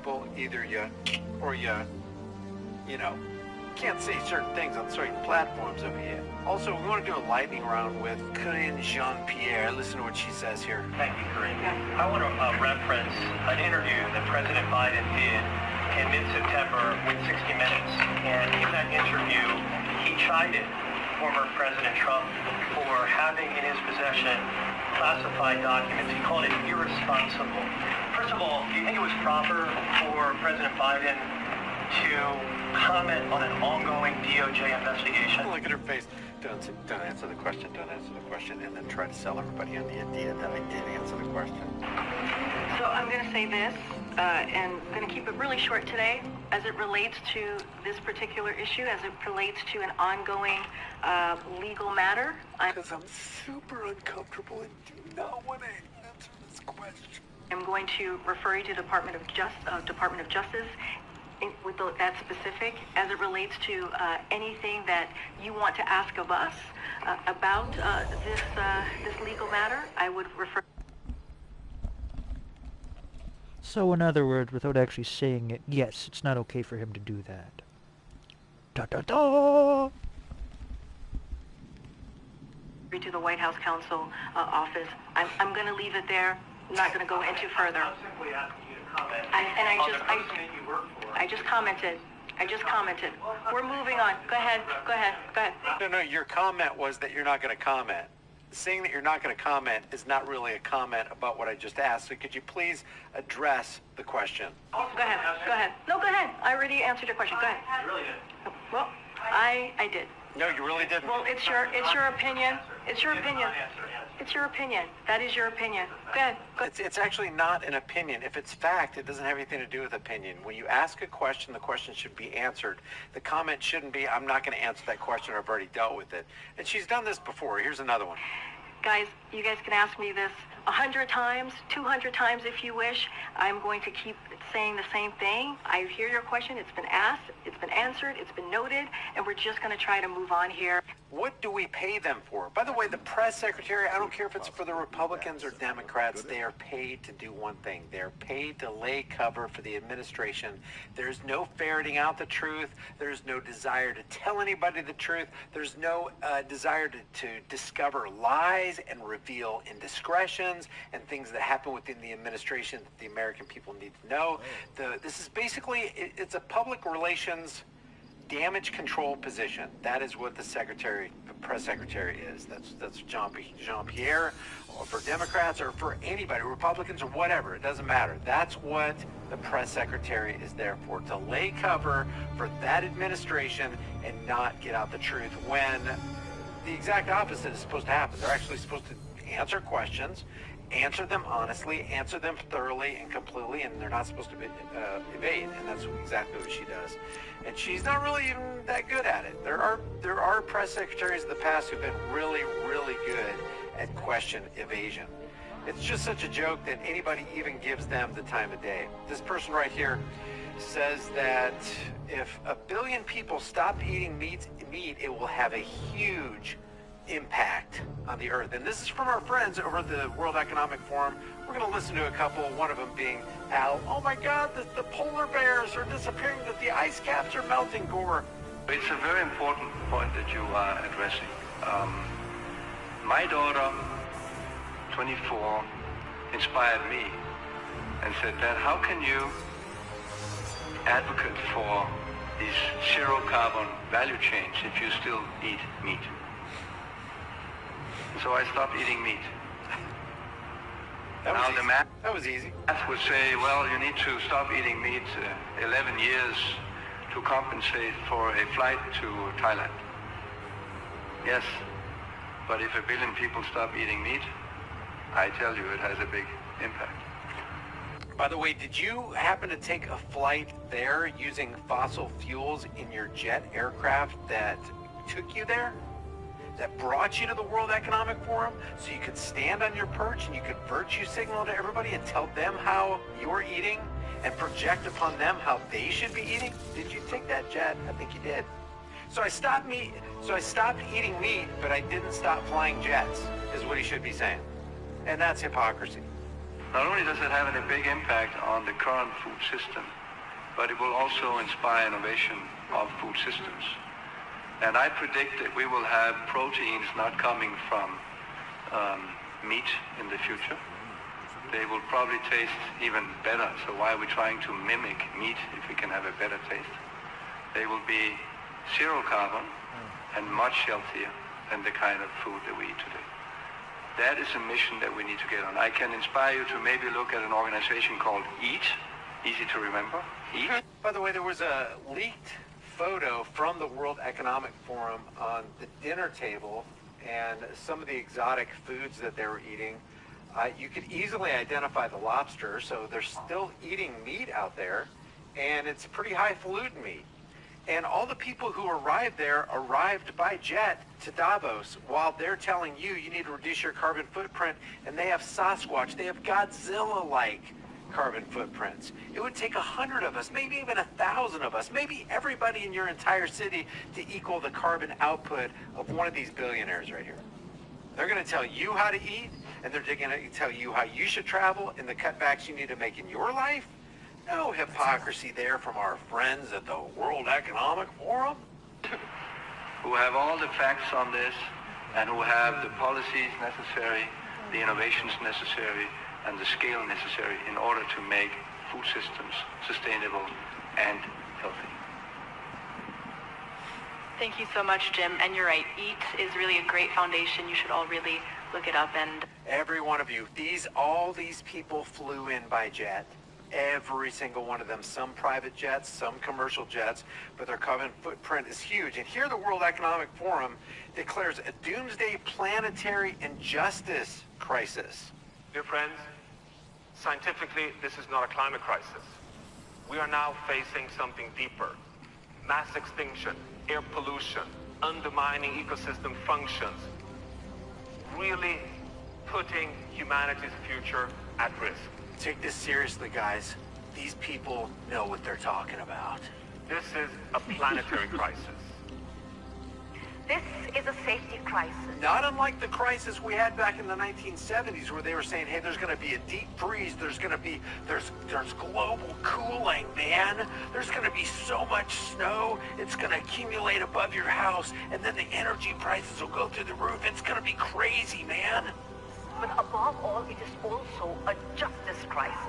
people, either you know, can't say certain things on certain platforms over here. Also, we want to do a lightning round with Karine Jean-Pierre. Listen to what she says here. Thank you, Karine. I want to reference an interview that President Biden did in mid-September with 60 Minutes. And in that interview, he chided former President Trump for having in his possession classified documents. He called it irresponsible. First of all, do you think it was proper for President Biden to comment on an ongoing DOJ investigation? Look at her face. Don't answer the question. Don't answer the question, and then try to sell everybody on the idea that I did answer the question. So I'm going to say this, and I'm going to keep it really short today, as it relates to this particular issue, as it relates to an ongoing legal matter. Because I'm super uncomfortable and do not want to answer this question. I'm going to refer you to Department of Justice. With that specific, as it relates to anything that you want to ask of us about this legal matter, I would refer. So, in other words, without actually saying it, yes, it's not okay for him to do that. Da da da. To the White House counsel office. I'm going to leave it there. I'm not going to go into further. I'm simply asking you to comment I just commented. We're moving on. Go ahead. No, your comment was that you're not going to comment. Saying that you're not going to comment is not really a comment about what I just asked. So could you please address the question? Go ahead. No, go ahead. I already answered your question. Go ahead. You really did. Well, I did. No, you really didn't. Well, it's your opinion. It's your opinion. It's your opinion. That is your opinion. Go ahead. It's actually not an opinion. If it's fact, it doesn't have anything to do with opinion. When you ask a question, the question should be answered. The comment shouldn't be, I'm not going to answer that question, or I've already dealt with it. And she's done this before. Here's another one. Guys, you guys can ask me this 100 times, 200 times if you wish. I'm going to keep saying the same thing. I hear your question. It's been asked. It's been answered. It's been noted. And we're just going to try to move on here. What do we pay them for? By the way, the press secretary, I don't care if it's for the Republicans or Democrats, they are paid to do one thing. They're paid to lay cover for the administration. There's no ferreting out the truth. There's no desire to tell anybody the truth. There's no desire to discover lies and reveal indiscretions and things that happen within the administration that the American people need to know. This is basically, it's a public relations damage control position. That is what the press secretary is. That's Jean-Pierre, or for Democrats or for anybody, Republicans or whatever. It doesn't matter. That's what the press secretary is there for, to lay cover for that administration and not get out the truth, when the exact opposite is supposed to happen. They're actually supposed to answer questions, answer them honestly, answer them thoroughly and completely, and they're not supposed to evade, and that's exactly what she does. And she's not really even that good at it. There are press secretaries in the past who've been really, really good at question evasion. It's just such a joke that anybody even gives them the time of day. This person right here says that if 1 billion people stop eating meat, it will have a huge impact on the earth. And this is from our friends over the World Economic Forum. We're going to listen to a couple, one of them being Al. Oh my God, the polar bears are disappearing, that the ice caps are melting, Gore. It's a very important point that you are addressing. My daughter, 24, inspired me and said, Dad, how can you advocate for these zero carbon value chains if you still eat meat? So I stopped eating meat. That was easy. Math would say, well, you need to stop eating meat 11 years to compensate for a flight to Thailand. Yes, but if 1 billion people stop eating meat, I tell you it has a big impact. By the way, did you happen to take a flight there using fossil fuels in your jet aircraft that took you there? That brought you to the World Economic Forum so you could stand on your perch and you could virtue signal to everybody and tell them how you're eating and project upon them how they should be eating? Did you take that jet? I think you did. So I stopped eating meat, but I didn't stop flying jets, is what he should be saying. And that's hypocrisy. Not only does it have a big impact on the current food system, but it will also inspire innovation of food systems. And I predict that we will have proteins not coming from meat in the future. They will probably taste even better. So why are we trying to mimic meat if we can have a better taste? They will be zero carbon and much healthier than the kind of food that we eat today. That is a mission that we need to get on. I can inspire you to maybe look at an organization called EAT, easy to remember, EAT. By the way, there was a leaked photo from the World Economic Forum on the dinner table and some of the exotic foods that they were eating. You could easily identify the lobster, so they're still eating meat out there, and it's pretty highfalutin meat. And all the people who arrived there arrived by jet to Davos while they're telling you you need to reduce your carbon footprint, and they have Sasquatch, they have Godzilla-like carbon footprints. It would take 100 of us, maybe even 1,000 of us, maybe everybody in your entire city to equal the carbon output of one of these billionaires right here. They're going to tell you how to eat, and they're going to tell you how you should travel and the cutbacks you need to make in your life. No hypocrisy there from our friends at the World Economic Forum. Who have all the facts on this and who have the policies necessary, the innovations necessary, and the scale necessary in order to make food systems sustainable and healthy. Thank you so much, Jim. And you're right, EAT is really a great foundation. You should all really look it up. And every one of you, all these people flew in by jet. Every single one of them, some private jets, some commercial jets, but their carbon footprint is huge. And here the World Economic Forum declares a doomsday planetary injustice crisis. Dear friends, scientifically, this is not a climate crisis. We are now facing something deeper. Mass extinction, air pollution, undermining ecosystem functions, really putting humanity's future at risk. Take this seriously, guys. These people know what they're talking about. This is a planetary crisis. This is a safety crisis. Not unlike the crisis we had back in the 1970s where they were saying, hey, there's going to be a deep freeze, there's global cooling, man. There's going to be so much snow, it's going to accumulate above your house, and then the energy prices will go through the roof. It's going to be crazy, man. But above all, it is also a justice crisis.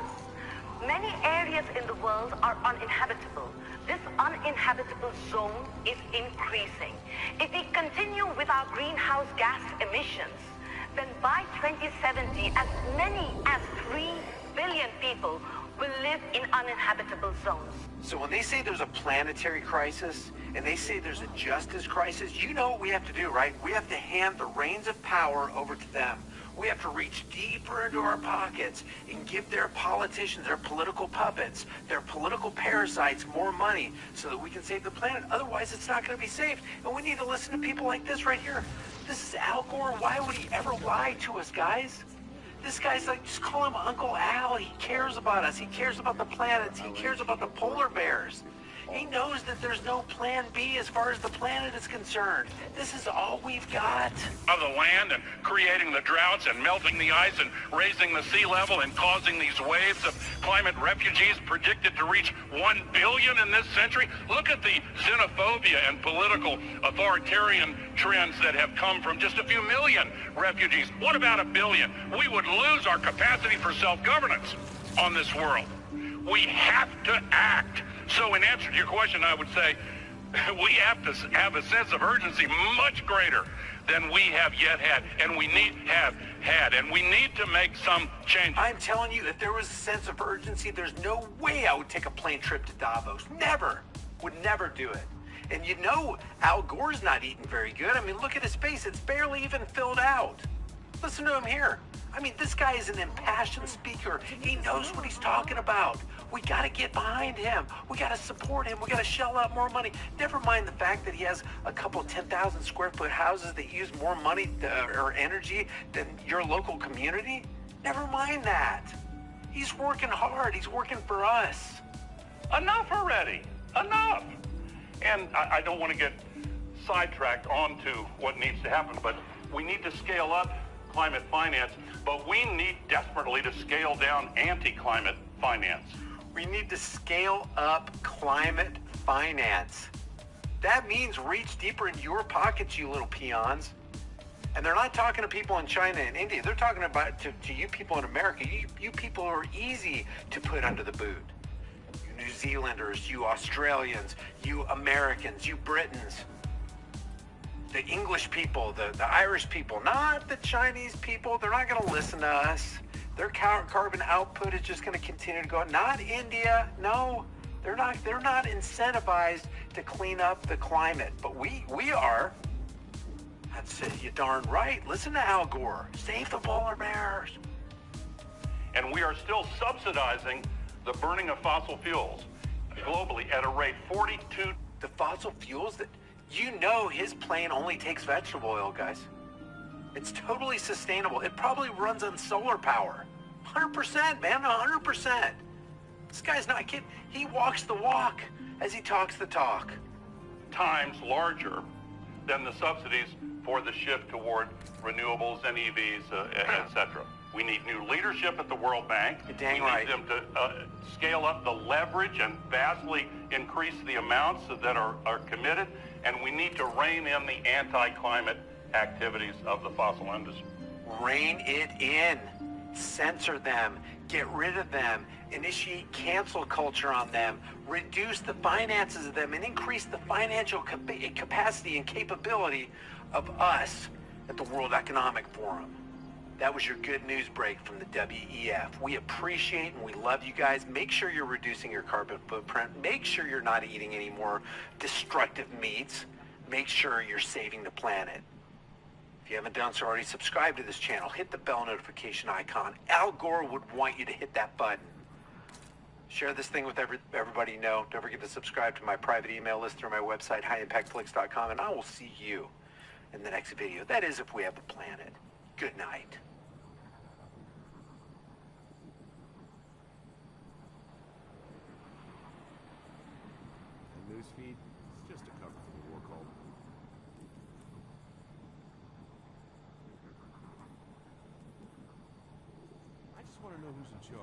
Many areas in the world are uninhabitable. This uninhabitable zone is increasing. If we continue with our greenhouse gas emissions, then by 2070, as many as 3 billion people will live in uninhabitable zones. So when they say there's a planetary crisis, and they say there's a justice crisis, you know what we have to do, right? We have to hand the reins of power over to them. We have to reach deeper into our pockets and give their politicians, their political puppets, their political parasites more money so that we can save the planet. Otherwise, it's not going to be saved. And we need to listen to people like this right here. This is Al Gore. Why would he ever lie to us, guys? This guy's like, just call him Uncle Al. He cares about us. He cares about the planets. He cares about the polar bears. He knows that there's no plan B as far as the planet is concerned. This is all we've got. Of the land and creating the droughts and melting the ice and raising the sea level and causing these waves of climate refugees predicted to reach 1 billion in this century. Look at the xenophobia and political authoritarian trends that have come from just a few million refugees. What about 1 billion? We would lose our capacity for self-governance on this world. We have to act. So in answer to your question, I would say we have to have a sense of urgency much greater than we have yet had, and we need to make some change. I'm telling you, if there was a sense of urgency, there's no way I would take a plane trip to Davos. Never. Would never do it. And you know Al Gore's not eating very good. I mean, look at his face. It's barely even filled out. Listen to him here. I mean, this guy is an impassioned speaker. He knows what he's talking about. We got to get behind him. We got to support him. We got to shell out more money. Never mind the fact that he has a couple 10,000 square foot houses that use more money or energy than your local community. Never mind that. He's working hard. He's working for us. Enough already. Enough. And I don't want to get sidetracked onto what needs to happen, but we need to scale up climate finance, but we need desperately to scale down anti-climate finance. We need to scale up climate finance. That means reach deeper in your pockets, you little peons. And they're not talking to people in China and India. They're talking about to you people in America. You people are easy to put under the boot. You New Zealanders, you Australians, you Americans, you Britons, the English people, the Irish people, not the Chinese people. They're not going to listen to us. Their carbon output is just going to continue to go up. Not India. No, they're not incentivized to clean up the climate. But we are. That's it. You're darn right. Listen to Al Gore. Save the polar bears. And we are still subsidizing the burning of fossil fuels globally at a rate 42. The fossil fuels that, his plane only takes vegetable oil, guys. It's totally sustainable. It probably runs on solar power. 100%, man, 100%. This guy's not kidding. He walks the walk as he talks the talk. Times larger than the subsidies for the shift toward renewables and EVs, etc. We need new leadership at the World Bank. You're dang right. We need them to scale up the leverage and vastly increase the amounts that are committed, and we need to rein in the anti-climate activities of the fossil industry. Rein it in. Censor them. Get rid of them. Initiate cancel culture on them. Reduce the finances of them and increase the financial capacity and capability of us at the World Economic Forum. That was your good news break from the WEF. We appreciate and we love you guys. Make sure you're reducing your carbon footprint. Make sure you're not eating any more destructive meats. Make sure you're saving the planet. If you haven't done so already, subscribe to this channel. Hit the bell notification icon. Al Gore would want you to hit that button. Share this thing with everybody you know. Don't forget to subscribe to my private email list through my website, highimpactflix.com, and I will see you in the next video. That is, if we have a planet. Good night. The newsfeed is just a cover for the war call. I just want to know who's in charge.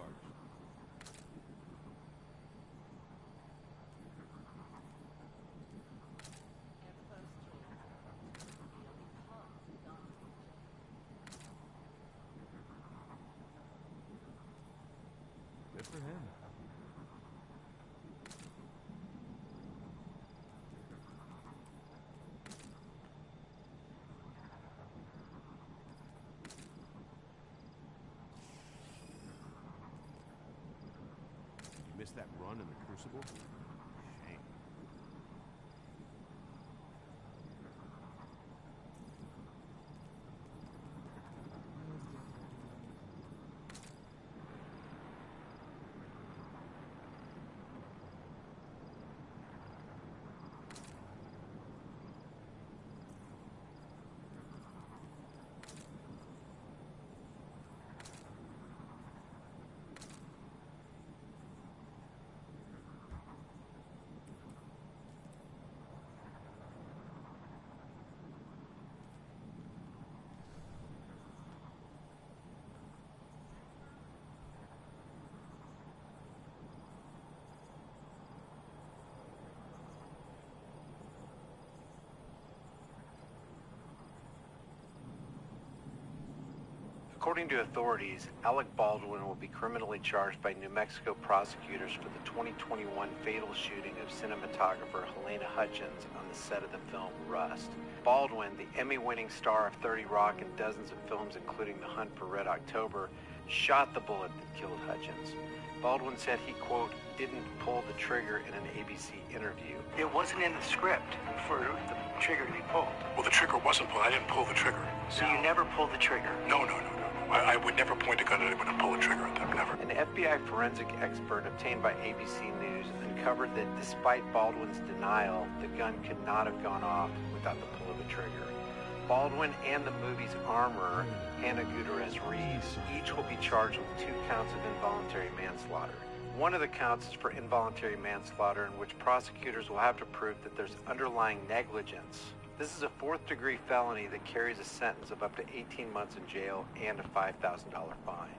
Good for him. You missed that run in the Crucible? Shame. According to authorities, Alec Baldwin will be criminally charged by New Mexico prosecutors for the 2021 fatal shooting of cinematographer Helena Hutchins on the set of the film Rust. Baldwin, the Emmy-winning star of 30 Rock and dozens of films including The Hunt for Red October, shot the bullet that killed Hutchins. Baldwin said he, quote, didn't pull the trigger in an ABC interview. It wasn't in the script for the trigger to be pulled. Well, the trigger wasn't pulled. I didn't pull the trigger. So you never pulled the trigger? No. I would never point a gun at anyone and pull a trigger at them, never. An FBI forensic expert obtained by ABC News uncovered that despite Baldwin's denial, the gun could not have gone off without the pull of a trigger. Baldwin and the movie's armorer, Hannah Gutierrez-Reeves, each will be charged with 2 counts of involuntary manslaughter. One of the counts is for involuntary manslaughter, in which prosecutors will have to prove that there's underlying negligence This is a fourth-degree felony that carries a sentence of up to 18 months in jail and a $5,000 fine.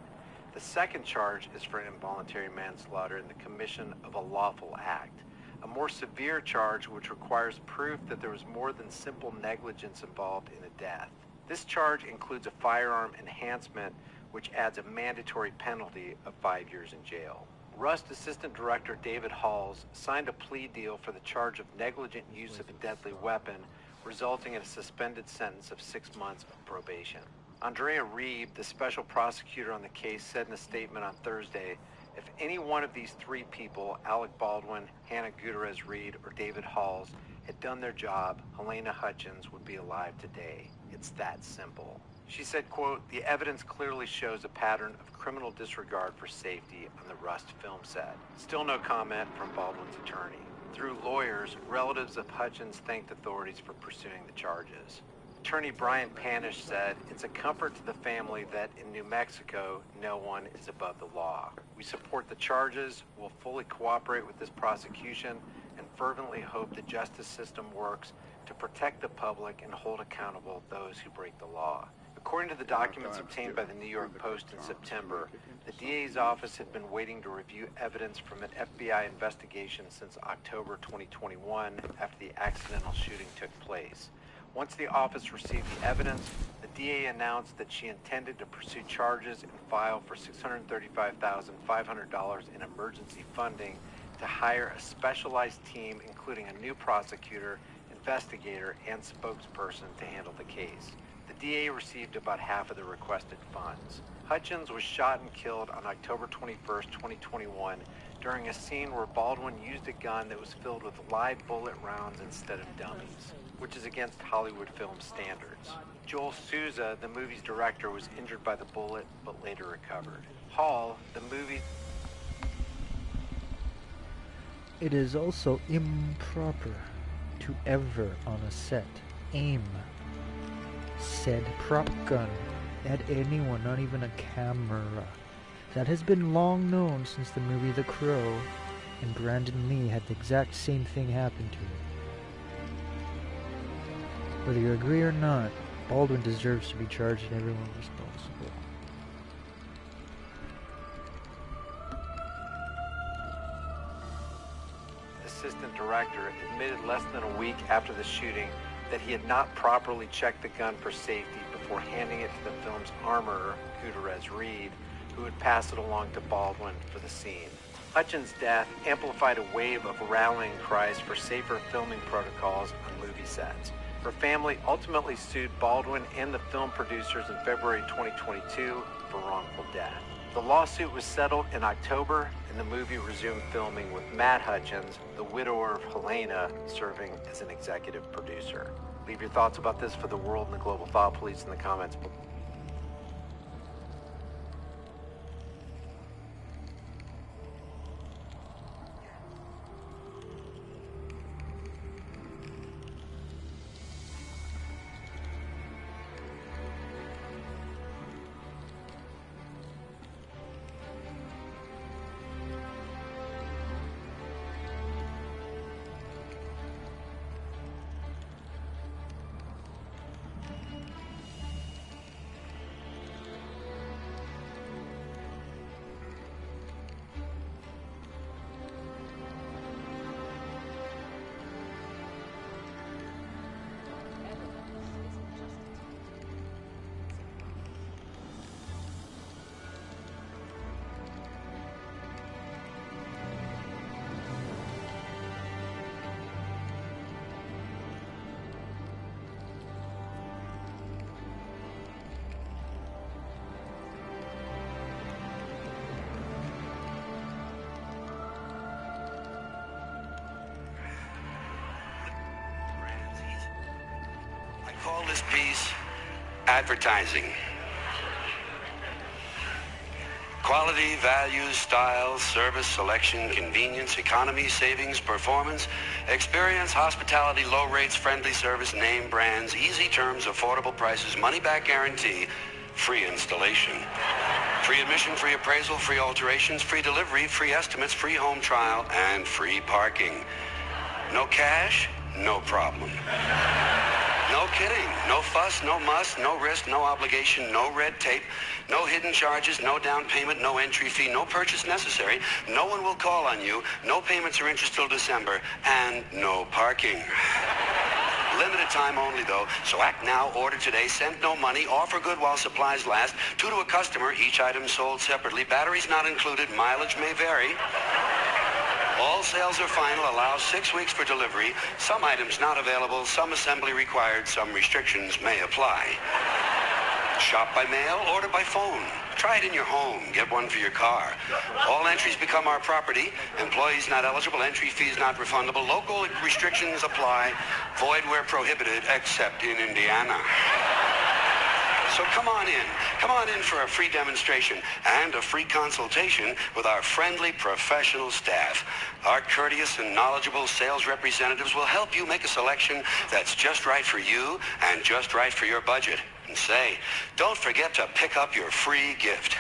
The second charge is for involuntary manslaughter in the commission of a lawful act, a more severe charge which requires proof that there was more than simple negligence involved in a death. This charge includes a firearm enhancement, which adds a mandatory penalty of 5 years in jail. Rust Assistant Director David Halls signed a plea deal for the charge of negligent use of a deadly weapon, resulting in a suspended sentence of 6 months of probation. Andrea Reeb, the special prosecutor on the case, said in a statement on Thursday, if any one of these three people, Alec Baldwin, Hannah Gutierrez-Reed, or David Halls, had done their job, Halyna Hutchins would be alive today. It's that simple. She said, quote, the evidence clearly shows a pattern of criminal disregard for safety on the Rust film set. Still no comment from Baldwin's attorney. Through lawyers, relatives of Hutchins thanked authorities for pursuing the charges. Attorney Brian Panish said, it's a comfort to the family that in New Mexico, no one is above the law. We support the charges, will fully cooperate with this prosecution, and fervently hope the justice system works to protect the public and hold accountable those who break the law. According to the documents obtained by the New York Post in September, the DA's office had been waiting to review evidence from an FBI investigation since October 2021 after the accidental shooting took place. Once the office received the evidence, the DA announced that she intended to pursue charges and file for $635,500 in emergency funding to hire a specialized team, including a new prosecutor, investigator, and spokesperson to handle the case. The DA received about half of the requested funds. Hutchins was shot and killed on October 21st, 2021, during a scene where Baldwin used a gun that was filled with live bullet rounds instead of dummies, which is against Hollywood film standards. Joel Souza, the movie's director, was injured by the bullet, but later recovered. Hall, the movie... It is also improper to ever on a set aim said prop gun at anyone, not even a camera. That has been long known since the movie The Crow, and Brandon Lee had the exact same thing happen to him. Whether you agree or not, Baldwin deserves to be charged and everyone responsible. Assistant director admitted less than a week after the shooting that he had not properly checked the gun for safety before handing it to the film's armorer, Gutierrez-Reed, who would pass it along to Baldwin for the scene. Hutchins' death amplified a wave of rallying cries for safer filming protocols on movie sets. Her family ultimately sued Baldwin and the film producers in February 2022 for wrongful death. The lawsuit was settled in October, and the movie resumed filming with Matt Hutchins, the widower of Halyna, serving as an executive producer. Leave your thoughts about this for the world and the Global Thought Police in the comments below. Call this piece advertising. Quality, values, style, service, selection, convenience, economy, savings, performance, experience, hospitality, low rates, friendly service, name brands, easy terms, affordable prices, money-back guarantee, free installation. Free admission, free appraisal, free alterations, free delivery, free estimates, free home trial, and free parking. No cash? No problem. No kidding. No fuss, no muss, no risk, no obligation, no red tape, no hidden charges, no down payment, no entry fee, no purchase necessary. No one will call on you. No payments or interest till December, and no parking. Limited time only, though, so act now, order today, send no money, offer good while supplies last, 2 to a customer, each item sold separately, batteries not included, mileage may vary. All sales are final, allow 6 weeks for delivery, some items not available, some assembly required, some restrictions may apply. Shop by mail, order by phone. Try it in your home. Get one for your car. All entries become our property. Employees not eligible. Entry fees not refundable. Local restrictions apply. Void where prohibited, except in Indiana. So come on in. Come on in for a free demonstration and a free consultation with our friendly professional staff. Our courteous and knowledgeable sales representatives will help you make a selection that's just right for you and just right for your budget. And say, don't forget to pick up your free gift.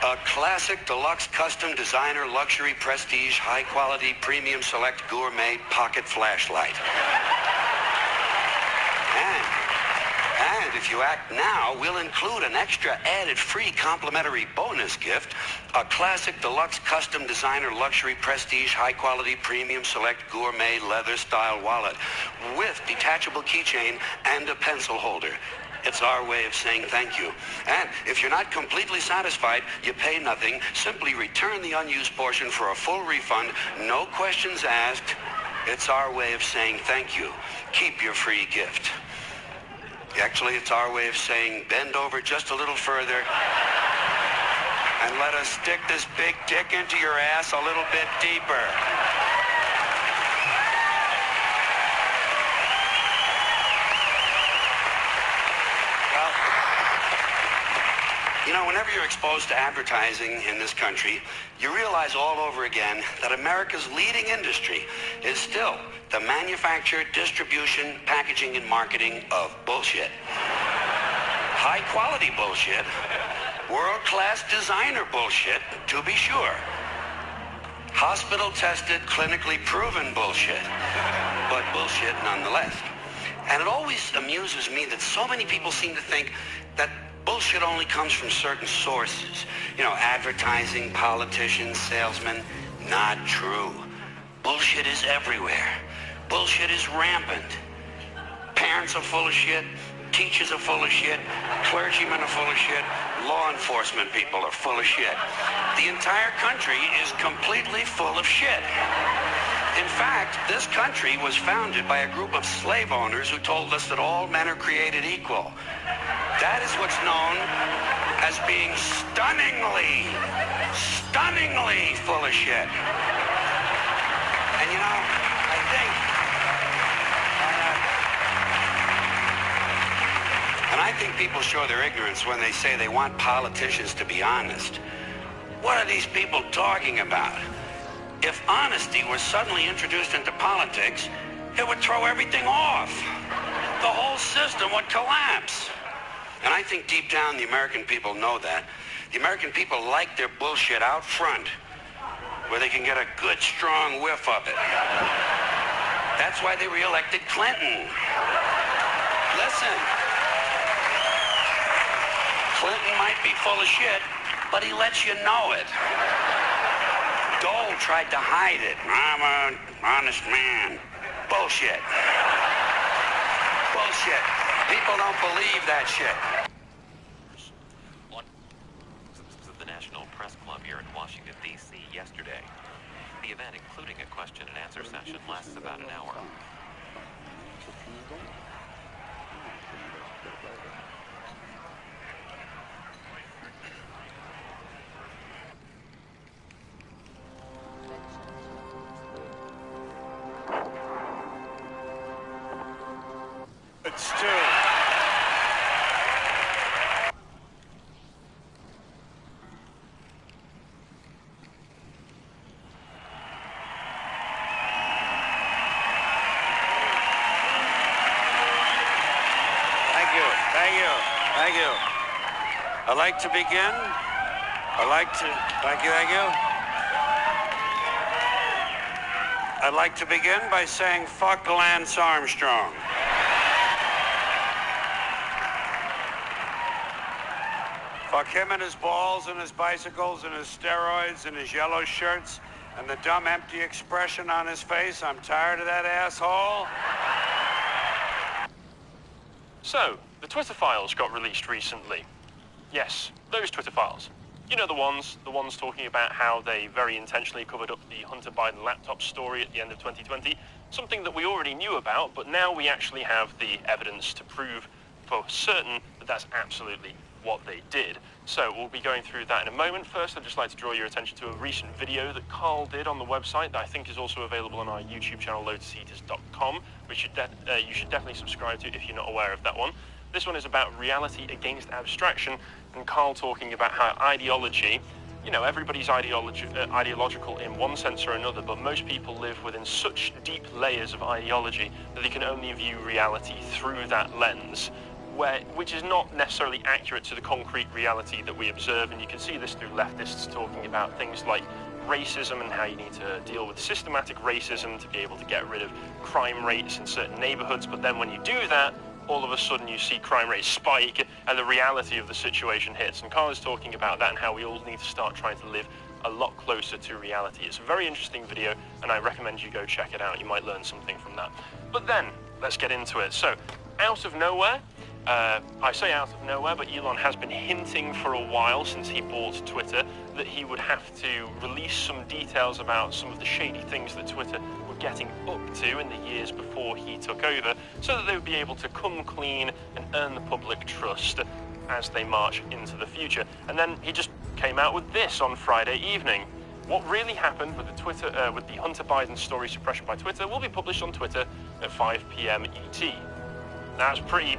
A classic, deluxe, custom, designer, luxury, prestige, high-quality, premium, select, gourmet pocket flashlight. And if you act now, we'll include an extra added free complimentary bonus gift, a classic, deluxe, custom, designer, luxury, prestige, high-quality, premium, select, gourmet, leather-style wallet with detachable keychain and a pencil holder. It's our way of saying thank you. And if you're not completely satisfied, you pay nothing. Simply return the unused portion for a full refund, no questions asked. It's our way of saying thank you. Keep your free gift. Actually, it's our way of saying bend over just a little further and let us stick this big dick into your ass a little bit deeper. You know, whenever you're exposed to advertising in this country, you realize all over again that America's leading industry is still the manufacture, distribution, packaging, and marketing of bullshit. High-quality bullshit, world-class designer bullshit, to be sure. Hospital-tested, clinically proven bullshit, but bullshit nonetheless. And it always amuses me that so many people seem to think that bullshit only comes from certain sources. You know, advertising, politicians, salesmen. Not true. Bullshit is everywhere. Bullshit is rampant. Parents are full of shit. Teachers are full of shit. Clergymen are full of shit. Law enforcement people are full of shit. The entire country is completely full of shit. In fact, this country was founded by a group of slave owners who told us that all men are created equal. That is what's known as being stunningly full of shit. And you know, I think people show their ignorance when they say they want politicians to be honest. What are these people talking about? If honesty were suddenly introduced into politics, it would throw everything off. The whole system would collapse. And I think deep down the American people know that. The American people like their bullshit out front, where they can get a good, strong whiff of it. That's why they re-elected Clinton. Listen, Clinton might be full of shit, but he lets you know it. Dole tried to hide it. I'm an honest man. Bullshit. Bullshit. People don't believe that shit. The National Press Club here in Washington, D.C. yesterday. The event, including a question and answer session, lasts about an hour. It's two. Thank you. I'd like to begin. Thank you. I'd like to begin by saying fuck Lance Armstrong. Fuck him and his balls and his bicycles and his steroids and his yellow shirts and the dumb empty expression on his face. I'm tired of that asshole. So, the Twitter files got released recently. Yes, those Twitter files. You know the ones talking about how they very intentionally covered up the Hunter Biden laptop story at the end of 2020. Something that we already knew about, but now we actually have the evidence to prove for certain that that's absolutely what they did. So we'll be going through that in a moment. First, I'd just like to draw your attention to a recent video that Carl did on the website that I think is also available on our YouTube channel, lotusheaters.com, which you should definitely subscribe to if you're not aware of that one. This one is about reality against abstraction, and Carl talking about how ideology, you know, everybody's ideological in one sense or another, but most people live within such deep layers of ideology that they can only view reality through that lens, which is not necessarily accurate to the concrete reality that we observe. And you can see this through leftists talking about things like racism and how you need to deal with systematic racism to be able to get rid of crime rates in certain neighborhoods. But then when you do that, all of a sudden you see crime rates spike and the reality of the situation hits. And Carl is talking about that and how we all need to start trying to live a lot closer to reality. It's a very interesting video and I recommend you go check it out. You might learn something from that. But then, let's get into it. So, out of nowhere, I say out of nowhere, but Elon has been hinting for a while since he bought Twitter that he would have to release some details about some of the shady things that Twitter were getting up to in the years before he took over, so that they would be able to come clean and earn the public trust as they march into the future. And then he just came out with this on Friday evening. What really happened with the Hunter Biden story suppression by Twitter will be published on Twitter at 5 p.m. ET. Now, it's pretty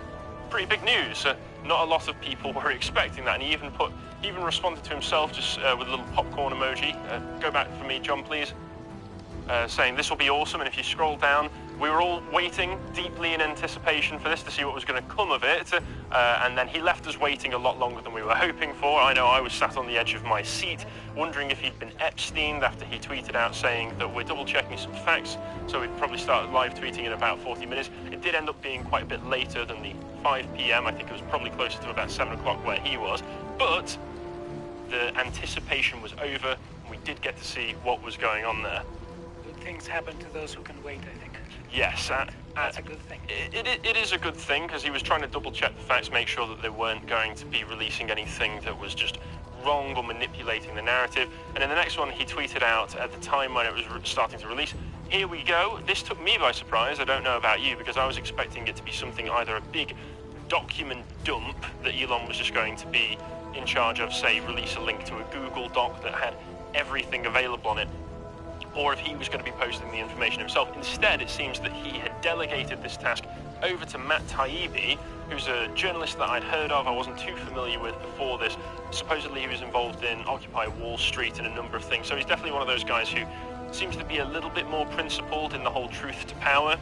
big news. Not a lot of people were expecting that, and he even responded to himself just with a little popcorn emoji. Go back for me, John, please. Saying this will be awesome, and if you scroll down, we were all waiting deeply in anticipation for this to see what was going to come of it, and then he left us waiting a lot longer than we were hoping for. I know I was sat on the edge of my seat wondering if he'd been Epsteined after he tweeted out saying that we're double checking some facts, so we'd probably start live tweeting in about 40 minutes. It did end up being quite a bit later than the 5 p.m. I think it was probably closer to about 7 o'clock where he was, but the anticipation was over and we did get to see what was going on there. Good things happen to those who can wait, I think. Yes, that's a good thing. It is a good thing, because he was trying to double check the facts, make sure that they weren't going to be releasing anything that was just wrong or manipulating the narrative. And in the next one, he tweeted out at the time when it was starting to release, here we go. This took me by surprise. I don't know about you, because I was expecting it to be something, either a big document dump that Elon was just going to be in charge of, say, release a link to a Google Doc that had everything available on it, or if he was going to be posting the information himself. Instead, it seems that he had delegated this task over to Matt Taibbi, who's a journalist that I'd heard of, I wasn't too familiar with before this. Supposedly he was involved in Occupy Wall Street and a number of things, so he's definitely one of those guys who seems to be a little bit more principled in the whole truth to power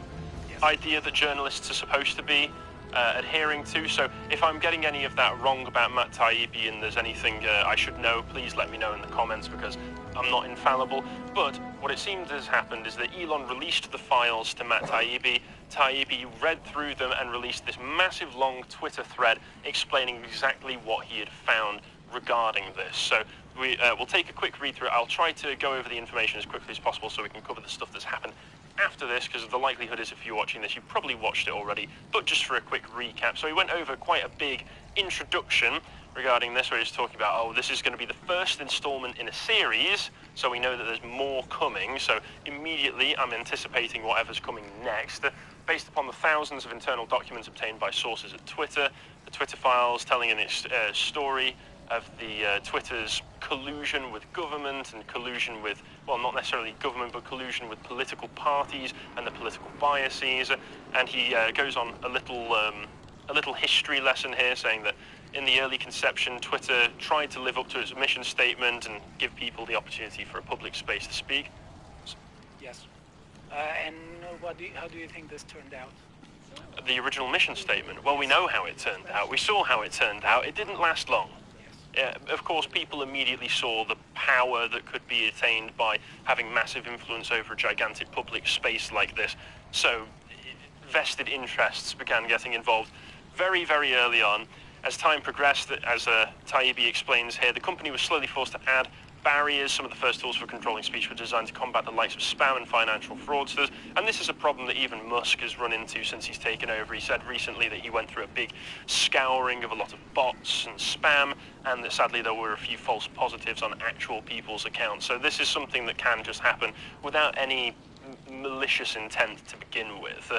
idea that journalists are supposed to be adhering to. So if I'm getting any of that wrong about Matt Taibbi and there's anything I should know, please let me know in the comments, because I'm not infallible. But what it seems has happened is that Elon released the files to Matt Taibbi. Taibbi read through them and released this massive long Twitter thread explaining exactly what he had found regarding this. So we'll take a quick read through it. I'll try to go over the information as quickly as possible so we can cover the stuff that's happened after this, because the likelihood is if you're watching this, you've probably watched it already, but just for a quick recap. So he went over quite a big introduction regarding this, where he's talking about, oh, this is going to be the first installment in a series, so we know that there's more coming, so immediately I'm anticipating whatever's coming next. Based upon the thousands of internal documents obtained by sources at Twitter, the Twitter files telling its story of the Twitter's collusion with government and collusion with, well, not necessarily government, but collusion with political parties and the political biases. And he goes on a little history lesson here, saying that in the early conception, Twitter tried to live up to its mission statement and give people the opportunity for a public space to speak. Yes. And how do you think this turned out? The original mission statement? Well, we know how it turned out. We saw how it turned out. It didn't last long. Of course, people immediately saw the power that could be attained by having massive influence over a gigantic public space like this. So vested interests began getting involved very, very early on. as time progressed, as Taibbi explains here, the company was slowly forced to add barriers. Some of the first tools for controlling speech were designed to combat the likes of spam and financial fraudsters, and this is a problem that even Musk has run into since he's taken over. He said recently that he went through a big scouring of a lot of bots and spam, and that sadly there were a few false positives on actual people's accounts. So this is something that can just happen without any malicious intent to begin with.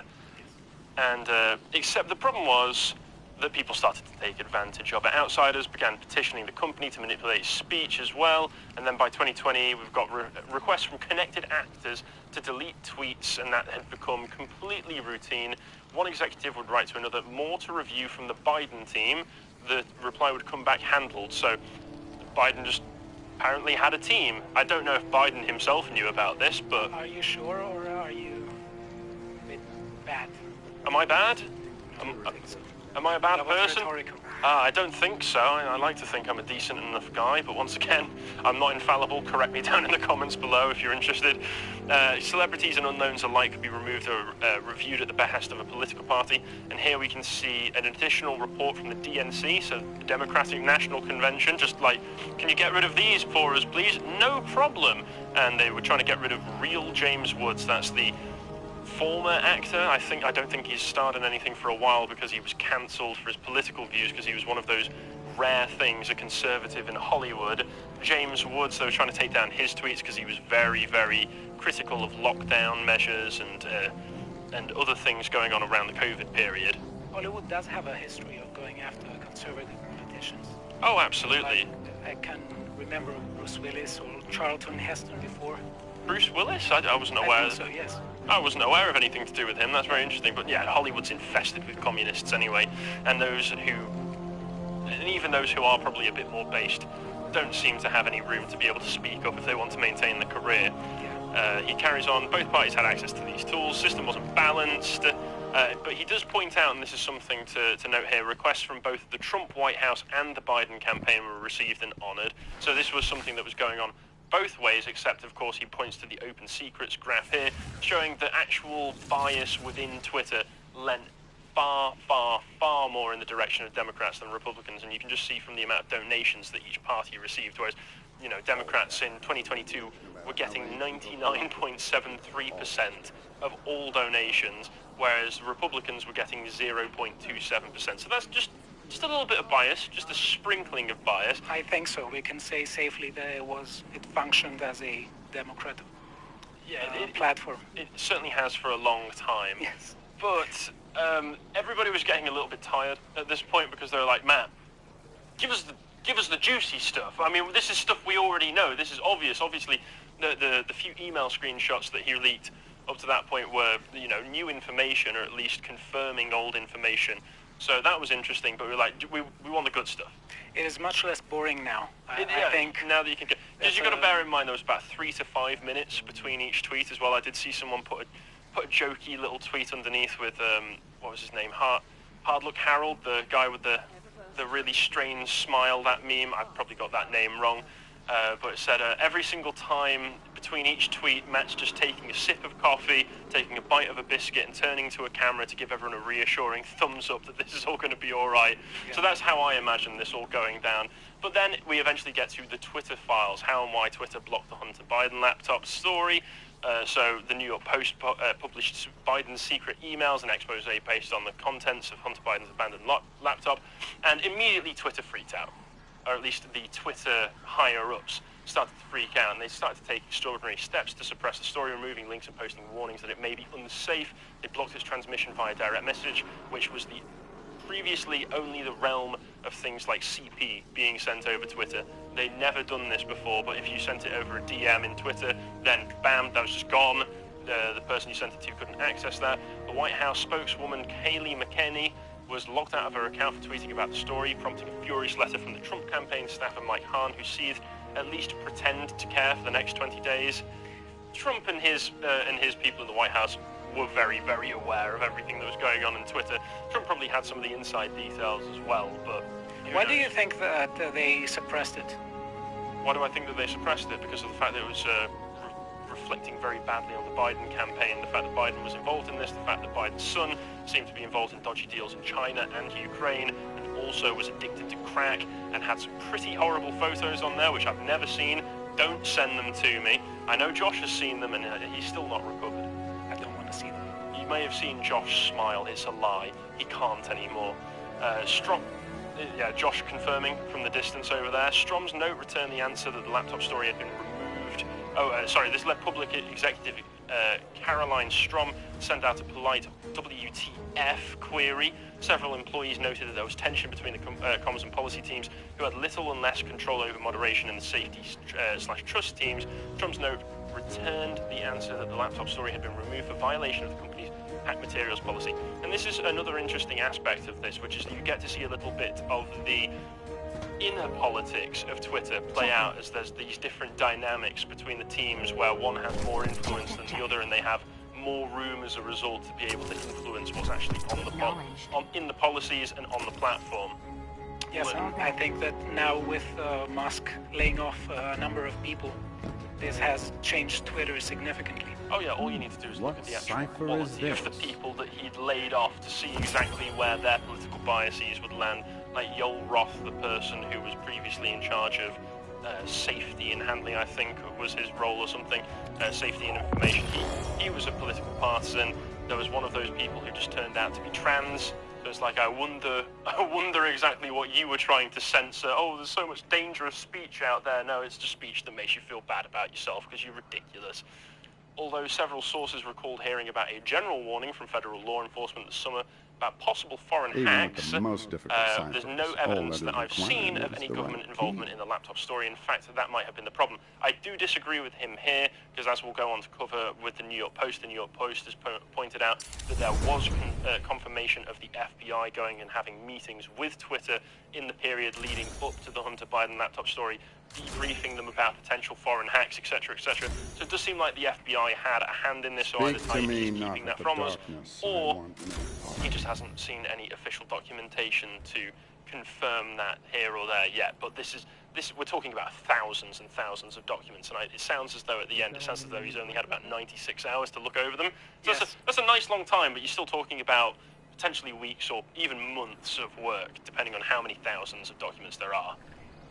Except the problem was that people started to take advantage of it. Outsiders began petitioning the company to manipulate speech as well, and then by 2020 we've got requests from connected actors to delete tweets, and that had become completely routine. One executive would write to another, more to review from the Biden team. The reply would come back handled, so Biden just apparently had a team. I don't know if Biden himself knew about this, but... Are you sure, or are you a bit bad? Am I bad? Am I a bad person? Rhetorical. I don't think so. I like to think I'm a decent enough guy, but once again, I'm not infallible. Correct me down in the comments below if you're interested. Celebrities and unknowns alike could be removed or reviewed at the behest of a political party, and here we can see an additional report from the DNC, so the Democratic National Convention, just like, can you get rid of these for us, please? No problem. And they were trying to get rid of real James Woods. That's the former actor. I don't think he's starred in anything for a while because he was cancelled for his political views, because he was one of those rare things, a conservative in Hollywood. James Woods, they were trying to take down his tweets because he was very, very critical of lockdown measures and other things going on around the COVID period. Hollywood does have a history of going after conservative politicians. Oh, absolutely. I can remember Bruce Willis or Charlton Heston before. Bruce Willis? I wasn't aware. I think so, yes. I wasn't aware of anything to do with him. That's very interesting. But yeah, Hollywood's infested with communists anyway, and even those who are probably a bit more based don't seem to have any room to be able to speak up if they want to maintain their career. He carries on, both parties had access to these tools, system wasn't balanced, but he does point out, and this is something to note here, requests from both the Trump White House and the Biden campaign were received and honored. So this was something that was going on both ways, except of course he points to the open secrets graph here, showing that actual bias within Twitter lent far, far, far more in the direction of Democrats than Republicans, and you can just see from the amount of donations that each party received, whereas, you know, Democrats in 2022 were getting 99.73% of all donations, whereas Republicans were getting 0.27%. So that's just a little bit of bias, just a sprinkling of bias. I think so. We can say safely that it functioned as a Democratic platform. It certainly has for a long time. Yes. But everybody was getting a little bit tired at this point because they were like, man, give us the juicy stuff. I mean, this is stuff we already know. This is obvious. Obviously, the few email screenshots that he leaked up to that point were, you know, new information, or at least confirming old information. So that was interesting, but we were like, we want the good stuff. It is much less boring now. I think now that you can get, because you've got to bear in mind there was about 3 to 5 minutes between each tweet as well. I did see someone put a jokey little tweet underneath with what was his name, Hard Luck Harold, the guy with the really strange smile, that meme. I probably got that name wrong, but it said every single time between each tweet, Matt's just taking a sip of coffee, taking a bite of a biscuit, and turning to a camera to give everyone a reassuring thumbs up that this is all going to be all right. Yeah. So that's how I imagine this all going down. But then we eventually get to the Twitter files, how and why Twitter blocked the Hunter Biden laptop story. So the New York Post published Biden's secret emails, an expose based on the contents of Hunter Biden's abandoned laptop, and immediately Twitter freaked out, or at least the Twitter higher-ups started to freak out, and they started to take extraordinary steps to suppress the story, removing links and posting warnings that it may be unsafe. They blocked its transmission via direct message, which was previously only the realm of things like CP being sent over Twitter. They'd never done this before, but if you sent it over a DM in Twitter, then bam, that was just gone. The person you sent it to couldn't access that. The White House spokeswoman Kayleigh McEnany was locked out of her account for tweeting about the story, prompting a furious letter from the Trump campaign staffer Mike Hahn, who seethed, at least pretend to care for the next 20 days. Trump and his people in the White House were very, very aware of everything that was going on in Twitter. Trump probably had some of the inside details as well, but... Why do you think that they suppressed it? Why do I think that they suppressed it? Because of the fact that it was reflecting very badly on the Biden campaign. The fact that Biden was involved in this, the fact that Biden's son seemed to be involved in dodgy deals in China and Ukraine, and also was addicted to crack and had some pretty horrible photos on there, which I've never seen. Don't send them to me. I know Josh has seen them and he's still not recovered. I don't want to see them. You may have seen Josh smile. It's a lie. He can't anymore. Josh confirming from the distance over there. Strom's note returned the answer that the laptop story had been removed. This led public executive Caroline Strom sent out a polite WTF query. Several employees noted that there was tension between the comms and policy teams, who had little and less control over moderation and the safety/trust teams. Strom's note returned the answer that the laptop story had been removed for violation of the company's hack materials policy. And this is another interesting aspect of this, which is that you get to see a little bit of the inner politics of Twitter play out, as there's these different dynamics between the teams where one has more influence than the other, and they have more room as a result to be able to influence what's actually in the policies and on the platform. Yes, I think that now with Musk laying off a number of people, this has changed Twitter significantly. Oh yeah, all you need to do is look at the actual quality of the people that he'd laid off to see exactly where their political biases would land. Like Yoel Roth, the person who was previously in charge of safety and handling, I think was his role or something, safety and information. He was a political partisan. There was one of those people who just turned out to be trans. So it's like, I wonder exactly what you were trying to censor. Oh, there's so much dangerous speech out there. No, it's just speech that makes you feel bad about yourself because you're ridiculous. Although several sources recalled hearing about a general warning from federal law enforcement this summer about possible foreign hacks, there's no evidence that I've seen of any government involvement in the laptop story. In fact, that might have been the problem. I do disagree with him here, because as we'll go on to cover with the New York Post has pointed out that there was confirmation of the FBI going and having meetings with Twitter in the period leading up to the Hunter Biden laptop story, debriefing them about potential foreign hacks, etc., etc. So it does seem like the FBI had a hand in this, or either he's keeping that from us, or he just hasn't seen any official documentation to confirm that here or there yet. But we're talking about thousands and thousands of documents, and it sounds as though at the end, it sounds as though he's only had about 96 hours to look over them. So yes. That's a nice long time, but you're still talking about potentially weeks or even months of work, depending on how many thousands of documents there are.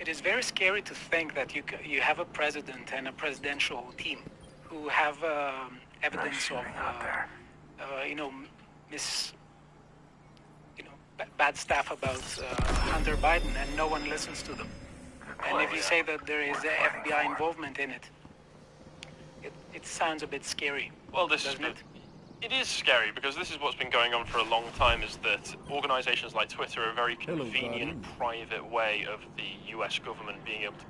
It is very scary to think that you have a president and a presidential team who have evidence of bad stuff about Hunter Biden, and no one listens to them. And if you say that there is FBI involvement in it, it sounds a bit scary. Well, it is scary, because this is what's been going on for a long time, is that organizations like Twitter are a very convenient, private way of the US government being able to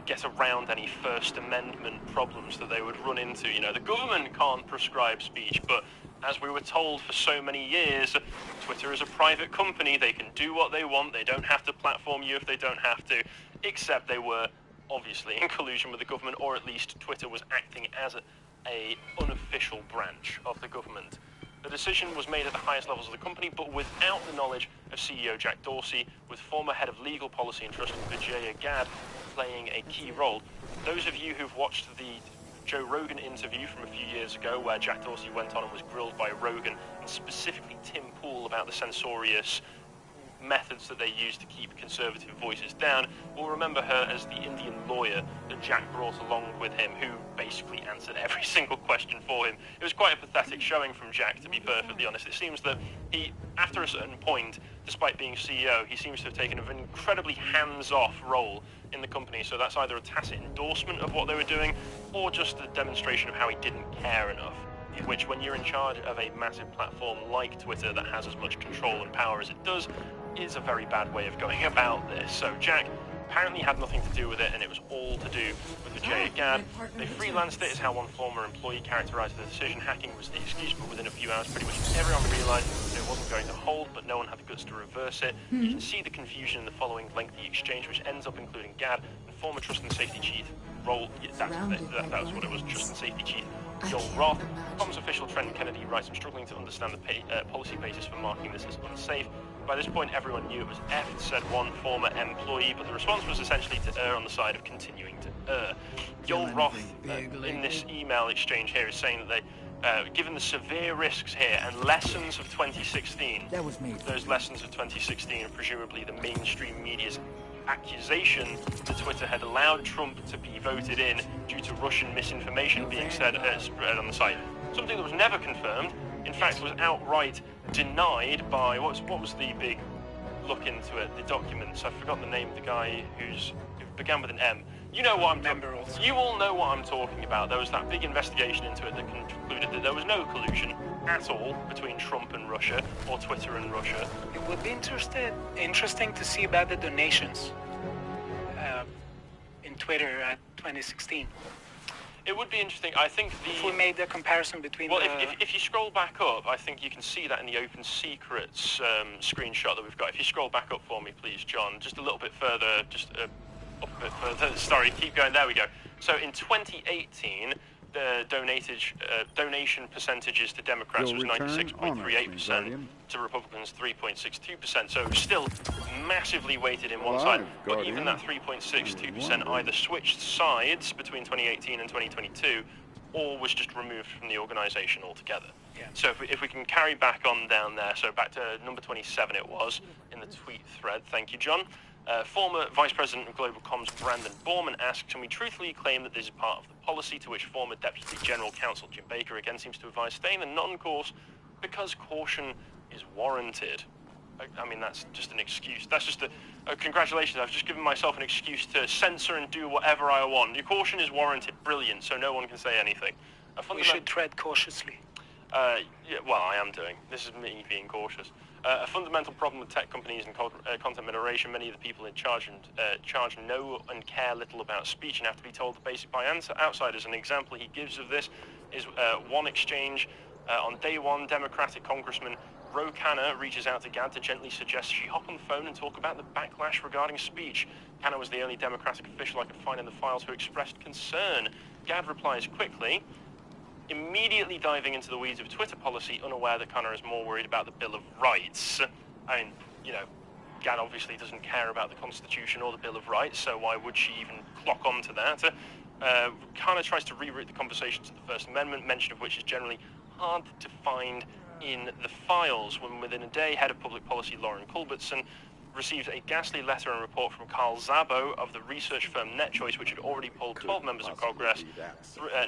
get around any First Amendment problems that they would run into. You know, the government can't prescribe speech, but as we were told for so many years, Twitter is a private company. They can do what they want. They don't have to platform you if they don't have to, except they were obviously in collusion with the government, or at least Twitter was acting as a unofficial branch of the government. The decision was made at the highest levels of the company, but without the knowledge of CEO Jack Dorsey, with former head of legal policy and trust Vijaya Gadde playing a key role. Those of you who've watched the Joe Rogan interview from a few years ago, where Jack Dorsey went on and was grilled by Rogan, and specifically Tim Pool, about the censorious methods that they use to keep conservative voices down, will remember her as the Indian lawyer that Jack brought along with him, who basically answered every single question for him. It was quite a pathetic showing from Jack, to be perfectly honest. It seems that he, after a certain point, despite being CEO, he seems to have taken an incredibly hands-off role in the company, so that's either a tacit endorsement of what they were doing, or just a demonstration of how he didn't care enough. Which, when you're in charge of a massive platform like Twitter that has as much control and power as it does, is a very bad way of going about this. So Jack apparently had nothing to do with it, and it was all to do with Vijaya Gadde. They freelanced it, is how one former employee characterized the decision. Hacking was the excuse, but within a few hours pretty much everyone realized that it wasn't going to hold, but no one had the guts to reverse it. You can see the confusion in the following lengthy exchange, which ends up including Gadde and former trust and safety chief that was what it was, trust and safety chief Yoel Roth. Comms official Trent Kennedy writes, "I'm struggling to understand the policy basis for marking this as unsafe. By this point, everyone knew it was effed, said one former employee, but the response was essentially to err on the side of continuing to err. Joel Roth, in this email exchange here, is saying that they, given the severe risks here and lessons of 2016, those lessons of 2016 are presumably the mainstream media's accusation that Twitter had allowed Trump to be voted in due to Russian misinformation being spread on the site. Something that was never confirmed, in fact, was outright denied by, what was the big look into it, the documents? I forgot the name of the guy who began with an M. You know what I'm talking about. You all know what I'm talking about. There was that big investigation into it that concluded that there was no collusion at all between Trump and Russia, or Twitter and Russia. It would be interesting to see about the donations in Twitter at 2016. It would be interesting. I think if we made the comparison between. Well, if you scroll back up, I think you can see that in the Open Secrets screenshot that we've got. If you scroll back up for me, please, John, just a little bit further, just up a bit further. Sorry, keep going. There we go. So in 2018, the donation percentages to Democrats was 96.38%, to Republicans 3.62%. So still massively weighted in one side. But even that 3.62% either switched sides between 2018 and 2022, or was just removed from the organisation altogether. Yeah. So if we can carry back on down there, so back to number 27 it was in the tweet thread. Thank you, John. Former Vice President of Global Comms Brandon Borman asks, can we truthfully claim that this is part of the policy, to which former Deputy General Counsel Jim Baker again seems to advise staying the non-course because caution is warranted? I mean, that's just an excuse. That's just a congratulations, I've just given myself an excuse to censor and do whatever I want. Your caution is warranted. Brilliant, so no one can say anything. We should tread cautiously. Yeah, well, I am doing. This is me being cautious. A fundamental problem with tech companies and content moderation, many of the people in charge know and care little about speech and have to be told the basic by outsiders. An example he gives of this is one exchange. On day one, Democratic Congressman Ro Khanna reaches out to Gad to gently suggest she hop on the phone and talk about the backlash regarding speech. Khanna was the only Democratic official I could find in the files who expressed concern. Gad replies quickly, immediately diving into the weeds of Twitter policy, unaware that Khanna is more worried about the Bill of Rights. I mean, you know, Gad obviously doesn't care about the Constitution or the Bill of Rights, so why would she even clock on to that? Khanna tries to reroute the conversation to the First Amendment, mention of which is generally hard to find in the files, when within a day, Head of Public Policy Lauren Culbertson received a ghastly letter and report from Carl Szabo of the research firm NetChoice, which had already polled 12 members of Congress,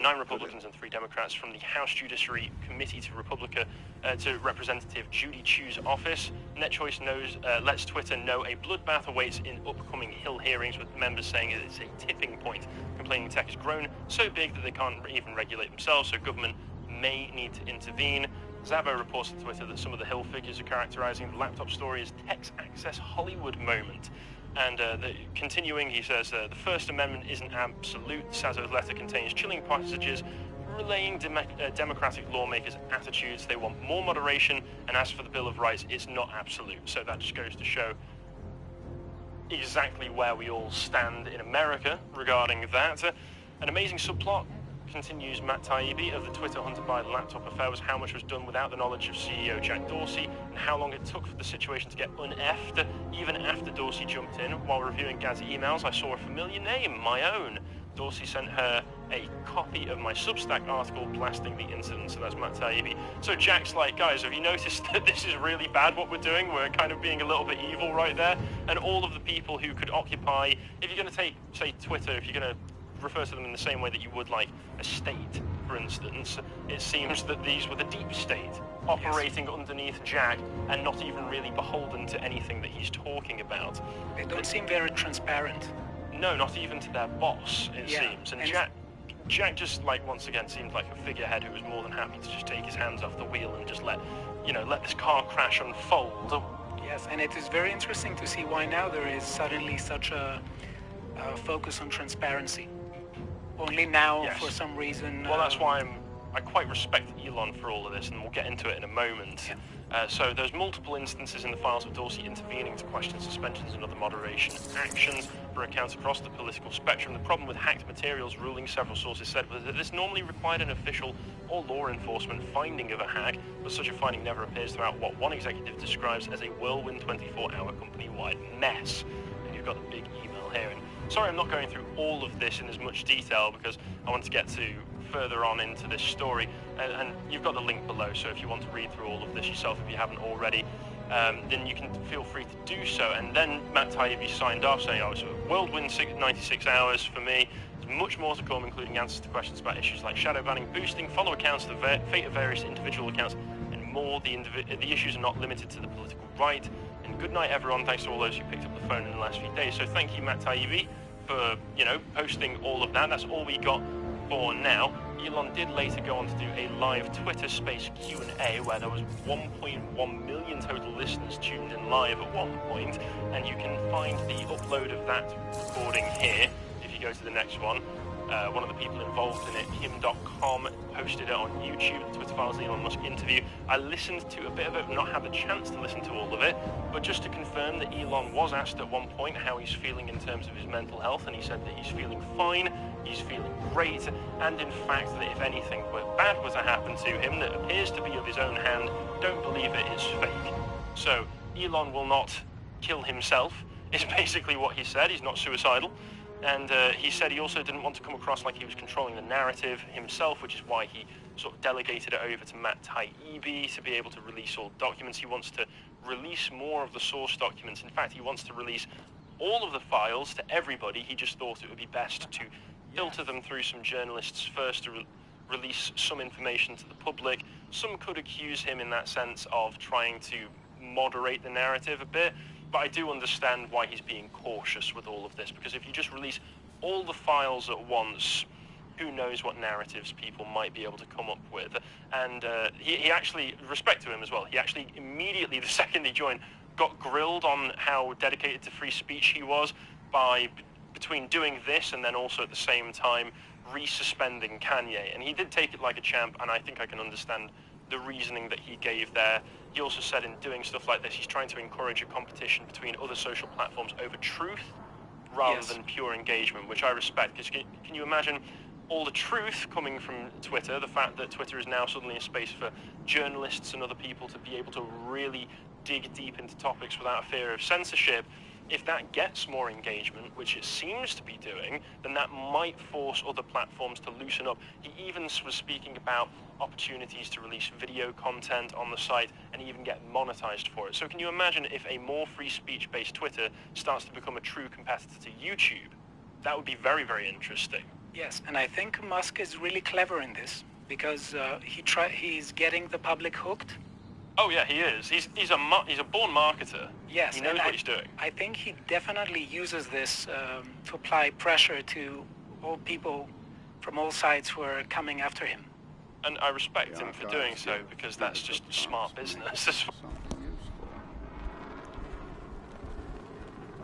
9 Republicans and 3 Democrats, from the House Judiciary Committee to Representative Judy Chu's office. NetChoice lets Twitter know a bloodbath awaits in upcoming Hill hearings, with members saying it's a tipping point, complaining tech has grown so big that they can't even regulate themselves, so government may need to intervene. Szabo reports to Twitter that some of the Hill figures are characterizing the laptop story as tech's access Hollywood moment. And continuing, he says, the First Amendment isn't absolute. Szebo's letter contains chilling passages relaying Democratic lawmakers' attitudes. They want more moderation, and as for the Bill of Rights, it's not absolute. So that just goes to show exactly where we all stand in America regarding that. An amazing subplot, continues Matt Taibbi, of the Twitter Hunter Biden laptop affair was how much was done without the knowledge of CEO Jack Dorsey, and how long it took for the situation to get uneffed. Even after Dorsey jumped in, while reviewing Gad's emails, I saw a familiar name, my own. Dorsey sent her a copy of my Substack article blasting the incident, so that's Matt Taibbi. So Jack's like, guys, have you noticed that this is really bad what we're doing? We're kind of being a little bit evil right there. And all of the people who could occupy, if you're going to take, say, Twitter, if you're going to refer to them in the same way that you would like a state, for instance, it seems that these were the deep state operating underneath Jack and not even really beholden to anything that he's talking about. They don't seem very transparent. No, not even to their boss, it seems. And Jack just, like, once again seemed like a figurehead who was more than happy to just take his hands off the wheel and just let this car crash unfold. Yes, and it is very interesting to see why now there is suddenly such a focus on transparency. Only now, for some reason... Well, that's why I'm I quite respect Elon for all of this, and we'll get into it in a moment. So there's multiple instances in the files of Dorsey intervening to question suspensions and other moderation actions for accounts across the political spectrum. The problem with hacked materials ruling, several sources said, was that this normally required an official or law enforcement finding of a hack, but such a finding never appears throughout what one executive describes as a whirlwind 24-hour company-wide mess. And you've got the big email here. And sorry I'm not going through all of this in as much detail because I want to get to further on into this story, and you've got the link below, so if you want to read through all of this yourself if you haven't already, then you can feel free to do so. And then Matt Taibbi signed off saying, oh, it's a whirlwind 96 hours for me. There's much more to come, including answers to questions about issues like shadow banning, boosting, follow accounts, the fate of various individual accounts, and more. The issues are not limited to the political right. And good night, everyone. Thanks to all those who picked up the phone in the last few days. So thank you, Matt Taibbi, for, posting all of that. That's all we got for now. Elon did later go on to do a live Twitter Space Q&A where there was 1.1 million total listeners tuned in live at one point, and you can find the upload of that recording here if you go to the next one. One of the people involved in it, Kim.com, posted it on YouTube, the Twitter Files Elon Musk interview. I listened to a bit of it, not had the chance to listen to all of it, but just to confirm that Elon was asked at one point how he's feeling in terms of his mental health, and he said that he's feeling fine, he's feeling great, and in fact that if anything bad were to happen to him that appears to be of his own hand, don't believe it is fake. So Elon will not kill himself, is basically what he said. He's not suicidal. And he said he also didn't want to come across like he was controlling the narrative himself, which is why he sort of delegated it over to Matt Taibbi to be able to release all documents. He wants to release more of the source documents. In fact, he wants to release all of the files to everybody. He just thought it would be best to filter them through some journalists first to release some information to the public. Some could accuse him in that sense of trying to moderate the narrative a bit. But I do understand why he's being cautious with all of this, because if you just release all the files at once, who knows what narratives people might be able to come up with. And he actually, respect to him as well, he actually immediately, the second he joined, got grilled on how dedicated to free speech he was by, between doing this and then also at the same time resuspending Kanye. And he did take it like a champ, and I think I can understand the reasoning that he gave there. He also said in doing stuff like this, he's trying to encourage a competition between other social platforms over truth rather than pure engagement, which I respect. Because can you imagine all the truth coming from Twitter, the fact that Twitter is now suddenly a space for journalists and other people to be able to really dig deep into topics without fear of censorship. If that gets more engagement, which it seems to be doing, then that might force other platforms to loosen up. He even was speaking about opportunities to release video content on the site and even get monetized for it. So can you imagine if a more free speech-based Twitter starts to become a true competitor to YouTube? That would be very, very interesting. Yes, and I think Musk is really clever in this because he's getting the public hooked. Oh yeah, he is. He's a born marketer. Yes, he knows what he's doing. I think he definitely uses this to apply pressure to all people from all sides who are coming after him. And I respect him for doing so because that's just smart business.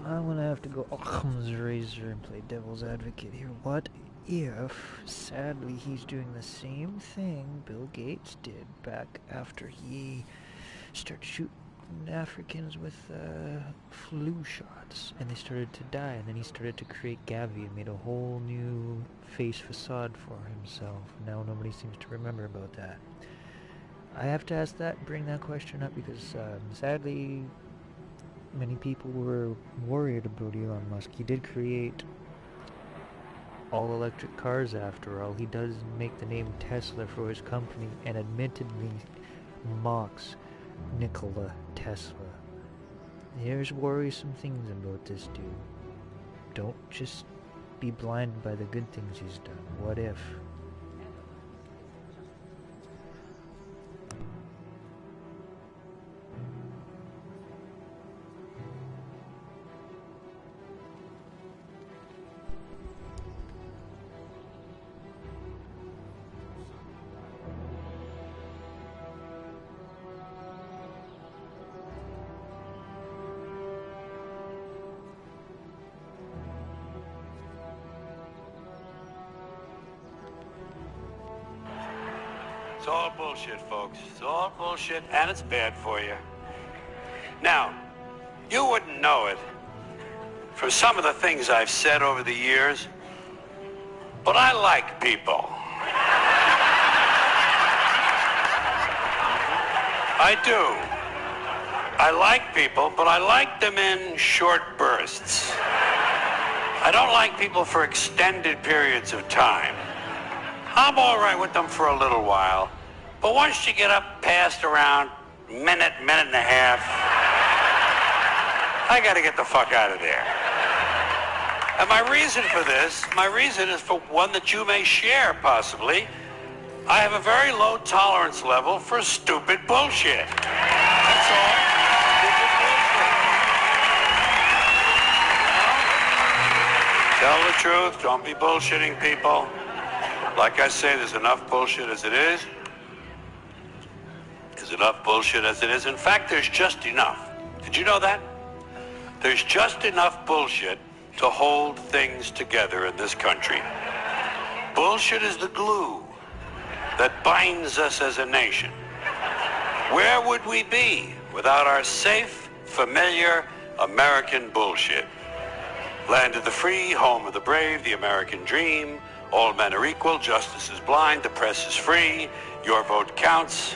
I'm gonna have to go Occam's razor and play devil's advocate here. What if, sadly, he's doing the same thing Bill Gates did back after he started shooting Africans with flu shots, and they started to die, and then he started to create Gavi and made a whole new face facade for himself. Now nobody seems to remember about that. I have to ask that, bring that question up, because sadly many people were worried about Elon Musk. He did create all-electric cars after all. He does make the name Tesla for his company and admittedly mocks Nikola Tesla. There's worrisome things about this dude. Don't just be blinded by the good things he's done. What if? It's all bullshit, folks. It's all bullshit, and it's bad for you. Now, you wouldn't know it from some of the things I've said over the years, but I like people. I do. I like people, but I like them in short bursts. I don't like people for extended periods of time. I'm all right with them for a little while, but once you get up past around minute and a half, I gotta get the fuck out of there. And my reason for this, is for one that you may share, possibly. I have a very low tolerance level for stupid bullshit. That's all. Stupid bullshit. Tell the truth. Don't be bullshitting people. Like I say, there's enough bullshit as it is. There's enough bullshit as it is. In fact, there's just enough. Did you know that? There's just enough bullshit to hold things together in this country. Bullshit is the glue that binds us as a nation. Where would we be without our safe, familiar American bullshit? Land of the free, home of the brave, the American dream. All men are equal, justice is blind, the press is free, your vote counts.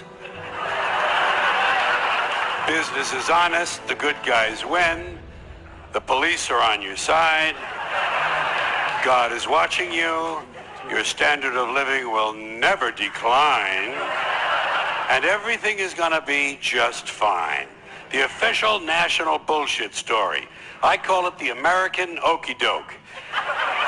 Business is honest, the good guys win. The police are on your side. God is watching you. Your standard of living will never decline. And everything is going to be just fine. The official national bullshit story. I call it the American okey doke.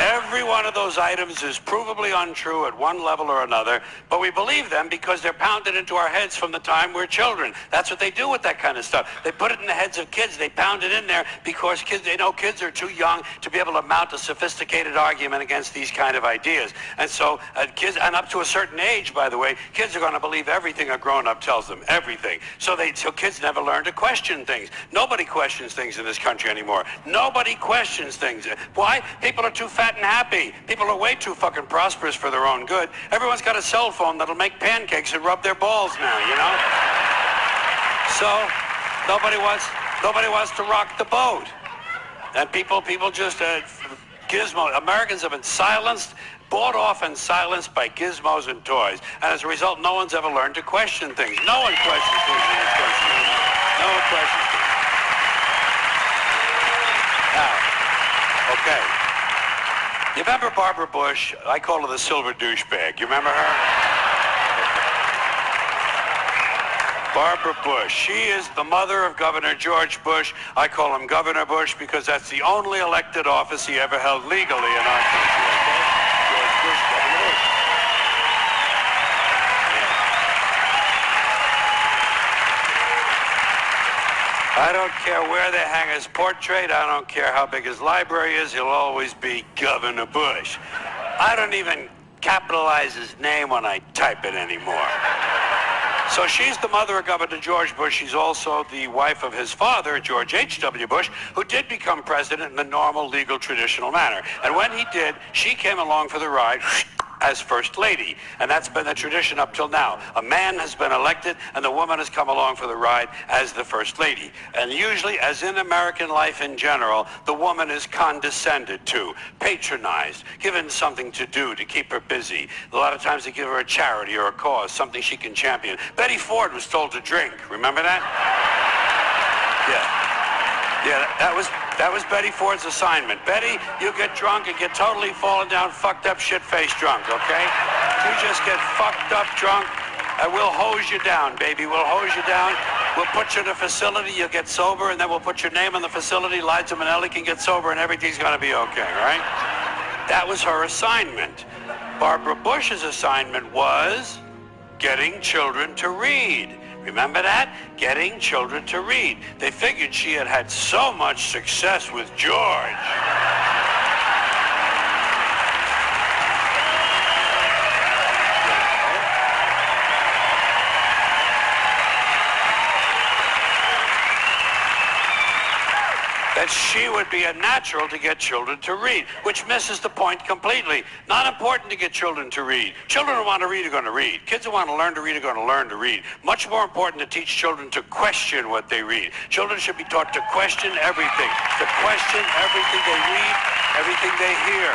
Every one of those items is provably untrue at one level or another, but we believe them because they're pounded into our heads from the time we're children. That's what they do with that kind of stuff. They put it in the heads of kids. They pound it in there because they know kids are too young to be able to mount a sophisticated argument against these kind of ideas. And so kids, and up to a certain age, by the way, kids are going to believe everything a grown-up tells them, everything. So kids never learn to question things. Nobody questions things in this country anymore. Nobody questions things. Why? People are too fat and happy. People are way too fucking prosperous for their own good. Everyone's got a cell phone that'll make pancakes and rub their balls now, you know? So nobody wants to rock the boat. And people just gizmo. Americans have been silenced, bought off and silenced by gizmos and toys. And as a result, no one's ever learned to question things. No one questions things in this country anymore. No one questions things. Now, okay. You remember Barbara Bush? I call her the silver douchebag. You remember her? Barbara Bush. She is the mother of Governor George Bush. I call him Governor Bush because that's the only elected office he ever held legally in our country. Okay? George Bush, Governor Bush. I don't care where they hang his portrait. I don't care how big his library is. He'll always be Governor Bush. I don't even capitalize his name when I type it anymore. So she's the mother of Governor George Bush. She's also the wife of his father, George H.W. Bush, who did become president in the normal, legal, traditional manner. And when he did, she came along for the ride as First Lady. And that's been the tradition up till now. A man has been elected and the woman has come along for the ride as the First Lady. And usually, as in American life in general, the woman is condescended to, patronized, given something to do to keep her busy. A lot of times they give her a charity or a cause, something she can champion. Betty Ford was told to drink. Remember that? Yeah, that was Betty Ford's assignment. Betty, you get drunk and get totally fallen down, fucked up, shit-faced drunk, okay? You just get fucked up drunk, and we'll hose you down, baby. We'll hose you down. We'll put you in a facility, you'll get sober, and then we'll put your name in the facility. Liza Minnelli can get sober, and everything's gonna be okay, right? That was her assignment. Barbara Bush's assignment was getting children to read. Remember that? Getting children to read. They figured she had had so much success with George. that she would be a natural to get children to read, which misses the point completely. Not important to get children to read. Children who want to read are going to read. Kids who want to learn to read are going to learn to read. Much more important to teach children to question what they read. Children should be taught to question everything, to question everything they read, everything they hear.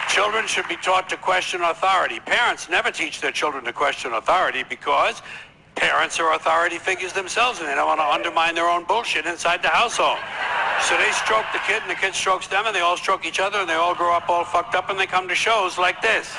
Children should be taught to question authority. Parents never teach their children to question authority because parents are authority figures themselves and they don't want to undermine their own bullshit inside the household. So they stroke the kid and the kid strokes them and they all stroke each other and they all grow up all fucked up and they come to shows like this.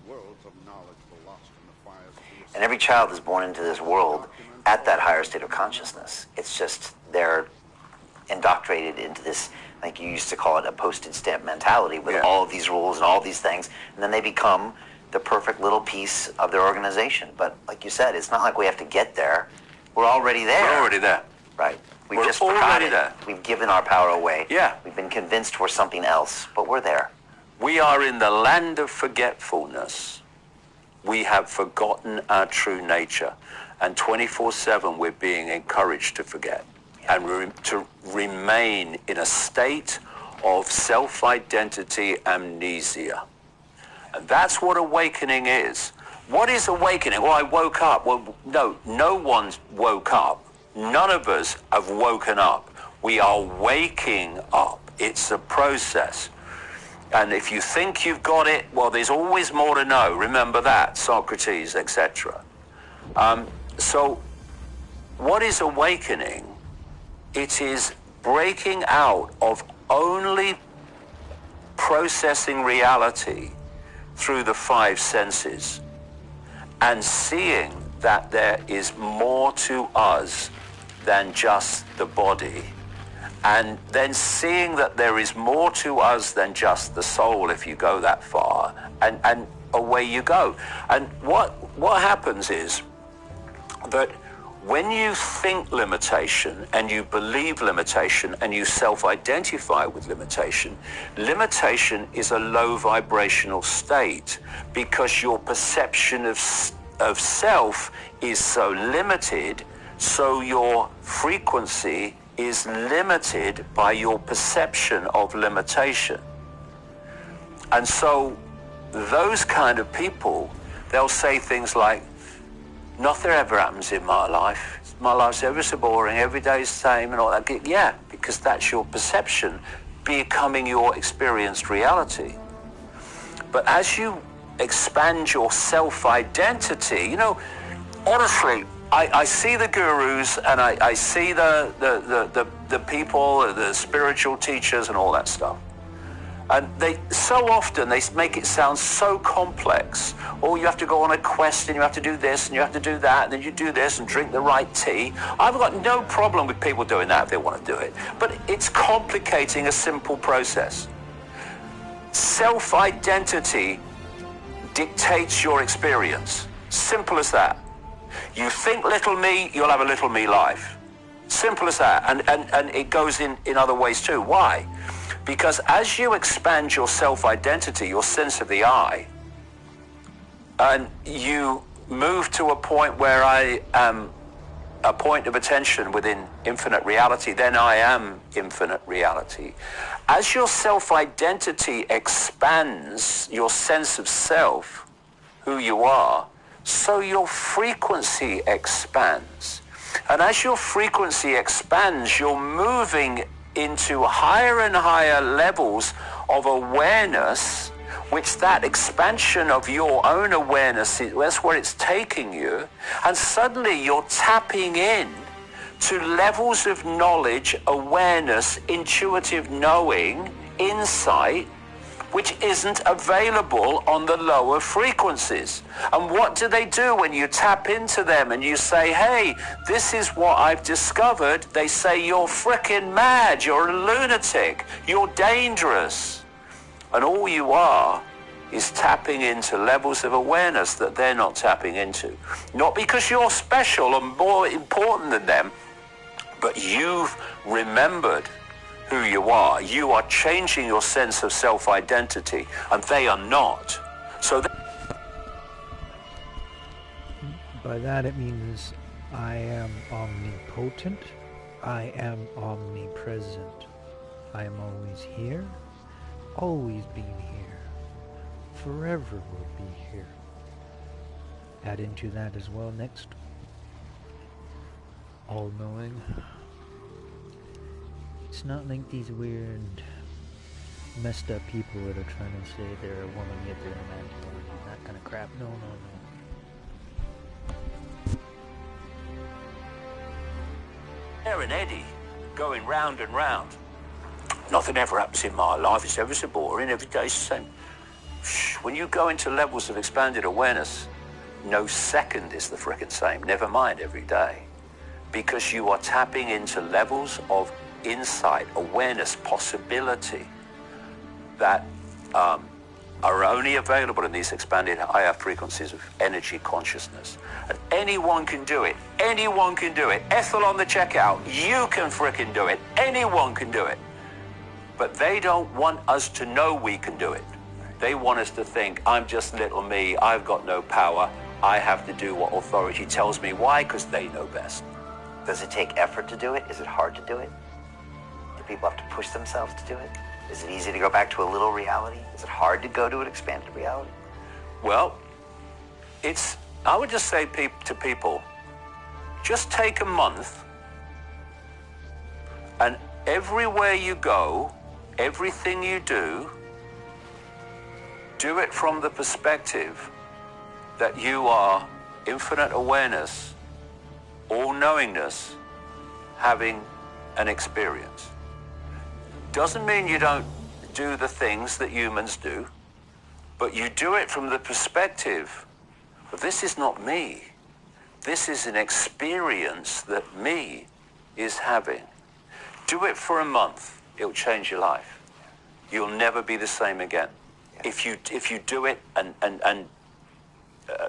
worlds of knowledge were lost in the fires of the And every child is born into this world at that higher state of consciousness. It's just they're indoctrinated into this, like you used to call it, a postage stamp mentality with all of these rules and all these things, and then they become the perfect little piece of their organization. But like you said, it's not like we have to get there. We're already there. We're already there. Right. We've We're just already forgotten. there. We've given our power away. Yeah. We've been convinced we're something else, but we're there. We are in the land of forgetfulness. We have forgotten our true nature. And 24/7 we're being encouraged to forget and to remain in a state of self-identity amnesia. And that's what awakening is. What is awakening? Well, I woke up. Well, no one's woke up. None of us have woken up. We are waking up. It's a process. And if you think you've got it, well, there's always more to know. Remember that, Socrates, etc. So what is awakening? It is breaking out of only processing reality through the five senses and seeing that there is more to us than just the body, and then seeing that there is more to us than just the soul if you go that far, and away you go. And what happens is that when you think limitation and you believe limitation and you self-identify with limitation, limitation is a low vibrational state because your perception of self is so limited, so your frequency is limited by your perception of limitation. And so those kind of people, they'll say things like, nothing ever happens in my life. My life's ever so boring. Every day's the same and all that. Yeah, because that's your perception becoming your experienced reality. But as you expand your self-identity, you know, honestly, I see the gurus and I see the people, the spiritual teachers and all that stuff. And they so often they make it sound so complex. Oh, you have to go on a quest and you have to do this and you have to do that and then you do this and drink the right tea. I've got no problem with people doing that if they want to do it. But it's complicating a simple process. Self-identity dictates your experience. Simple as that. You think little me, you'll have a little me life. Simple as that. And it goes in other ways too. Why? Because as you expand your self-identity, your sense of the I, and you move to a point where I am a point of attention within infinite reality, then I am infinite reality. As your self-identity expands your sense of self, who you are, so your frequency expands. And as your frequency expands, you're moving into higher and higher levels of awareness, which that expansion of your own awareness, that's where it's taking you. And suddenly you're tapping in to levels of knowledge, awareness, intuitive knowing, insight, which isn't available on the lower frequencies. And what do they do when you tap into them and you say, hey, this is what I've discovered? They say, you're frickin' mad, you're a lunatic, you're dangerous. And all you are is tapping into levels of awareness that they're not tapping into. Not because you're special and more important than them, but you've remembered who you are. You are changing your sense of self-identity, and they are not. So by that it means I am omnipotent, I am omnipresent, I am always here, always being here, forever will be here. Add into that as well next. All-knowing. It's not like these weird, messed up people that are trying to say they're a woman yet they're a man, that kind of crap. No. Aaron Eddie, going round and round. Nothing ever happens in my life. It's ever so boring. Every day's the same. When you go into levels of expanded awareness, no second is the frickin' same, never mind every day. Because you are tapping into levels of insight, awareness, possibility that are only available in these expanded higher frequencies of energy consciousness. And anyone can do it. Anyone can do it. Ethel on the checkout, you can frickin' do it. Anyone can do it. But they don't want us to know we can do it. They want us to think, I'm just little me, I've got no power, I have to do what authority tells me. Why? Because they know best. Does it take effort to do it? Is it hard to do it? Do people have to push themselves to do it? Is it easy to go back to a little reality? Is it hard to go to an expanded reality? Well, I would just say to people, just take a month and everywhere you go, everything you do it from the perspective that you are infinite awareness, all-knowingness, having an experience. Doesn't mean you don't do the things that humans do, but you do it from the perspective of this is not me. This is an experience that me is having. Do it for a month. It'll change your life. You'll never be the same again. If you do it and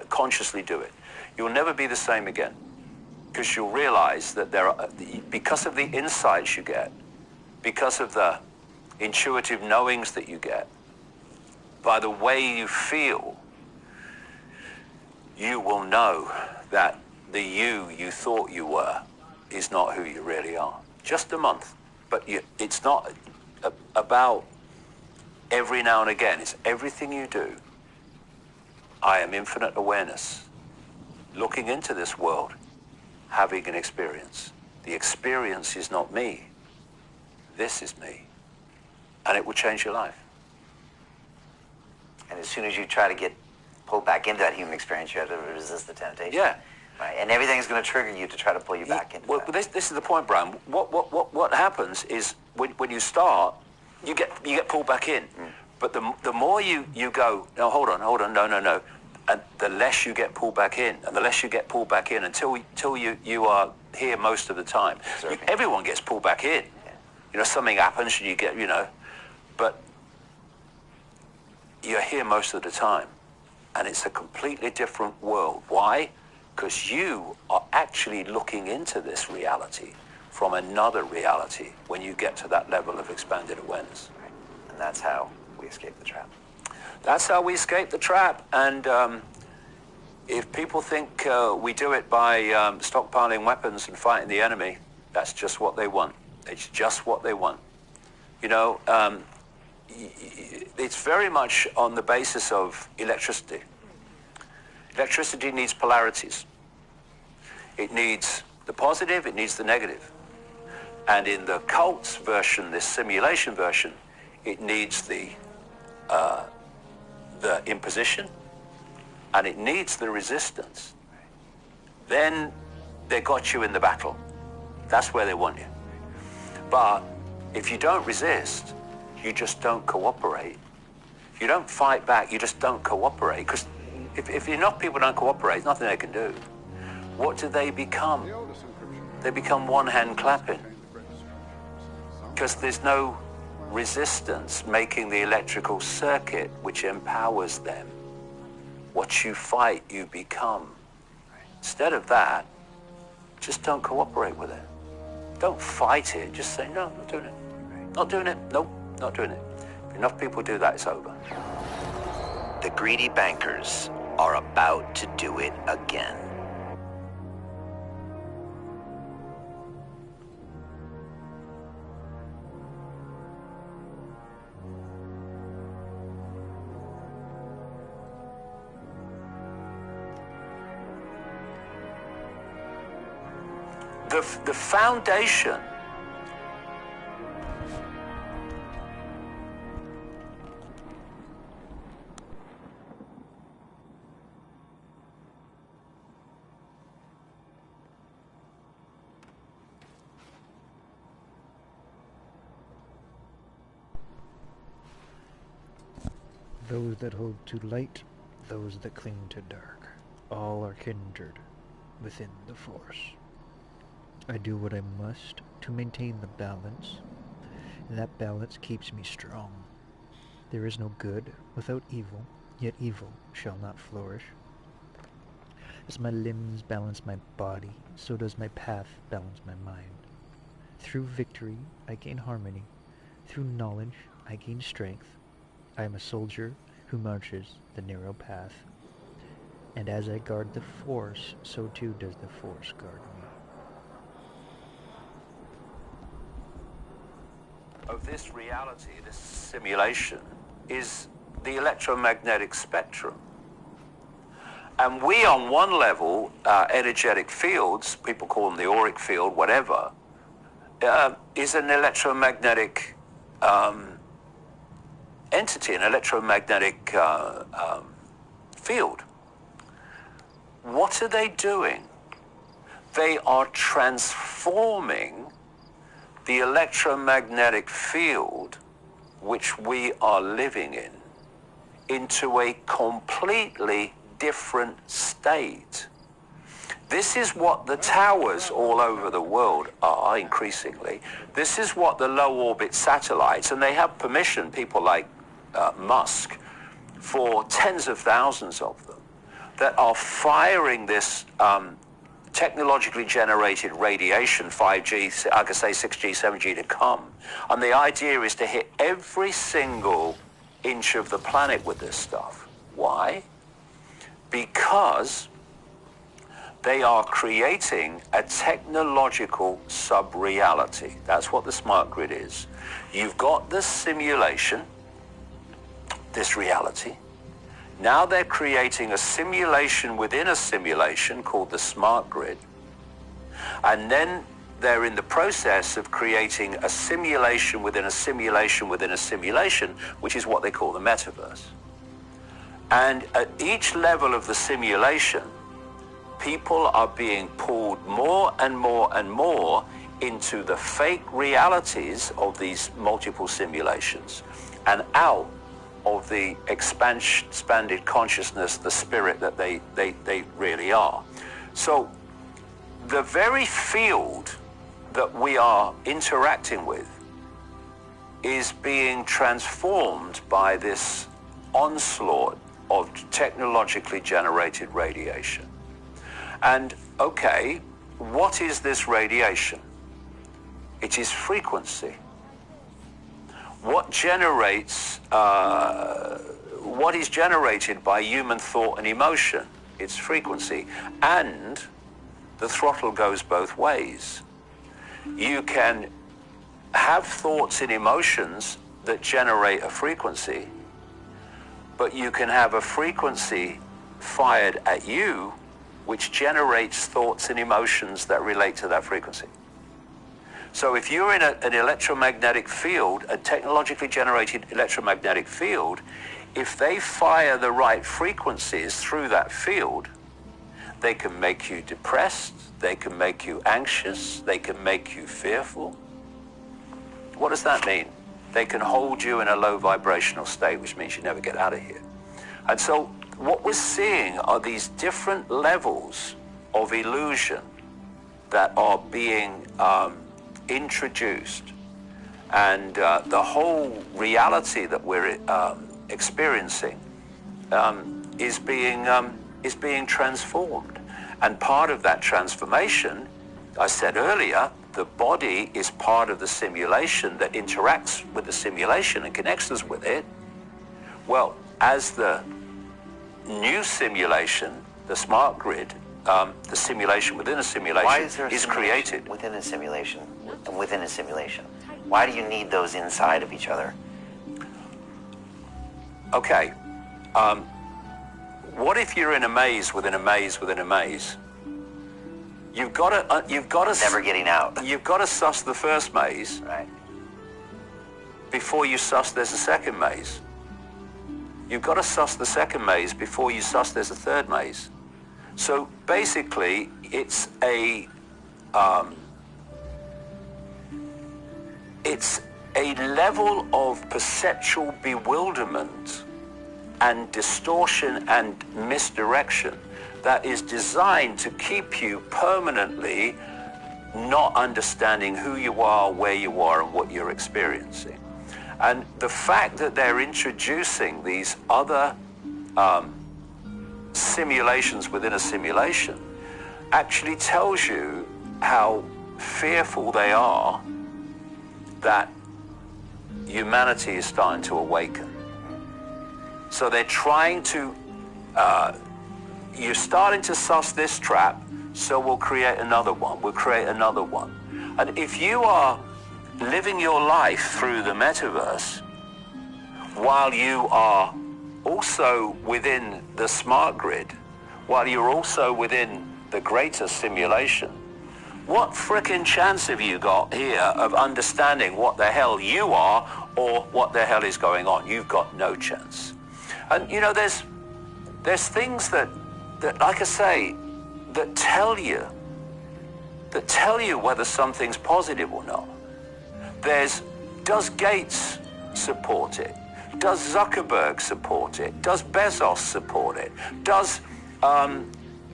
consciously do it, you'll never be the same again. Because you'll realize that because of the insights you get, because of the intuitive knowings that you get, by the way you feel, you will know that the you thought you were is not who you really are. Just a month. But it's not about every now and again. It's everything you do. I am infinite awareness, looking into this world, having an experience. The experience is not me. This is me. And it will change your life. And as soon as you try to get pulled back into that human experience, you have to resist the temptation. Yeah. Right. And everything's going to trigger you to try to pull you back into that. This is the point, Brian. What happens is when you start, you get pulled back in. But the more you go, no, hold on, no. And the less you get pulled back in, and the less you get pulled back in until you are here most of the time. Everyone gets pulled back in. Yeah. You know, something happens and you get, but you're here most of the time. And it's a completely different world. Why? Because you are actually looking into this reality from another reality when you get to that level of expanded awareness. Right. And that's how we escape the trap. That's how we escape the trap. And if people think we do it by stockpiling weapons and fighting the enemy, that's just what they want. It's just what they want. It's very much on the basis of electricity. Electricity needs polarities. It needs the positive, it needs the negative. And in the cult's version, this simulation version, it needs the imposition and it needs the resistance. Then they got you in the battle. That's where they want you. But if you don't resist, you just don't cooperate. If you don't fight back, you just don't cooperate. Because if enough people don't cooperate, there's nothing they can do. What do they become? They become one hand clapping. Because there's no resistance making the electrical circuit which empowers them. What you fight, you become. Instead of that, just don't cooperate with it. Don't fight it. Just say, no, not doing it. Not doing it. Nope, not doing it. If enough people do that, it's over. The greedy bankers are about to do it again. The foundation those that hold to light, those that cling to dark, all are kindred within the Force. I do what I must to maintain the balance, and that balance keeps me strong. There is no good without evil, yet evil shall not flourish. As my limbs balance my body, so does my path balance my mind. Through victory, I gain harmony. Through knowledge, I gain strength. I am a soldier who marches the narrow path. And as I guard the Force, so too does the Force guard me. Of this reality, this simulation, is the electromagnetic spectrum. And we, on one level, energetic fields, people call them the auric field, whatever, is an electromagnetic entity, an electromagnetic field. What are they doing? They are transforming the electromagnetic field which we are living in into a completely different state. This is what the towers all over the world are increasingly. This is what the low orbit satellites, and they have permission, people like Musk, for tens of thousands of them, that are firing this technologically generated radiation, 5G, I could say 6G, 7G to come. And the idea is to hit every single inch of the planet with this stuff. Why? Because they are creating a technological sub-reality. That's what the smart grid is. You've got this simulation, this reality. Now they're creating a simulation within a simulation called the smart grid. And then they're in the process of creating a simulation within a simulation within a simulation, which is what they call the metaverse. And at each level of the simulation, people are being pulled more and more and more into the fake realities of these multiple simulations and out of the expanded consciousness, the spirit that they really are. So the very field that we are interacting with is being transformed by this onslaught of technologically generated radiation. And okay, what is this radiation? It is frequency. What generates, what is generated by human thought and emotion? It's frequency. And the throttle goes both ways. You can have thoughts and emotions that generate a frequency, but you can have a frequency fired at you which generates thoughts and emotions that relate to that frequency. So if you're in an electromagnetic field, a technologically generated electromagnetic field, if they fire the right frequencies through that field, they can make you depressed, they can make you anxious, they can make you fearful. What does that mean? They can hold you in a low vibrational state, which means you never get out of here. And so what we're seeing are these different levels of illusion that are being introduced, and the whole reality that we're experiencing is being transformed. And part of that transformation, I said earlier, the body is part of the simulation that interacts with the simulation and connects us with it. Well, as the new simulation, the smart grid, the simulation within a simulation is created. Within a simulation, within a simulation. Why do you need those inside of each other? Okay. What if you're in a maze within a maze within a maze? You've got to never getting out. You've got to suss the first maze, right? Before you suss there's a second maze. You've got to suss the second maze before you suss there's a third maze. So basically, it's a level of perceptual bewilderment and distortion and misdirection that is designed to keep you permanently not understanding who you are, where you are, and what you're experiencing. And the fact that they're introducing these other simulations within a simulation actually tells you how fearful they are that humanity is starting to awaken. So they're trying to, you're starting to suss this trap, so we'll create another one, we'll create another one. And if you are living your life through the metaverse while you are also within the smart grid, while you're also within the greater simulation, what frickin' chance have you got here of understanding what the hell you are or what the hell is going on? You've got no chance. And you know, there's things that like I say, that tell you whether something's positive or not. Does Gates support it? Does Zuckerberg support it? Does Bezos support it? Does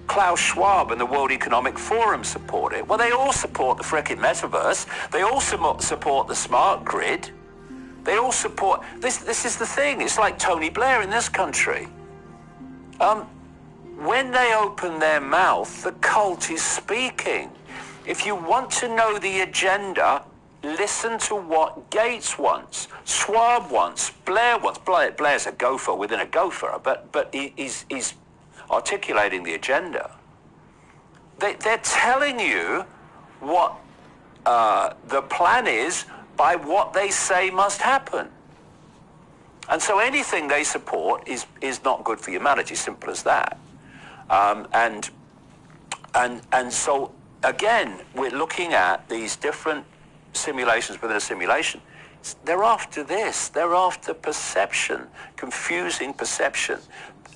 Klaus Schwab and the World Economic Forum support it? Well, they all support the frickin' metaverse. They all support the smart grid. They all support... This is the thing. It's like Tony Blair in this country. When they open their mouth, the cult is speaking. If you want to know the agenda, listen to what Gates wants, Schwab wants, Blair wants. Blair's a gopher within a gopher, but he's articulating the agenda. They're telling you what the plan is by what they say must happen. And so anything they support is not good for humanity, simple as that. And so, again, we're looking at these different simulations within a simulation. They're after this. They're after perception, confusing perception.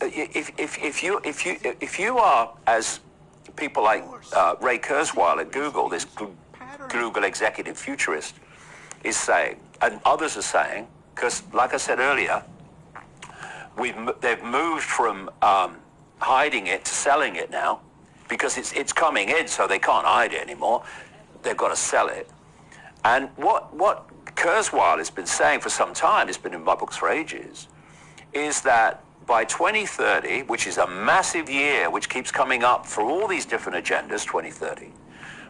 If you are, as people like Ray Kurzweil at Google, this Google executive futurist, is saying, and others are saying, because like I said earlier, they've moved from hiding it to selling it now, because it's coming in, so they can't hide it anymore. They've got to sell it. And what Kurzweil has been saying for some time, it's been in my books for ages, is that by 2030, which is a massive year, which keeps coming up for all these different agendas, 2030,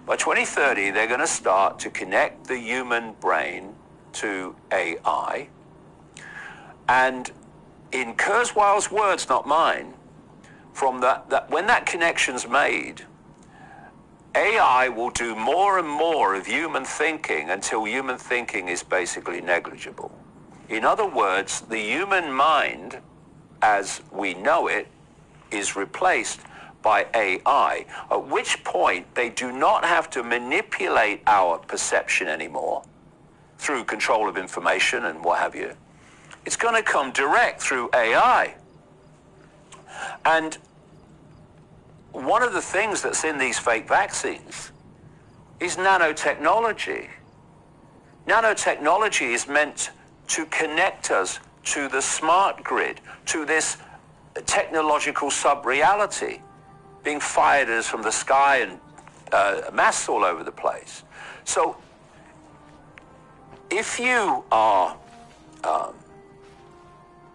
by 2030, they're going to start to connect the human brain to AI. And in Kurzweil's words, not mine, from that when that connection's made, AI will do more and more of human thinking until human thinking is basically negligible. In other words, the human mind, as we know it, is replaced by AI, at which point they do not have to manipulate our perception anymore through control of information and what have you. It's going to come direct through AI. And one of the things that's in these fake vaccines is nanotechnology. Nanotechnology is meant to connect us to the smart grid, to this technological sub-reality being fired at us from the sky and mass all over the place. So if you are,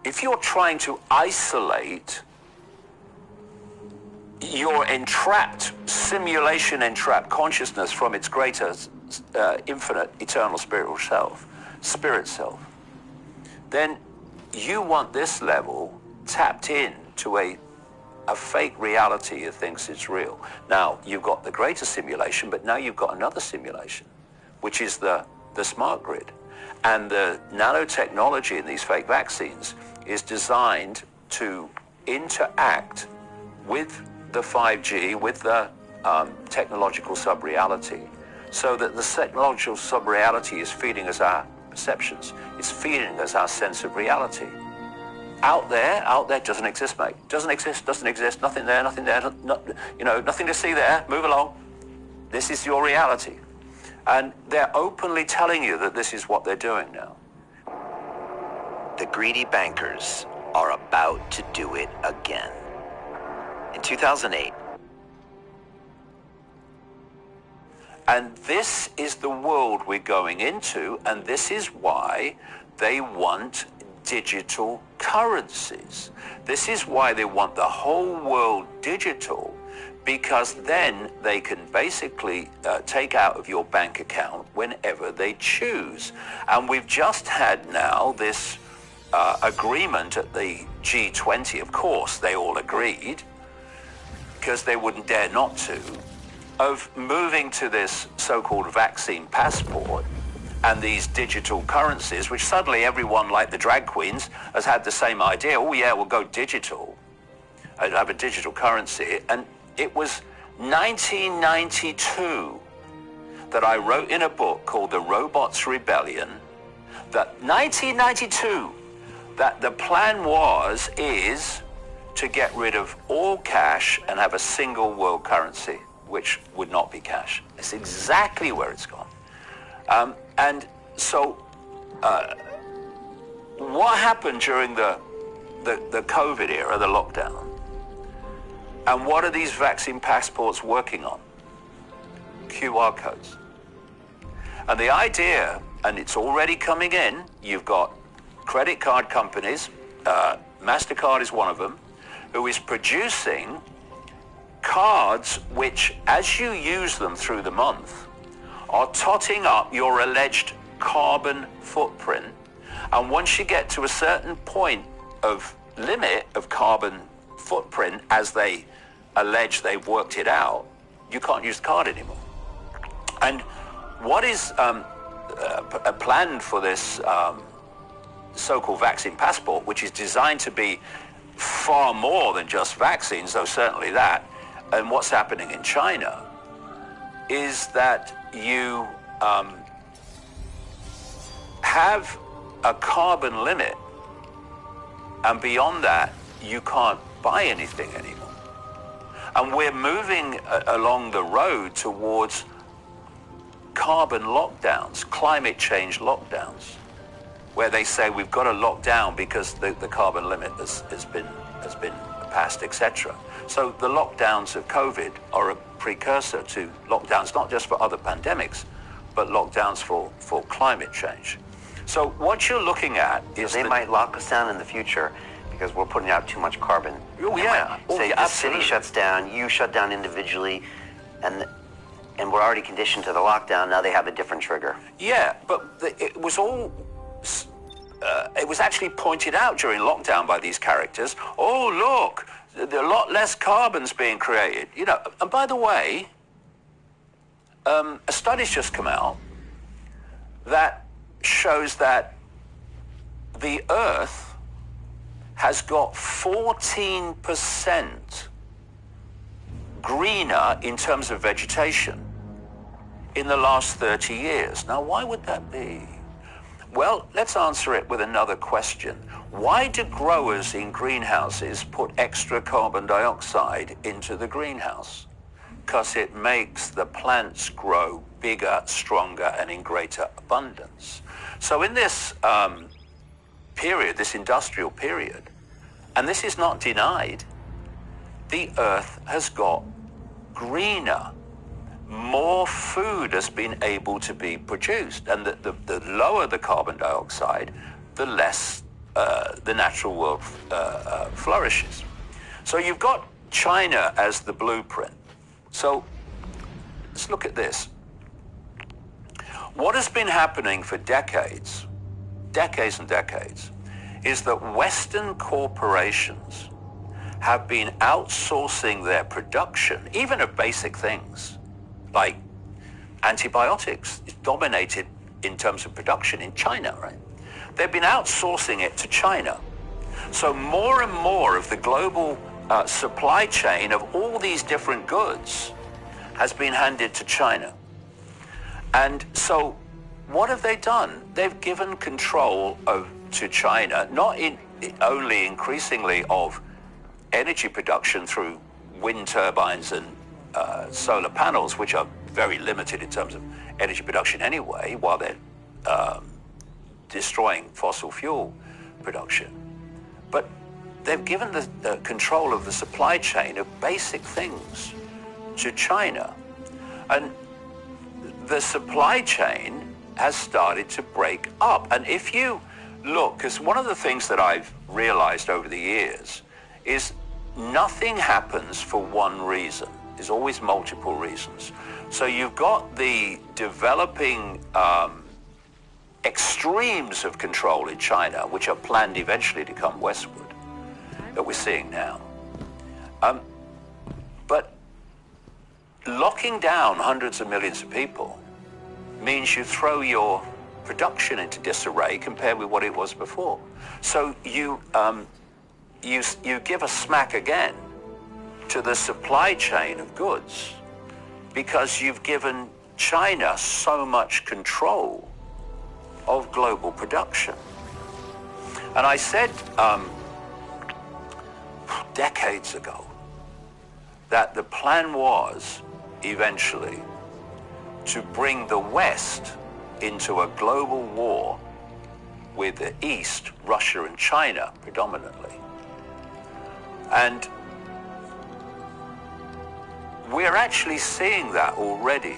if you're trying to isolate your entrapped, simulation-entrapped consciousness from its greater, infinite, eternal spiritual self, spirit self, then you want this level tapped in to a fake reality that thinks it's real. Now, you've got the greater simulation, but now you've got another simulation, which is the smart grid. And the nanotechnology in these fake vaccines is designed to interact with the 5G, with the technological sub-reality, so that the technological sub-reality is feeding us our perceptions. It's feeding us our sense of reality. Out there doesn't exist, mate. Doesn't exist, nothing there, nothing to see there, move along. This is your reality. And they're openly telling you that this is what they're doing now. The greedy bankers are about to do it again. In 2008, and this is the world we're going into, and this is why they want digital currencies. This is why they want the whole world digital, because then they can basically take out of your bank account whenever they choose. And we've just had now this agreement at the G20, of course, they all agreed, because they wouldn't dare not to, of moving to this so-called vaccine passport and these digital currencies, which suddenly everyone, like the drag queens, has had the same idea. Oh yeah, we'll go digital. I'd have a digital currency. And it was 1992 that I wrote in a book called The Robots' Rebellion, that 1992, that the plan is to get rid of all cash and have a single world currency, which would not be cash. It's exactly where it's gone. And so what happened during the COVID era, the lockdown? And what are these vaccine passports working on? QR codes. And the idea, and it's already coming in, you've got credit card companies, MasterCard is one of them, who is producing cards which, as you use them through the month, are totting up your alleged carbon footprint. And once you get to a certain point of limit of carbon footprint, as they allege they've worked it out, you can't use the card anymore. And what is planned for this so-called vaccine passport, which is designed to be far more than just vaccines, though certainly that, and what's happening in China, is that you have a carbon limit, and beyond that, you can't buy anything anymore. And we're moving along the road towards carbon lockdowns, climate change lockdowns, where they say we've got to lock down because the carbon limit has been passed, etc. So the lockdowns of COVID are a precursor to lockdowns, not just for other pandemics, but lockdowns for climate change. So what you're looking at is they might lock us down in the future because we're putting out too much carbon. Oh yeah. Say the city shuts down, you shut down individually, and we're already conditioned to the lockdown. Now they have a different trigger. Yeah, but it was all. It was actually pointed out during lockdown by these characters. Oh look, a lot less carbon's being created. You know, and by the way, a study's just come out that shows that the Earth has got 14% greener in terms of vegetation in the last 30 years. Now, why would that be? Well, let's answer it with another question. Why do growers in greenhouses put extra carbon dioxide into the greenhouse? Because it makes the plants grow bigger, stronger, and in greater abundance. So in this period, this industrial period, and this is not denied, the Earth has got greener. More food has been able to be produced, and the lower the carbon dioxide, the less the natural world flourishes. So you've got China as the blueprint. So let's look at this. What has been happening for decades and decades, is that Western corporations have been outsourcing their production, even of basic things, like antibiotics. It's dominated in terms of production in China, right? They've been outsourcing it to China. So more and more of the global supply chain of all these different goods has been handed to China. And so what have they done? They've given control to China, not only increasingly of energy production through wind turbines and solar panels, which are very limited in terms of energy production anyway, while they're destroying fossil fuel production. But they've given the control of the supply chain of basic things to China. And the supply chain has started to break up. And if you look, because one of the things that I've realized over the years is nothing happens for one reason. There's always multiple reasons. So you've got the developing extremes of control in China, which are planned eventually to come westward, that we're seeing now. But locking down hundreds of millions of people means you throw your production into disarray compared with what it was before. So you give a smack again to the supply chain of goods because you've given China so much control of global production. And I said decades ago that the plan was eventually to bring the West into a global war with the East, Russia and China predominantly. And we're actually seeing that already,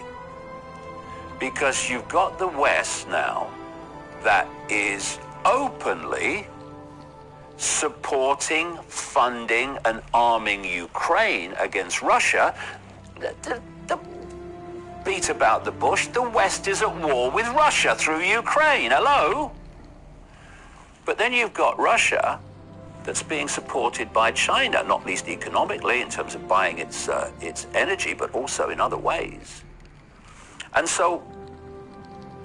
because you've got the West now that is openly supporting, funding and arming Ukraine against Russia. The beat about the bush, the West is at war with Russia through Ukraine. Hello? But then you've got Russia that's being supported by China, not least economically in terms of buying its energy, but also in other ways. And so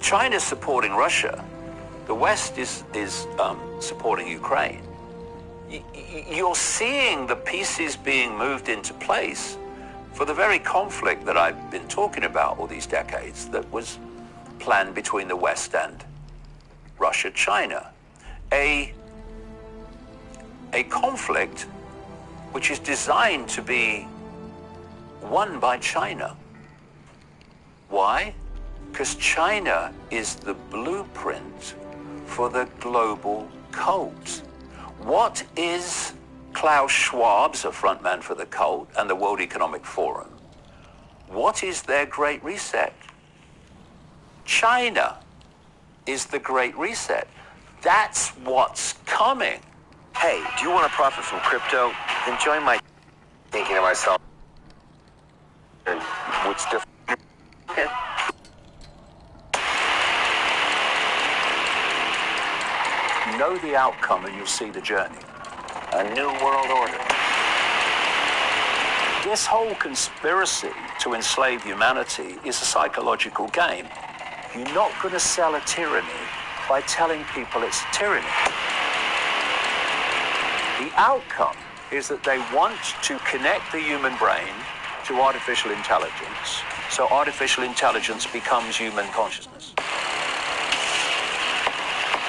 China's supporting Russia. The West is supporting Ukraine. You're seeing the pieces being moved into place for the very conflict that I've been talking about all these decades that was planned between the West and Russia, China. A conflict which is designed to be won by China. Why? Because China is the blueprint for the global cult. What is Klaus Schwab's a frontman for the cult and the World Economic Forum? What is their Great Reset? China is the Great Reset. That's what's coming. Hey, do you want to profit from crypto? Then join my thinking to myself. What's different? Okay. Know the outcome and you'll see the journey. A new world order. This whole conspiracy to enslave humanity is a psychological game. You're not going to sell a tyranny by telling people it's a tyranny. The outcome is that they want to connect the human brain to artificial intelligence, so artificial intelligence becomes human consciousness.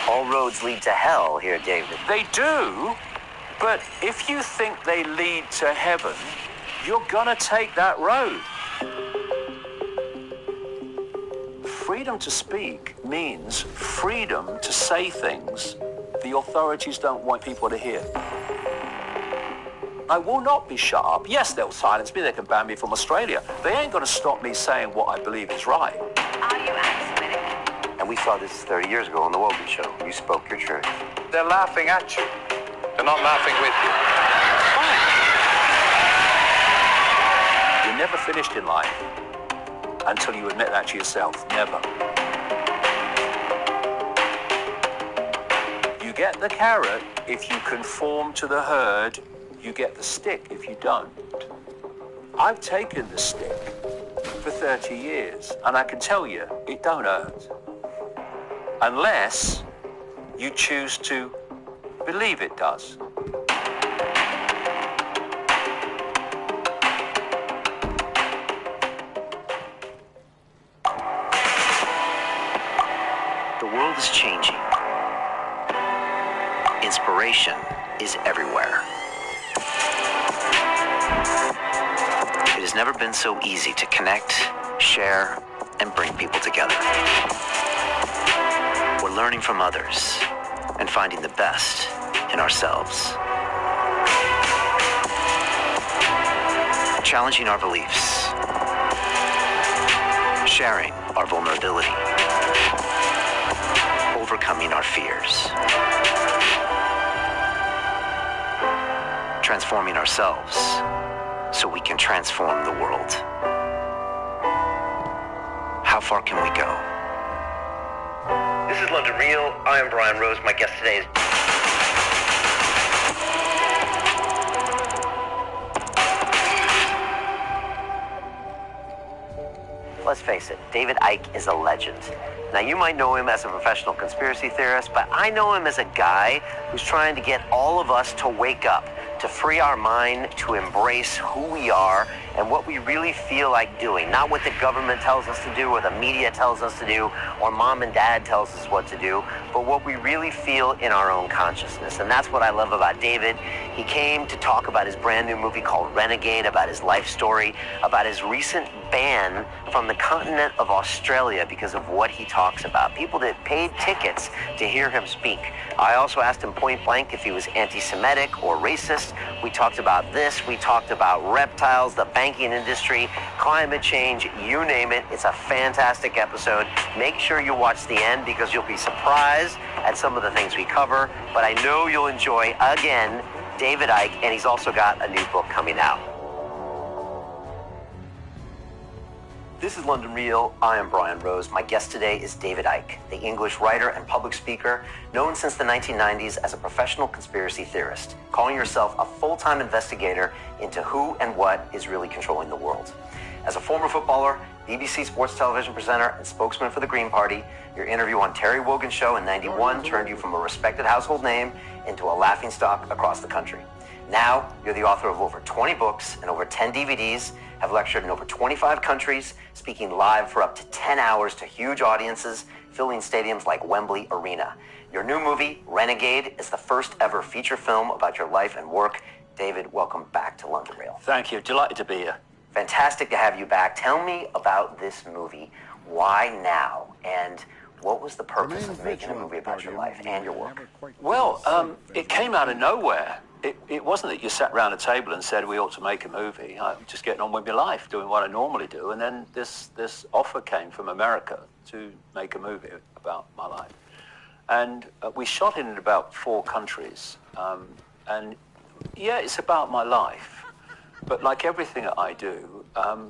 All roads lead to hell here, David. They do, but if you think they lead to heaven, you're gonna take that road. Freedom to speak means freedom to say things the authorities don't want people to hear. I will not be shut up. Yes, they'll silence me. They can ban me from Australia. They ain't going to stop me saying what I believe is right. Are you anti-Semitic? And we saw this 30 years ago on The Wogan Show. You spoke your truth. They're laughing at you. They're not laughing with you. You're never finished in life until you admit that to yourself. Never. You get the carrot if you conform to the herd. You get the stick if you don't. I've taken the stick for 30 years, and I can tell you, it don't hurt. Unless you choose to believe it does. The world is changing. Inspiration is everywhere. It has never been so easy to connect, share, and bring people together. We're learning from others and finding the best in ourselves. challenging our beliefs, sharing our vulnerability, overcoming our fears, transforming ourselves so we can transform the world. How far can we go? This is London Real. I am Brian Rose. My guest today is... Let's face it, David Icke is a legend. Now, you might know him as a professional conspiracy theorist, but I know him as a guy who's trying to get all of us to wake up, to free our mind, to embrace who we are and what we really feel like doing. Not what the government tells us to do or the media tells us to do or mom and dad tells us what to do, but what we really feel in our own consciousness. And that's what I love about David. He came to talk about his brand new movie called Renegade, about his life story, about his recent ban from the continent of Australia because of what he talks about. People that paid tickets to hear him speak. I also asked him point blank if he was anti-Semitic or racist. We talked about this. We talked about reptiles, the banking industry, climate change, you name it. It's a fantastic episode. Make sure you watch the end because you'll be surprised at some of the things we cover. But I know you'll enjoy, again, David Icke, and he's also got a new book coming out. This is London Real. I am Brian Rose. My guest today is David Icke, the English writer and public speaker, known since the 1990s as a professional conspiracy theorist, calling yourself a full-time investigator into who and what is really controlling the world. As a former footballer, BBC Sports television presenter, and spokesman for the Green Party, your interview on Terry Wogan's show in '91 turned you from a respected household name into a laughingstock across the country. Now, you're the author of over 20 books and over 10 DVDs, have lectured in over 25 countries, speaking live for up to 10 hours to huge audiences, filling stadiums like Wembley Arena. Your new movie, Renegade, is the first ever feature film about your life and work. David, welcome back to London Real. Thank you. Delighted to be here. Fantastic to have you back. Tell me about this movie. Why now? And what was the purpose of making a movie about your life and your work? Well, it came out of nowhere. It wasn't that you sat around a table and said we ought to make a movie. I'm just getting on with my life, doing what I normally do. And then this offer came from America to make a movie about my life. And we shot it in about 4 countries. And yeah, it's about my life. But like everything that I do, I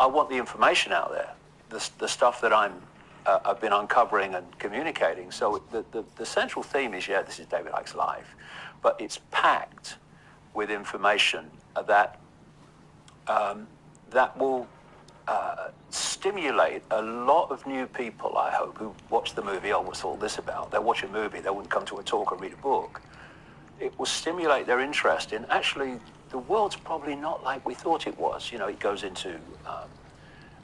want the information out there, the stuff that I've been uncovering and communicating. So the central theme is, yeah, this is David Icke's life, but it's packed with information that that will stimulate a lot of new people, I hope, who watch the movie. Oh, what's all this about? They'll watch a movie, they wouldn't come to a talk or read a book. It will stimulate their interest in, actually, the world's probably not like we thought it was. You know, it goes into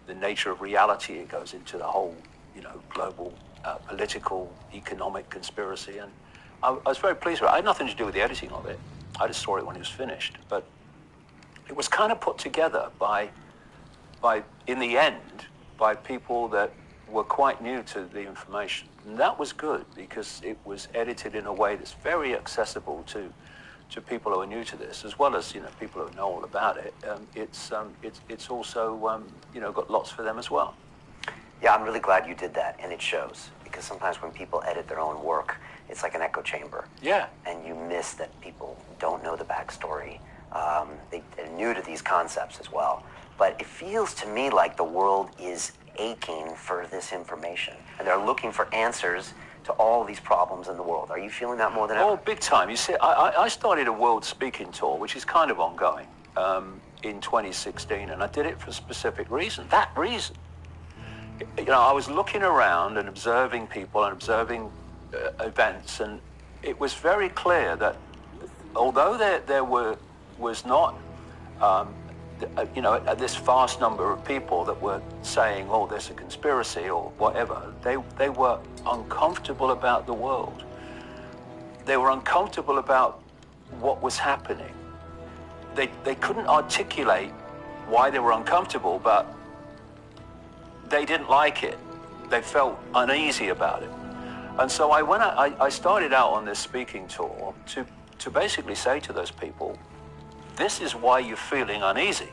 the nature of reality, it goes into the whole, global political, economic conspiracy. And I was very pleased with it. I had nothing to do with the editing of it. I just saw it when it was finished. But it was kind of put together in the end, by people that were quite new to the information. And that was good because it was edited in a way that's very accessible to people who are new to this, as well as, people who know all about it. It's also, got lots for them as well. Yeah, I'm really glad you did that, and it shows. Because sometimes when people edit their own work, it's like an echo chamber. Yeah. And you miss that people don't know the backstory. They're new to these concepts as well. But it feels to me like the world is aching for this information. And they're looking for answers to all these problems in the world. Are you feeling that more than ever? Oh, big time. You see, I started a world speaking tour, which is kind of ongoing, in 2016. And I did it for a specific reason. That reason. I was looking around and observing people and observing events, and it was very clear that although there was not, this vast number of people that were saying, oh, there's a conspiracy or whatever, they were uncomfortable about the world. They were uncomfortable about what was happening. They couldn't articulate why they were uncomfortable, but they didn't like it. They felt uneasy about it. And so I started out on this speaking tour to basically say to those people, this is why you're feeling uneasy.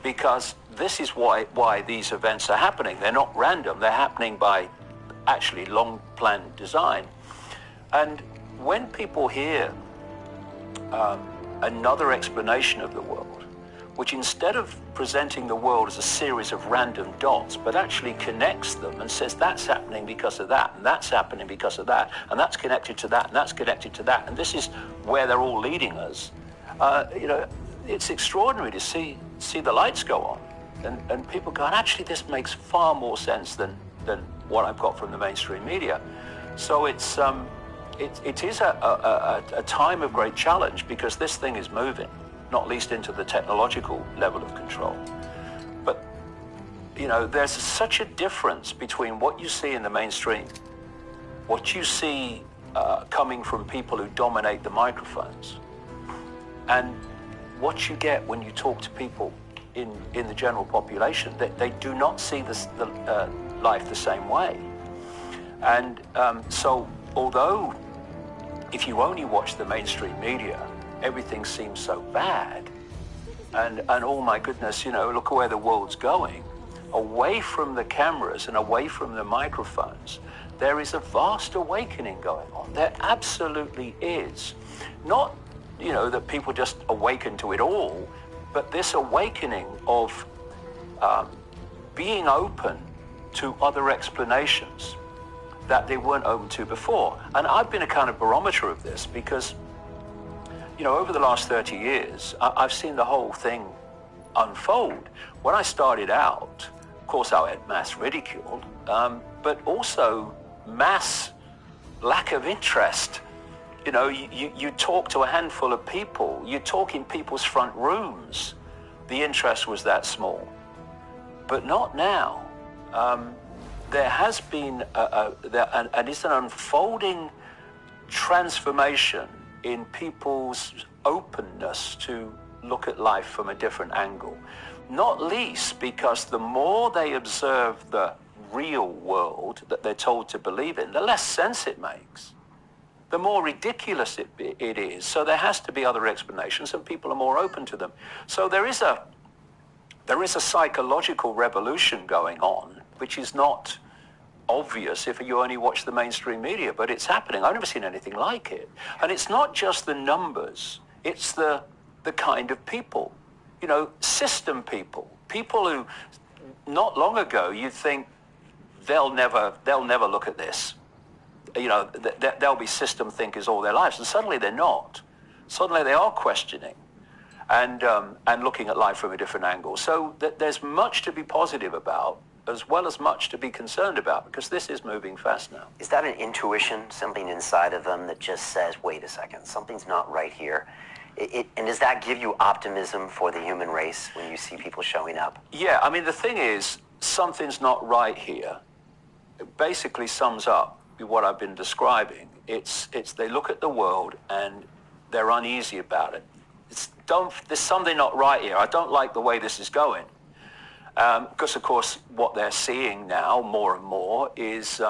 Because this is why these events are happening. They're not random. They're happening by actually long-planned design. And when people hear another explanation of the world, which instead of presenting the world as a series of random dots, but actually connects them and says that's happening because of that, and that's happening because of that, and that's connected to that, and that's connected to that, and this is where they're all leading us, it's extraordinary to see the lights go on. And people go, actually, this makes far more sense than what I've got from the mainstream media. So it is a time of great challenge, because this thing is moving, not least into the technological level of control. But, there's such a difference between what you see in the mainstream, what you see coming from people who dominate the microphones, and what you get when you talk to people in the general population. They do not see the life the same way. And so although if you only watch the mainstream media, everything seems so bad, and oh my goodness, look where the world's going, away from the cameras and away from the microphones, there is a vast awakening going on. There absolutely is. Not, that people just awaken to it all, but this awakening of being open to other explanations that they weren't open to before. And I've been a kind of barometer of this, because, over the last 30 years, I've seen the whole thing unfold. When I started out, of course, I had mass ridicule, but also mass lack of interest. You talk to a handful of people, you talk in people's front rooms, the interest was that small. But not now. There has been an unfolding transformation in people's openness to look at life from a different angle. Not least because the more they observe the real world that they're told to believe in, the less sense it makes, the more ridiculous it is. So there has to be other explanations, and people are more open to them. So there is a psychological revolution going on, which is not obvious if you only watch the mainstream media, but it's happening. I've never seen anything like it. And it's not just the numbers, it's the kind of people, system people who not long ago you'd think they'll never look at this. They'll be system thinkers all their lives, and suddenly they're not. Suddenly they are questioning and looking at life from a different angle. So there's much to be positive about, as well as much to be concerned about, because this is moving fast now. Is that an intuition, something inside of them that just says, wait a second, something's not right here? And does that give you optimism for the human race when you see people showing up? Yeah, I mean, the thing is, something's not right here. It basically sums up what I've been describing. It's they look at the world and they're uneasy about it. There's something not right here. I don't like the way this is going. Because, of course, what they're seeing now more and more is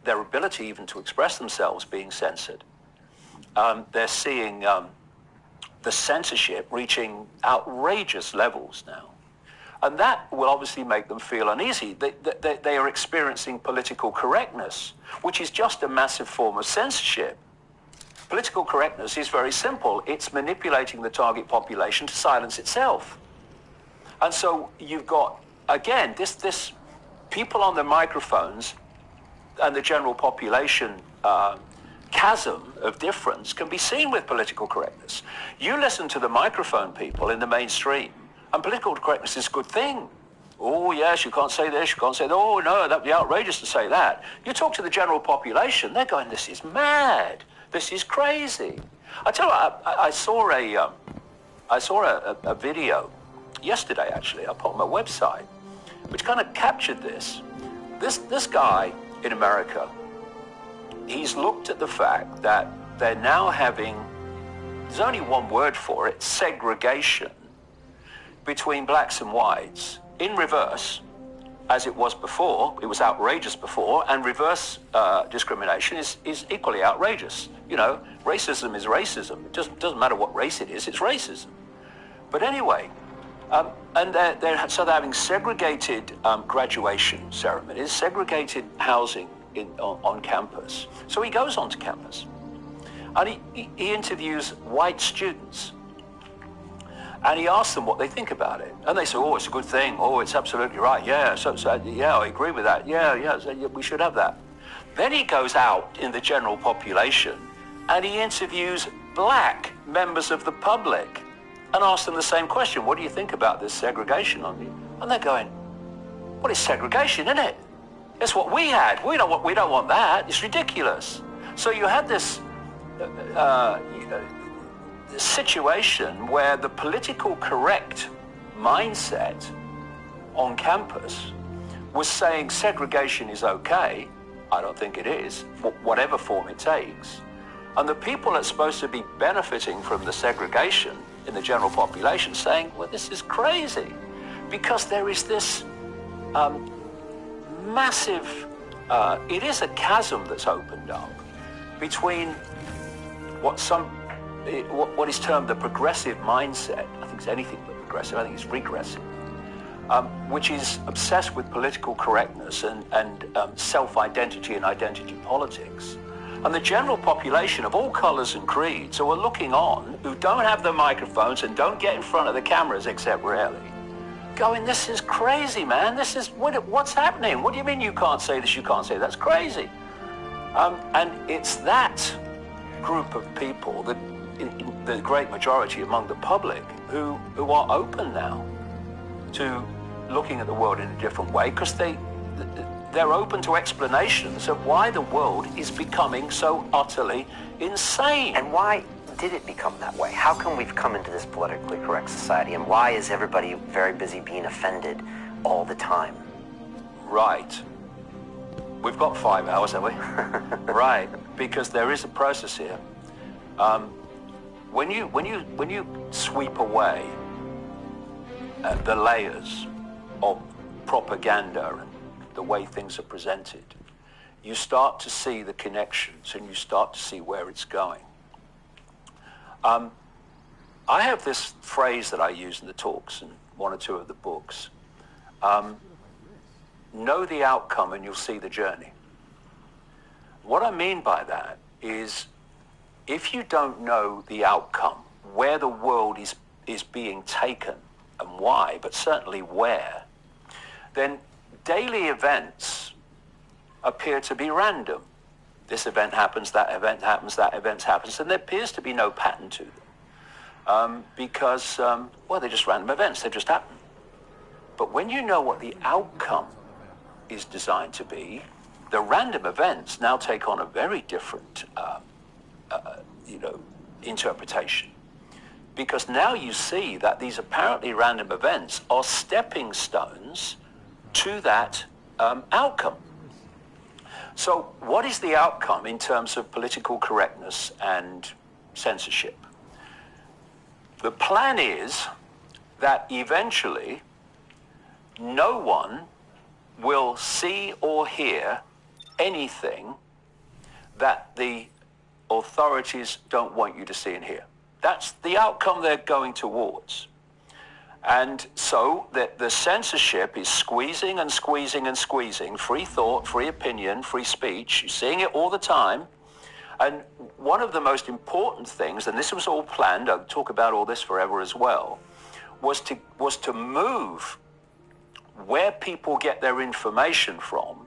their ability even to express themselves being censored. They're seeing the censorship reaching outrageous levels now. And that will obviously make them feel uneasy. They are experiencing political correctness, which is just a massive form of censorship. Political correctness is very simple. It's manipulating the target population to silence itself. And so you've got, again, this people on the microphones and the general population chasm of difference can be seen with political correctness. You listen to the microphone people in the mainstream, and political correctness is a good thing. Oh, yes, you can't say this, you can't say that. Oh, no, that'd be outrageous to say that. You talk to the general population, they're going, this is mad. This is crazy. I tell you what, I saw a video yesterday, actually, I put on my website, which kind of captured this. This guy in America, he's looked at the fact that they're now having, there's only one word for it, segregation between blacks and whites in reverse, as it was before. It was outrageous before, and reverse discrimination is equally outrageous. Racism is racism. It doesn't matter what race it is, it's racism. But anyway, and so they're having segregated graduation ceremonies, segregated housing on campus. So he goes onto campus, and he interviews white students. And he asks them what they think about it. And they say, oh, it's a good thing. Oh, it's absolutely right. Yeah, so yeah, I agree with that. Yeah, so we should have that. Then he goes out in the general population and he interviews black members of the public and asks them the same question. What do you think about this segregation on you? And they're going, well, it's segregation, isn't it? It's what we had. We don't want that. It's ridiculous. So you had this situation where the political correct mindset on campus was saying segregation is okay. I don't think it is, whatever form it takes. And the people that's supposed to be benefiting from the segregation in the general population saying, well, this is crazy, because there is this massive, it is a chasm that's opened up between what is termed the progressive mindset. I think it's anything but progressive. I think it's regressive, which is obsessed with political correctness and self-identity and identity politics. And the general population of all colours and creeds who are looking on, who don't have the microphones and don't get in front of the cameras except rarely, going, this is crazy, man. This is, what's happening? What do you mean you can't say this, you can't say that? That's crazy. And it's that group of people, the great majority among the public, who are open now to looking at the world in a different way, because they're open to explanations of why the world is becoming so utterly insane. And why did it become that way? How come we've come into this politically correct society, and why is everybody very busy being offended all the time? Right. We've got 5 hours, have we? Right, because there is a process here. When you sweep away the layers of propaganda and the way things are presented, you start to see the connections and you start to see where it's going. I have this phrase that I use in the talks and one or two of the books. Know the outcome and you'll see the journey. What I mean by that is, if you don't know the outcome, where the world is being taken and why, but certainly where, then daily events appear to be random. This event happens, that event happens, that event happens, and there appears to be no pattern to them. Because, well, they're just random events, they just happen. But when you know what the outcome is designed to be, the random events now take on a very different interpretation. Because now you see that these apparently random events are stepping stones to that outcome. So what is the outcome in terms of political correctness and censorship? The plan is that eventually no one will see or hear anything that the authorities don't want you to see and hear. That's the outcome they're going towards. And so the censorship is squeezing and squeezing and squeezing free thought, free opinion, free speech. You're seeing it all the time. And one of the most important things, and this was all planned, I'll talk about all this forever as well, was to move where people get their information from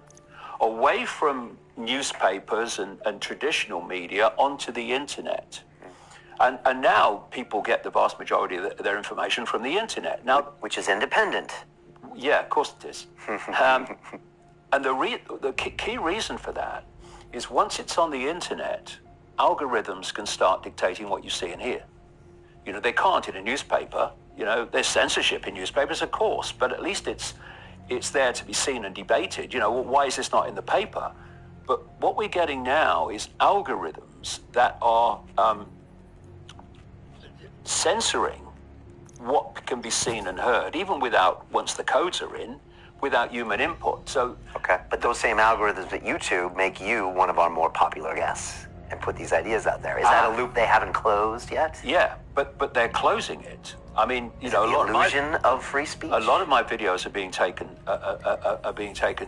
away from newspapers and traditional media onto the internet. And now people get the vast majority of their information from the internet. Now, which is independent. Yeah, of course it is. And the key reason for that is, once it's on the internet, algorithms can start dictating what you see and hear. You know, they can't in a newspaper. You know, there's censorship in newspapers, of course, but at least it's there to be seen and debated. You know, well, why is this not in the paper? But what we're getting now is algorithms that are censoring what can be seen and heard, even once the codes are in, without human input. So, okay, but those same algorithms at YouTube make you one of our more popular guests and put these ideas out there. Is that a loop they haven't closed yet? Yeah, but they're closing it I mean, you Is know, it the illusion of free speech? A lot of my videos are being taken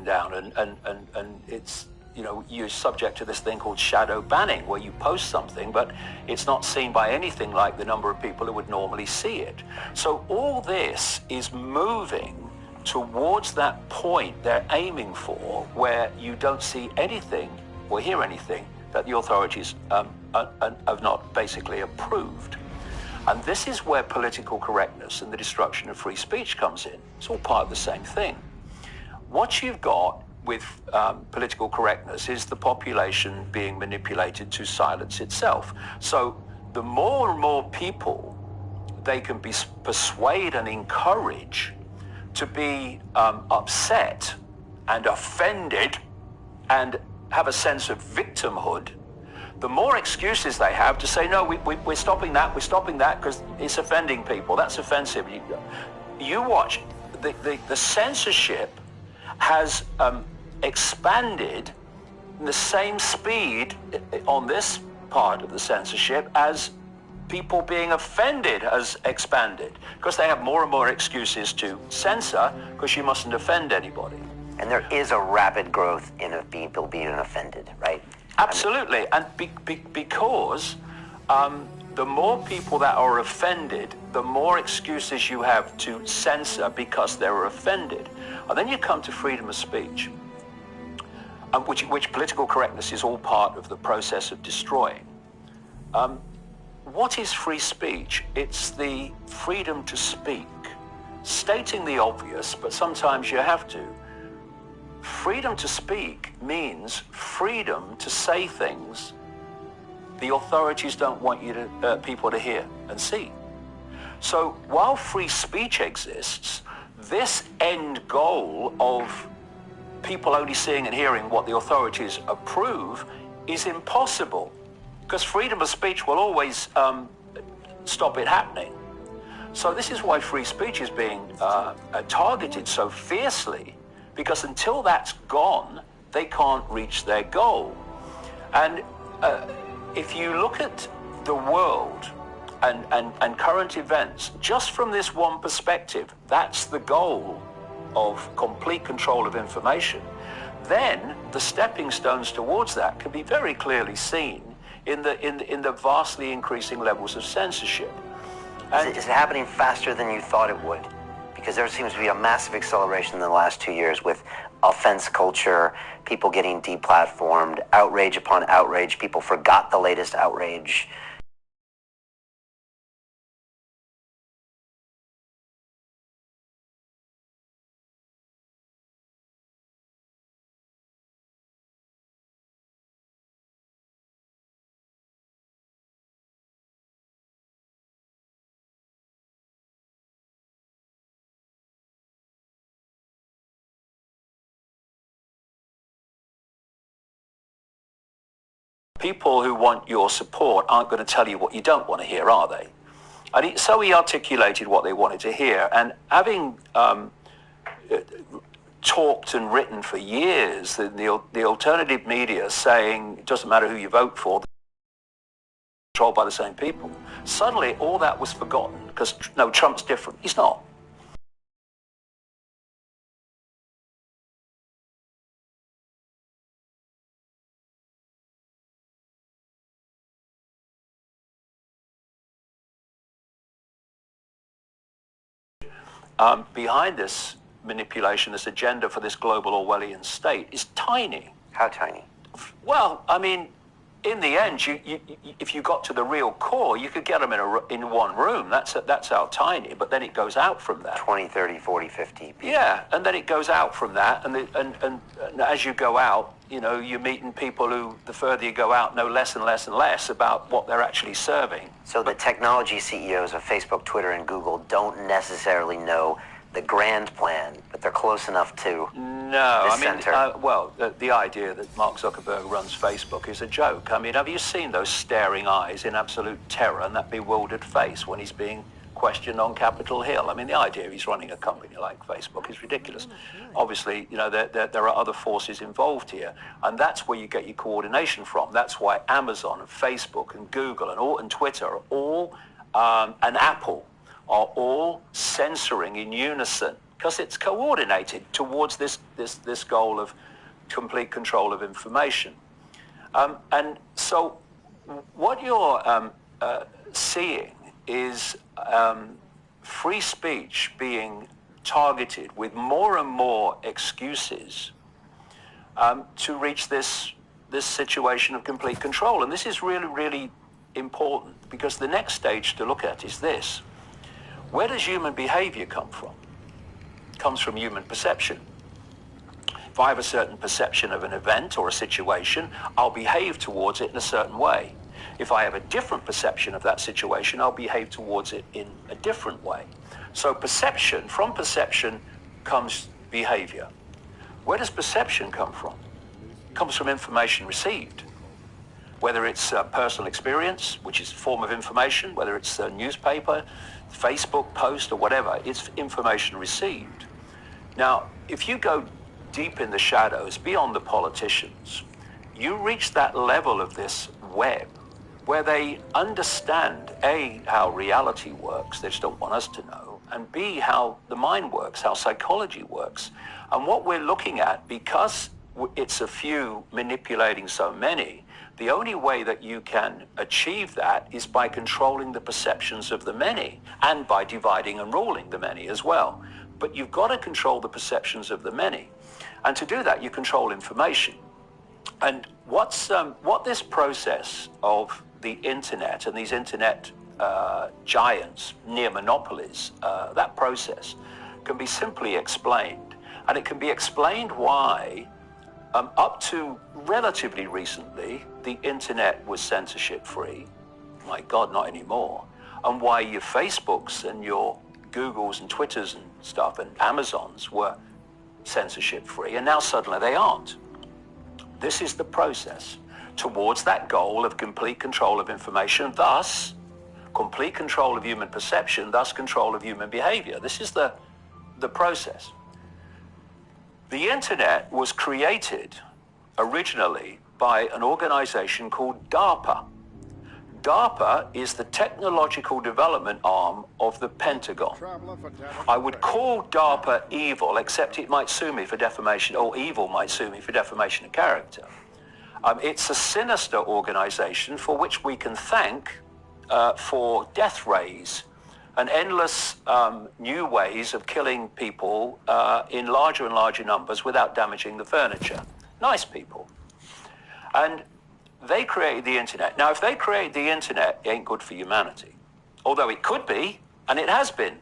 down, and it's, you know, you're subject to this thing called shadow banning, where you post something, but it's not seen by anything like the number of people who would normally see it. So all this is moving towards that point they're aiming for, where you don't see anything or hear anything that the authorities have not basically approved. And this is where political correctness and the destruction of free speech comes in. It's all part of the same thing. What you've got with political correctness is the population being manipulated to silence itself. So the more and more people they can be persuade and encourage to be upset and offended and have a sense of victimhood, the more excuses they have to say, no, we're stopping that, because it's offending people, that's offensive. You watch, the censorship has expanded in the same speed on this part of the censorship as people being offended has expanded, because they have more and more excuses to censor, because you mustn't offend anybody. And there is a rapid growth in people being offended, right? Absolutely, and because the more people that are offended, the more excuses you have to censor because they're offended. And then you come to freedom of speech, which political correctness is all part of the process of destroying. What is free speech? It's the freedom to speak, stating the obvious, but sometimes you have to. Freedom to speak means freedom to say things the authorities don't want people to hear and see. So while free speech exists, this end goal of people only seeing and hearing what the authorities approve is impossible, because freedom of speech will always stop it happening. So this is why free speech is being targeted so fiercely, because until that's gone, they can't reach their goal. And if you look at the world and current events, just from this one perspective, that's the goal of complete control of information, then the stepping stones towards that can be very clearly seen in the vastly increasing levels of censorship. Is it happening faster than you thought it would? Because there seems to be a massive acceleration in the last 2 years with offense culture, people getting deplatformed, outrage upon outrage. People forgot the latest outrage. People who want your support aren't going to tell you what you don't want to hear, are they? And so he articulated what they wanted to hear. And having talked and written for years, the alternative media saying it doesn't matter who you vote for, they're controlled by the same people. Suddenly, all that was forgotten, because, no, Trump's different. He's not. Behind this manipulation, this agenda for this global Orwellian state is tiny. How tiny? Well, I mean, in the end, if you got to the real core, you could get them in one room. That's how tiny, but then it goes out from that. 20, 30, 40, 50 people. Yeah, and then it goes out from that, and as you go out, you know, you're meeting people who, the further you go out, know less and less and less about what they're actually serving. So the technology CEOs of Facebook, Twitter, and Google don't necessarily know the grand plan, but they're close enough to the center. The idea that Mark Zuckerberg runs Facebook is a joke. I mean, have you seen those staring eyes in absolute terror and that bewildered face when he's being questioned on Capitol Hill? I mean, the idea he's running a company like Facebook is ridiculous. Obviously, you know, there are other forces involved here, and that's where you get your coordination from. That's why Amazon and Facebook and Google and Twitter are all, and Apple, are all censoring in unison because it's coordinated towards this goal of complete control of information. And so what you're seeing is free speech being targeted with more and more excuses to reach this situation of complete control. And this is really, really important, because the next stage to look at is this. Where does human behavior come from? It comes from human perception. If I have a certain perception of an event or a situation, I'll behave towards it in a certain way. If I have a different perception of that situation, I'll behave towards it in a different way. So perception, from perception comes behavior. Where does perception come from? It comes from information received. Whether it's personal experience, which is a form of information, whether it's a newspaper, Facebook post, or whatever, it's information received. Now, if you go deep in the shadows, beyond the politicians, you reach that level of this web where they understand, A, how reality works, they just don't want us to know, and B, how the mind works, how psychology works. And what we're looking at, because it's a few manipulating so many, the only way that you can achieve that is by controlling the perceptions of the many, and by dividing and ruling the many as well. But you've got to control the perceptions of the many. And to do that, you control information. And what this process of the internet and these internet giants, near monopolies, that process can be simply explained. And it can be explained why, up to relatively recently, the internet was censorship free. My God, not anymore. And why your Facebooks and your Googles and Twitters and stuff and Amazons were censorship free, and now suddenly they aren't. This is the process towards that goal of complete control of information, thus complete control of human perception, thus control of human behavior. This is the process. The internet was created originally by an organization called DARPA. DARPA is the technological development arm of the Pentagon. I would call DARPA evil, except it might sue me for defamation, or evil might sue me for defamation of character. It's a sinister organization for which we can thank for death rays and endless new ways of killing people in larger and larger numbers without damaging the furniture. Nice people. And they created the internet. Now, if they created the internet, it ain't good for humanity. Although it could be, and it has been.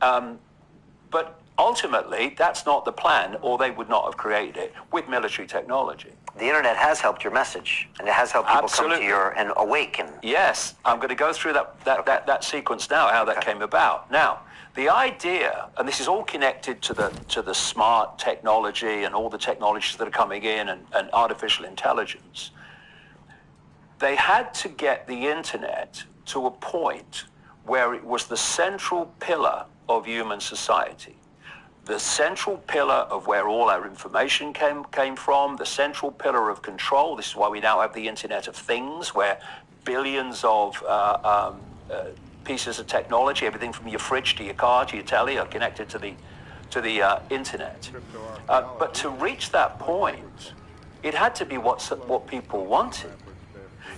But ultimately, that's not the plan, or they would not have created it with military technology. The internet has helped your message, and it has helped people come to your and awaken. Yes, I'm going to go through that sequence now, how that came about. Now, the idea, and this is all connected to the smart technology and all the technologies that are coming in, and artificial intelligence. They had to get the internet to a point where it was the central pillar of human society. The central pillar of where all our information came from, the central pillar of control. This is why we now have the Internet of Things, where billions of pieces of technology, everything from your fridge to your car to your telly, are connected to the internet. But to reach that point, it had to be what people wanted.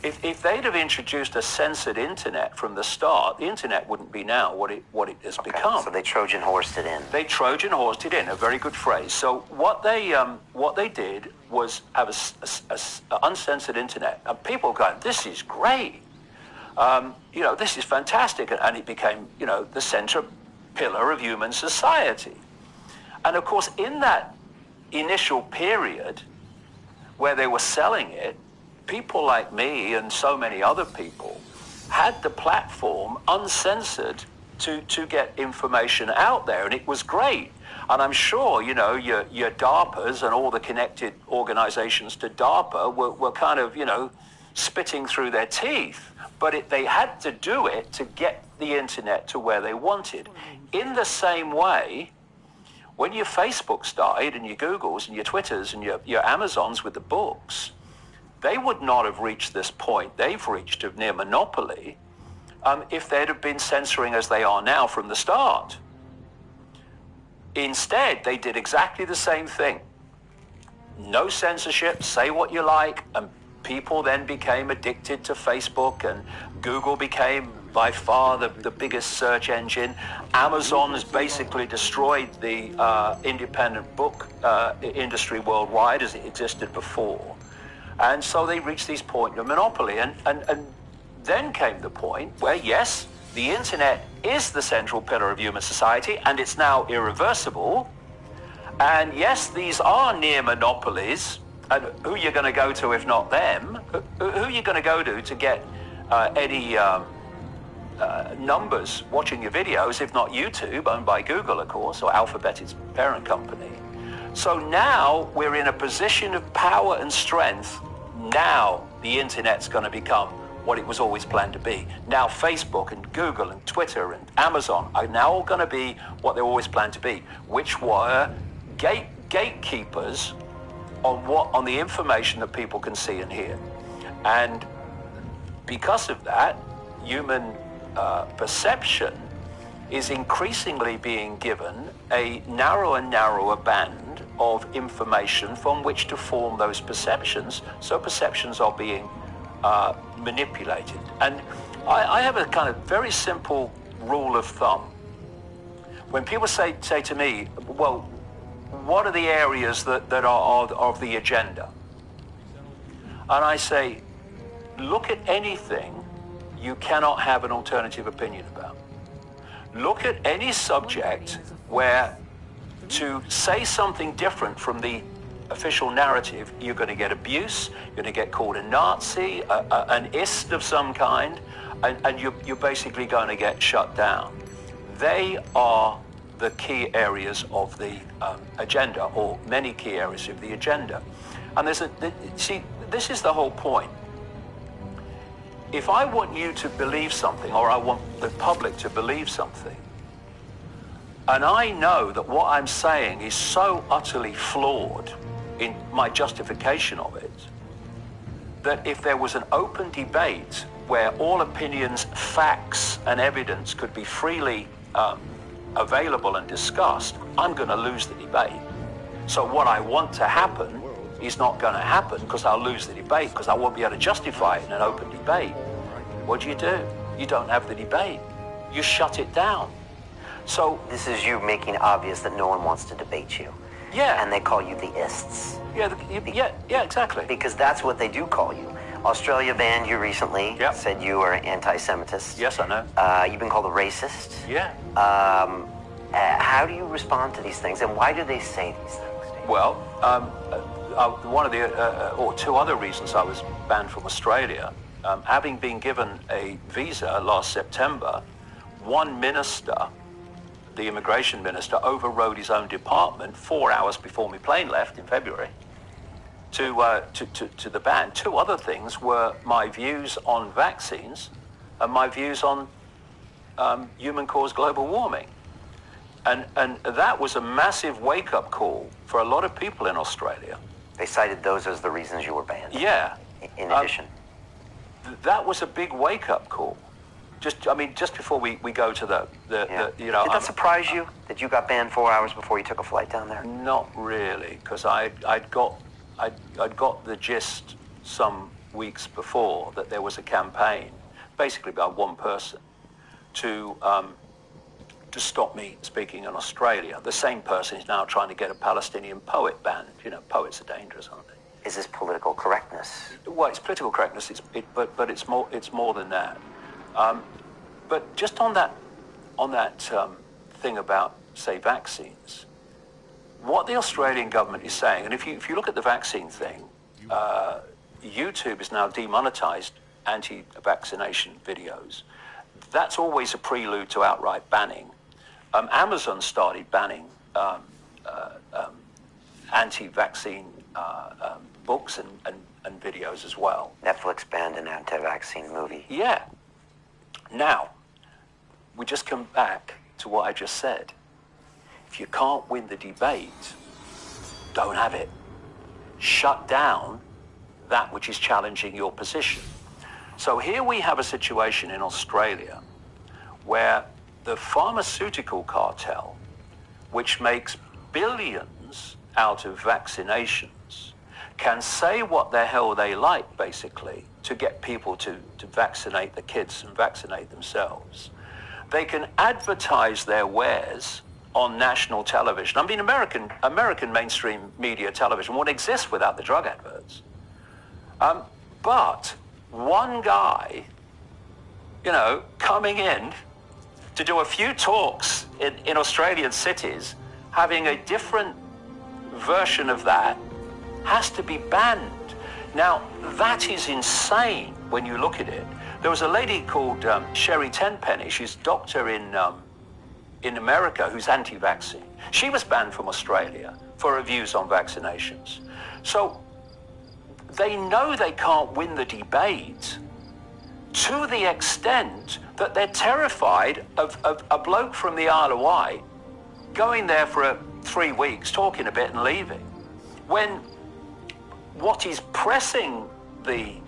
If they'd have introduced a censored internet from the start, the internet wouldn't be now what it has become. So they Trojan horsed it in. They Trojan horsed it in, a very good phrase. So what they did was have a uncensored internet, and people going, this is great. This is fantastic, and it became, the central pillar of human society. And of course, in that initial period where they were selling it, people like me and so many other people had the platform uncensored to get information out there, and it was great. And I'm sure, your DARPAs and all the connected organizations to DARPA were kind of, spitting through their teeth. But they had to do it to get the internet to where they wanted. In the same way, when your Facebooks died and your Googles and your Twitters and your Amazons with the books, they would not have reached this point they've reached of near monopoly if they'd have been censoring as they are now from the start. Instead, they did exactly the same thing. No censorship, say what you like, and people then became addicted to Facebook, and Google became by far the biggest search engine. Amazon has basically destroyed the independent book industry worldwide as it existed before. And so they reached this point of monopoly. And then came the point where, yes, the internet is the central pillar of human society, and it's now irreversible. And yes, these are near monopolies. And who are you going to go to if not them? Who are you going to go to get any numbers watching your videos, if not YouTube, owned by Google, of course, or Alphabet, its parent company? So now we're in a position of power and strength. Now the internet's going to become what it was always planned to be. Now Facebook and Google and Twitter and Amazon are now all going to be what they always planned to be, which were gatekeepers on the information that people can see and hear. And because of that, human perception is increasingly being given a narrower and narrower band of information from which to form those perceptions. So perceptions are being manipulated. And I have a kind of very simple rule of thumb. When people say to me, well, what are the areas that are of the agenda? And I say, look at anything you cannot have an alternative opinion about. Look at any subject where to say something different from the official narrative, you're going to get abuse, you're going to get called a Nazi, an ist of some kind, and you're basically going to get shut down. They are the key areas of the agenda, or many key areas of the agenda. And see, this is the whole point. If I want you to believe something, or I want the public to believe something, and I know that what I'm saying is so utterly flawed in my justification of it, that if there was an open debate where all opinions, facts, and evidence could be freely available and discussed, I'm going to lose the debate. So what I want to happen is not going to happen because I'll lose the debate, because I won't be able to justify it in an open debate. What do? You don't have the debate. You shut it down. So this is you making obvious that no one wants to debate you. Yeah. And they call you the ists. Yeah, exactly. Because that's what they do call you. Australia banned you recently. Yep. Said you were anti-Semitist. Yes, I know. You've been called a racist. Yeah. How do you respond to these things, and why do they say these things? Well, one of the, or two other reasons I was banned from Australia, having been given a visa last September, one minister, the immigration minister, overrode his own department 4 hours before my plane left in February to the ban. Two other things were my views on vaccines and my views on human-caused global warming. And that was a massive wake-up call for a lot of people in Australia. They cited those as the reasons you were banned. Yeah. In addition. That was a big wake-up call. Just before we go to the Did that surprise you that you got banned 4 hours before you took a flight down there? Not really, because I'd got the gist some weeks before that there was a campaign, basically by one person, to stop me speaking in Australia. The same person is now trying to get a Palestinian poet banned. You know, poets are dangerous, aren't they? Is this political correctness? Well, it's political correctness. But it's more than that. But just on that thing about, say, vaccines, what the Australian government is saying, and if you look at the vaccine thing, YouTube is now demonetized anti-vaccination videos. That's always a prelude to outright banning. Amazon started banning anti-vaccine books and videos as well. Netflix banned an anti-vaccine movie. Yeah. Now, we just come back to what I just said. If you can't win the debate, don't have it. Shut down that which is challenging your position. So here we have a situation in Australia where the pharmaceutical cartel, which makes billions out of vaccinations, can say what the hell they like, basically, to get people to vaccinate the kids and vaccinate themselves. They can advertise their wares on national television. I mean, American mainstream media television won't exist without the drug adverts. But one guy, coming in to do a few talks in Australian cities, having a different version of that, has to be banned. Now, that is insane when you look at it. There was a lady called Sherry Tenpenny. She's a doctor in America who's anti-vaccine. She was banned from Australia for her views on vaccinations. So they know they can't win the debate to the extent that they're terrified of a bloke from the Isle of Wight going there for 3 weeks, talking a bit and leaving. When what is pressing the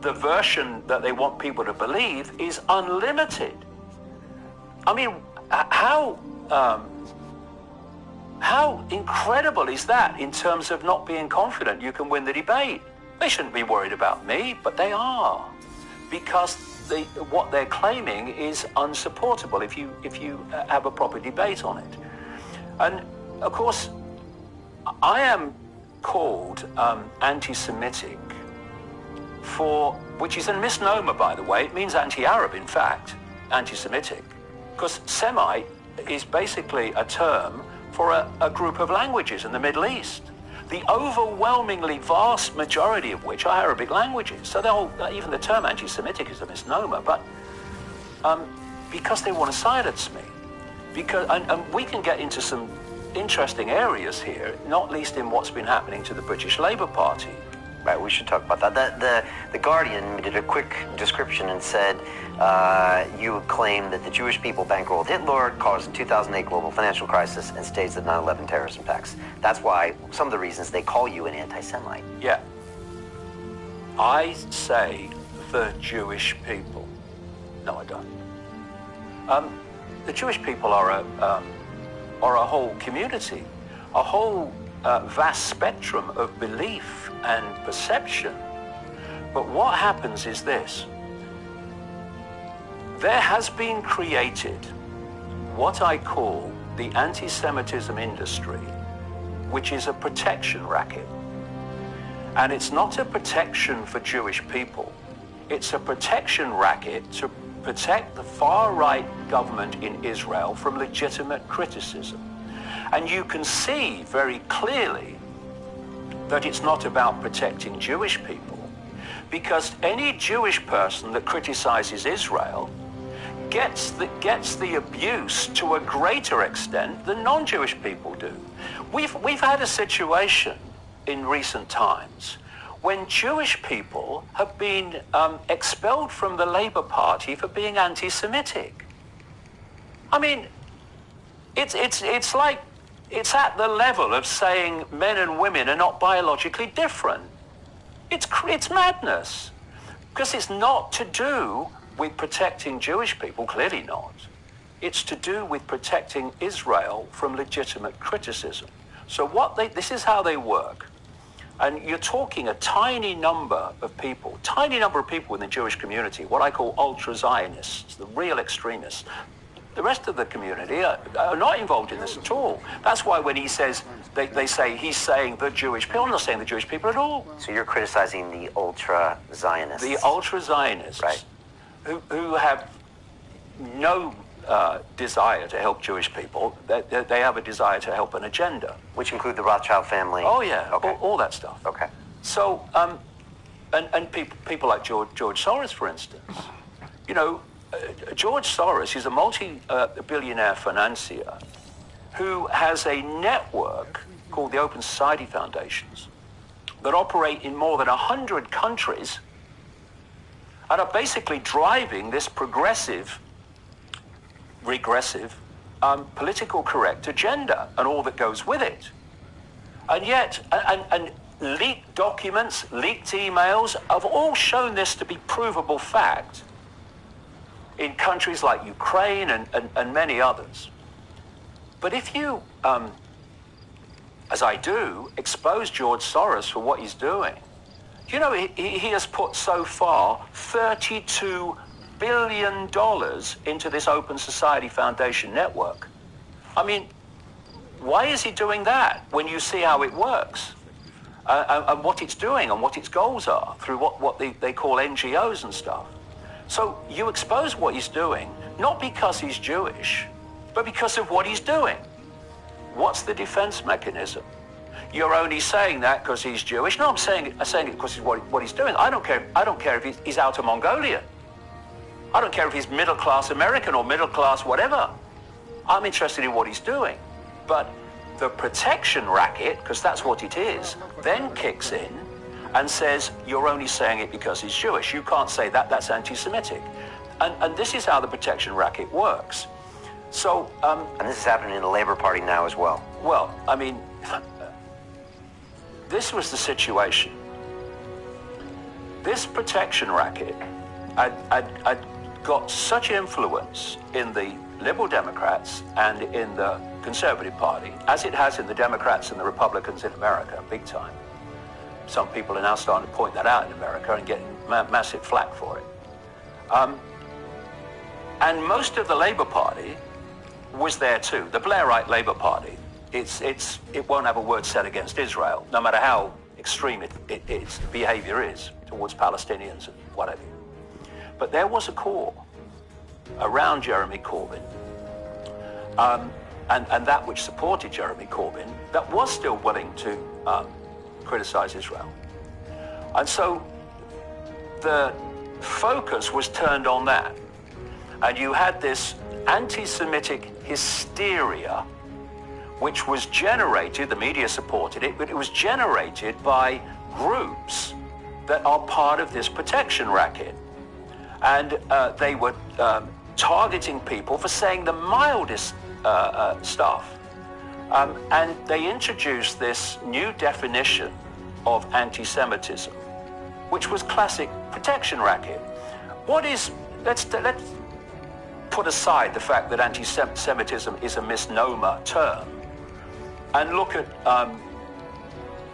version that they want people to believe is unlimited. I mean, how incredible is that in terms of not being confident you can win the debate? They shouldn't be worried about me, but they are, because what they're claiming is unsupportable if you have a proper debate on it. And of course, I am called anti-Semitic which is a misnomer, by the way. It means anti-Arab, in fact, anti-Semitic, because Semite is basically a term for a group of languages in the Middle East, the overwhelmingly vast majority of which are Arabic languages. So even the term anti-Semitic is a misnomer, but because they want to silence me. And we can get into some interesting areas here, not least in what's been happening to the British Labour Party. Right, we should talk about that. The Guardian did a quick description and said you claim that the Jewish people bankrolled Hitler, caused the 2008 global financial crisis, and staged the 9/11 terrorist attacks. That's why some of the reasons they call you an anti-Semite. Yeah. I say the Jewish people. No, I don't. The Jewish people are a whole community, a whole vast spectrum of belief and perception. But what happens is this. There has been created what I call the anti-Semitism industry, which is a protection racket. And it's not a protection for Jewish people. It's a protection racket to protect the far-right government in Israel from legitimate criticism. And you can see very clearly that it's not about protecting Jewish people, because any Jewish person that criticizes Israel gets the abuse to a greater extent than non-Jewish people do. We've had a situation in recent times when Jewish people have been expelled from the Labour Party for being anti-Semitic. I mean, it's like it's at the level of saying men and women are not biologically different. It's madness, because it's not to do with protecting Jewish people, clearly not. It's to do with protecting Israel from legitimate criticism. So this is how they work. And you're talking a tiny number of people in the Jewish community, what I call ultra-Zionists, the real extremists. The rest of the community are not involved in this at all. That's why when he says, they say he's saying the Jewish people, I'm not saying the Jewish people at all. So you're criticizing the ultra-Zionists. The ultra-Zionists, right, who have no desire to help Jewish people. They have a desire to help an agenda. Which include the Rothschild family? Oh, yeah, okay. all that stuff. Okay. So, and people like George Soros, for instance. George Soros is a multi-billionaire financier who has a network called the Open Society Foundations that operate in more than 100 countries and are basically driving this progressive, regressive, political correct agenda and all that goes with it. And yet, and leaked documents, leaked emails have all shown this to be provable fact in countries like Ukraine and many others. But if you, as I do, expose George Soros for what he's doing, you know, he has put so far $32 billion into this Open Society Foundation network. I mean, why is he doing that when you see how it works and what it's doing and what its goals are through what they call NGOs and stuff? So you expose what he's doing, not because he's Jewish, but because of what he's doing. What's the defense mechanism? You're only saying that because he's Jewish. No, I'm saying it because of what he's doing. I don't care if he's out of Mongolia. I don't care if he's middle class American or middle class whatever. I'm interested in what he's doing. But the protection racket, because that's what it is, then kicks in and says, you're only saying it because he's Jewish. You can't say that, that's anti-Semitic. And this is how the protection racket works. So, and this is happening in the Labour Party now as well. Well, I mean, this was the situation. This protection racket had got such influence in the Liberal Democrats and in the Conservative Party, as it has in the Democrats and the Republicans in America, big time. Some people are now starting to point that out in America and getting massive flack for it. And most of the Labour Party was there too. The Blairite Labour Party, it won't have a word said against Israel, no matter how extreme its behavior is towards Palestinians and whatever. But there was a core around Jeremy Corbyn, and that which supported Jeremy Corbyn, that was still willing to criticize Israel. And so the focus was turned on that. And you had this anti-Semitic hysteria, which was generated, the media supported it, but it was generated by groups that are part of this protection racket. And they were targeting people for saying the mildest stuff. And they introduced this new definition of anti-Semitism, which was classic protection racket. What is, let's put aside the fact that anti-Semitism is a misnomer term and look at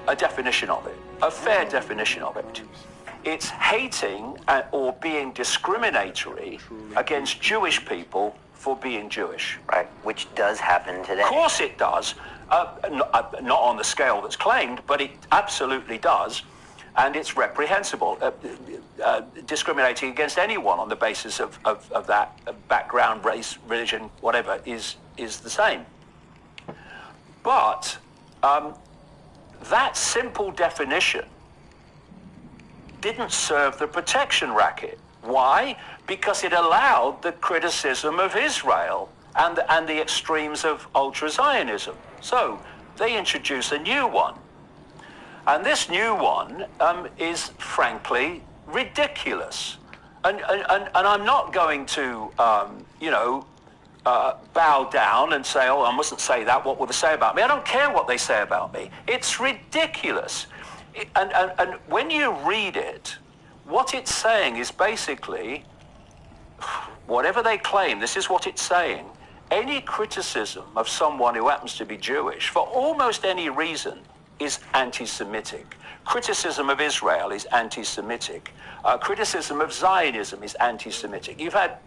a definition of it, a fair definition of it. It's hating or being discriminatory against Jewish people for being Jewish. Right, which does happen today. Of course it does. Not on the scale that's claimed, but it absolutely does. And it's reprehensible. Discriminating against anyone on the basis of that background, race, religion, whatever, is the same. But that simple definition didn't serve the protection racket. Why? Because it allowed the criticism of Israel and the extremes of ultra-Zionism. So they introduce a new one. And this new one is frankly ridiculous. And I'm not going to, bow down and say, oh, I mustn't say that. What will they say about me? I don't care what they say about me. It's ridiculous. And when you read it, what it's saying is basically, whatever they claim, this is what it's saying. Any criticism of someone who happens to be Jewish, for almost any reason, is anti-Semitic. Criticism of Israel is anti-Semitic. Criticism of Zionism is anti-Semitic. You've had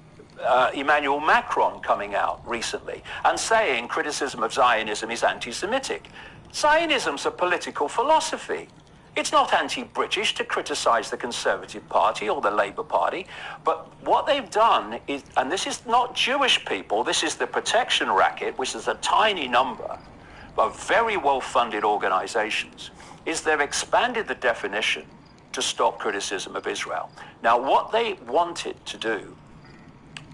Emmanuel Macron coming out recently and saying criticism of Zionism is anti-Semitic. Zionism's a political philosophy. It's not anti-British to criticize the Conservative Party or the Labour Party, but what they've done is, and this is not Jewish people, this is the protection racket, which is a tiny number of very well-funded organizations, is they've expanded the definition to stop criticism of Israel. Now, what they wanted to do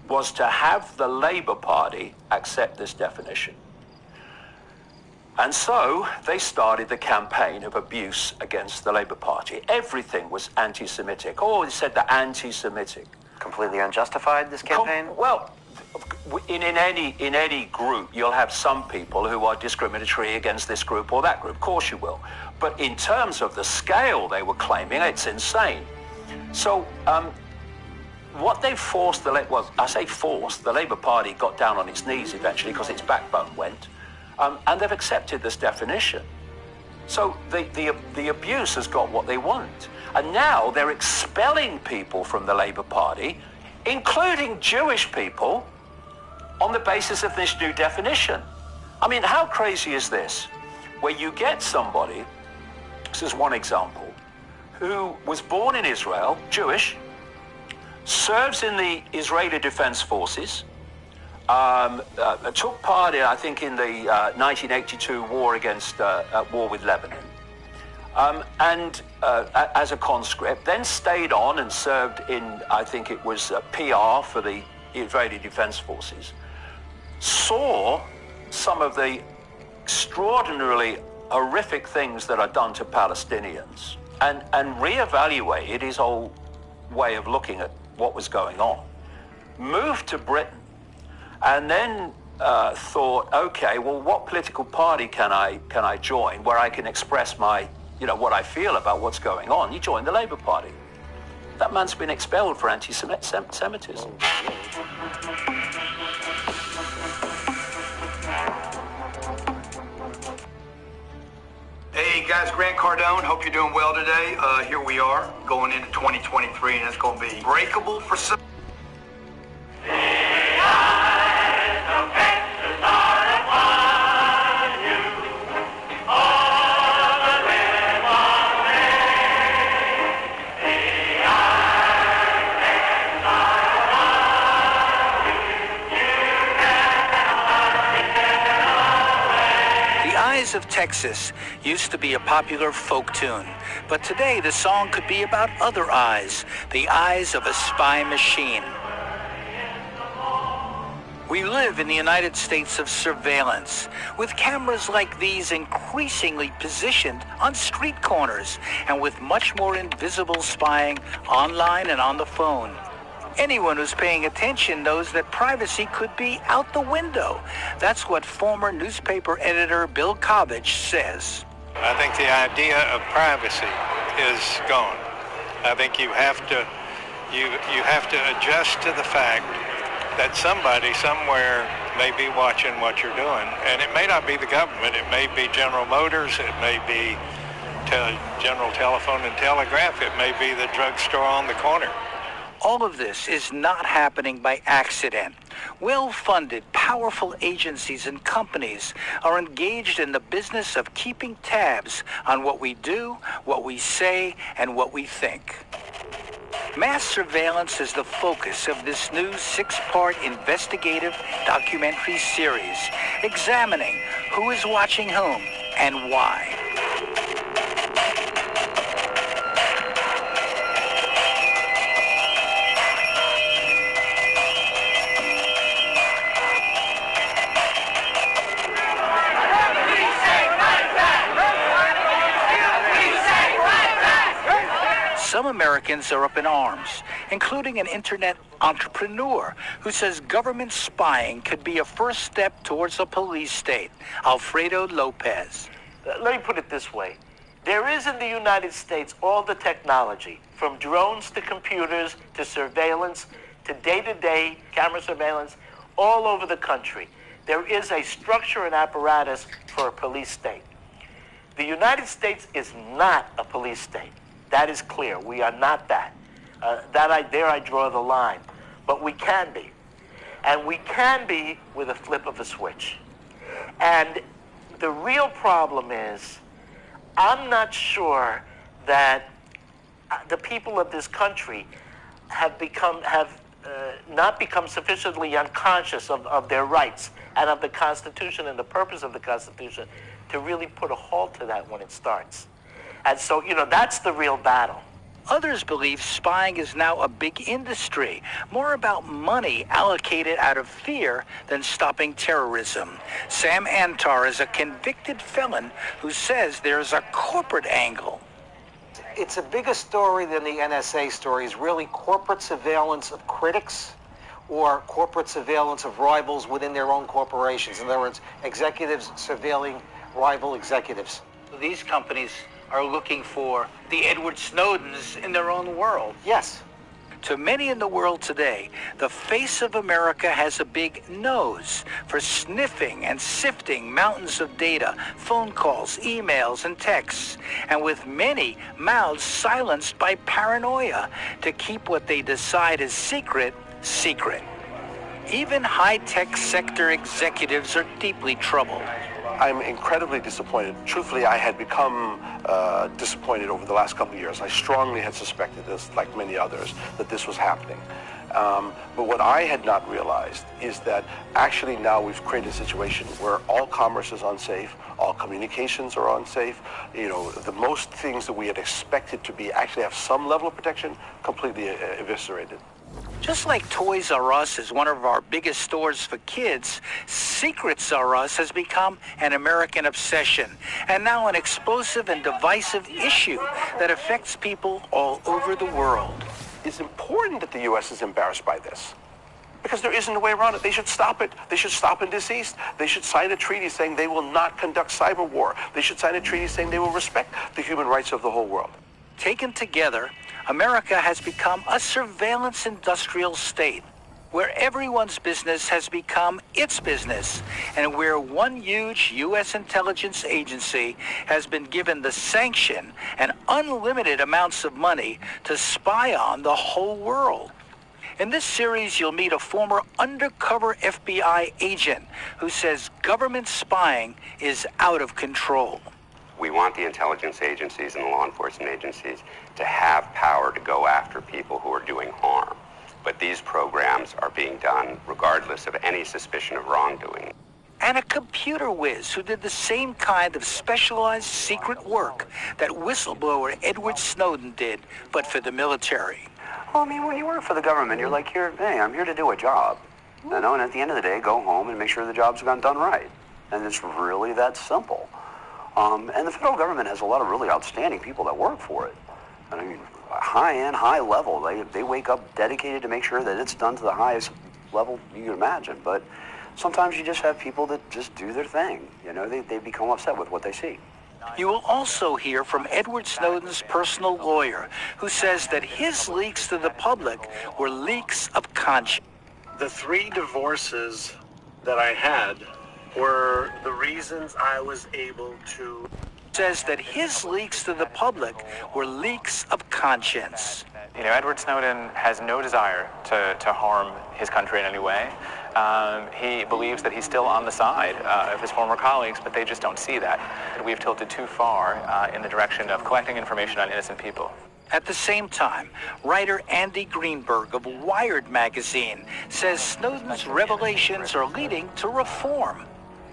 was to have the Labour Party accept this definition. And so they started the campaign of abuse against the Labour Party. Everything was anti-Semitic. Oh, they said they're anti-Semitic. Completely unjustified, this campaign? Well, in any group, you'll have some people who are discriminatory against this group or that group. Of course you will. But in terms of the scale they were claiming, it's insane. So what they forced the Labour Party got down on its knees eventually because its backbone went, and they've accepted this definition. So the abuse has got what they want. And now they're expelling people from the Labour Party, including Jewish people, on the basis of this new definition. I mean, how crazy is this? Where you get somebody, this is one example, who was born in Israel, Jewish, serves in the Israeli Defense Forces, took part, I think, in the 1982 war with Lebanon, and as a conscript, then stayed on and served in, I think it was PR for the Israeli Defense Forces, saw some of the extraordinarily horrific things that are done to Palestinians, and reevaluated his whole way of looking at what was going on, moved to Britain, and then thought, okay, well, what political party can I join where I can express my, what I feel about what's going on? He joined the Labour Party. That man's been expelled for anti-Semitism. Hey guys, Grant Cardone. Hope you're doing well today. Here we are going into 2023, and it's going to be breakable for some. Of Texas used to be a popular folk tune, but today the song could be about other eyes, the eyes of a spy machine. We live in the United States of surveillance, with cameras like these increasingly positioned on street corners and with much more invisible spying online and on the phone. Anyone who's paying attention knows that privacy could be out the window. That's what former newspaper editor Bill Kovach says. I think the idea of privacy is gone. I think you have to adjust to the fact that somebody somewhere may be watching what you're doing, and it may not be the government. It may be General Motors. It may be General Telephone and Telegraph. It may be the drugstore on the corner. All of this is not happening by accident. Well-funded, powerful agencies and companies are engaged in the business of keeping tabs on what we do, what we say, and what we think. Mass surveillance is the focus of this new 6-part investigative documentary series, examining who is watching whom and why. Some Americans are up in arms, including an internet entrepreneur who says government spying could be a first step towards a police state. Alfredo Lopez. Let me put it this way. There is in the United States all the technology, from drones to computers to surveillance to day-to-day camera surveillance all over the country. There is a structure and apparatus for a police state. The United States is not a police state. That is clear. We are not that. There I draw the line. But we can be. And we can be with a flip of a switch. And the real problem is, I'm not sure that the people of this country have not become sufficiently unconscious of their rights and of the Constitution and the purpose of the Constitution to really put a halt to that when it starts. And so, that's the real battle. Others believe spying is now a big industry, more about money allocated out of fear than stopping terrorism. Sam Antar is a convicted felon who says there's a corporate angle. It's a bigger story than the NSA story. It's really corporate surveillance of critics, or corporate surveillance of rivals within their own corporations. In other words, executives surveilling rival executives. These companies are looking for the Edward Snowdens in their own world. Yes. To many in the world today, the face of America has a big nose for sniffing and sifting mountains of data, phone calls, emails, and texts, and with many mouths silenced by paranoia to keep what they decide is secret, secret. Even high-tech sector executives are deeply troubled. I'm incredibly disappointed. Truthfully, I had become disappointed over the last couple of years. I strongly had suspected this, like many others, that this was happening. But what I had not realized is that actually now we've created a situation where all commerce is unsafe, all communications are unsafe. You know, the most things that we had expected to be actually have some level of protection, completely eviscerated. Just like Toys R Us is one of our biggest stores for kids, Secrets R Us has become an American obsession, and now an explosive and divisive issue that affects people all over the world. It's important that the U.S. is embarrassed by this, because there isn't a way around it. They should stop it. They should stop in deceased. They should sign a treaty saying they will not conduct cyber war. They should sign a treaty saying they will respect the human rights of the whole world. Taken together, America has become a surveillance industrial state, where everyone's business has become its business, and where one huge U.S. intelligence agency has been given the sanction and unlimited amounts of money to spy on the whole world. In this series, you'll meet a former undercover FBI agent who says government spying is out of control. We want the intelligence agencies and the law enforcement agencies to have power to go after people who are doing harm. But these programs are being done regardless of any suspicion of wrongdoing. And a computer whiz who did the same kind of specialized secret work that whistleblower Edward Snowden did, but for the military. Well, I mean, when you work for the government, you're like, hey, I'm here to do a job. You know, and at the end of the day, go home and make sure the job's done right. And it's really that simple. And the federal government has a lot of really outstanding people that work for it. I mean, high-end, high level. They wake up dedicated to make sure that it's done to the highest level you can imagine. But sometimes you just have people that just do their thing. You know, they become upset with what they see. You will also hear from Edward Snowden's personal lawyer, who says that his leaks to the public were leaks of conscience. The 3 divorces that I had were the reasons I was able to... Says that his leaks to the public were leaks of conscience. You know, Edward Snowden has no desire to harm his country in any way. He believes that he's still on the side of his former colleagues, but they just don't see that. We've tilted too far in the direction of collecting information on innocent people. At the same time, writer Andy Greenberg of Wired magazine says Snowden's revelations are leading to reform.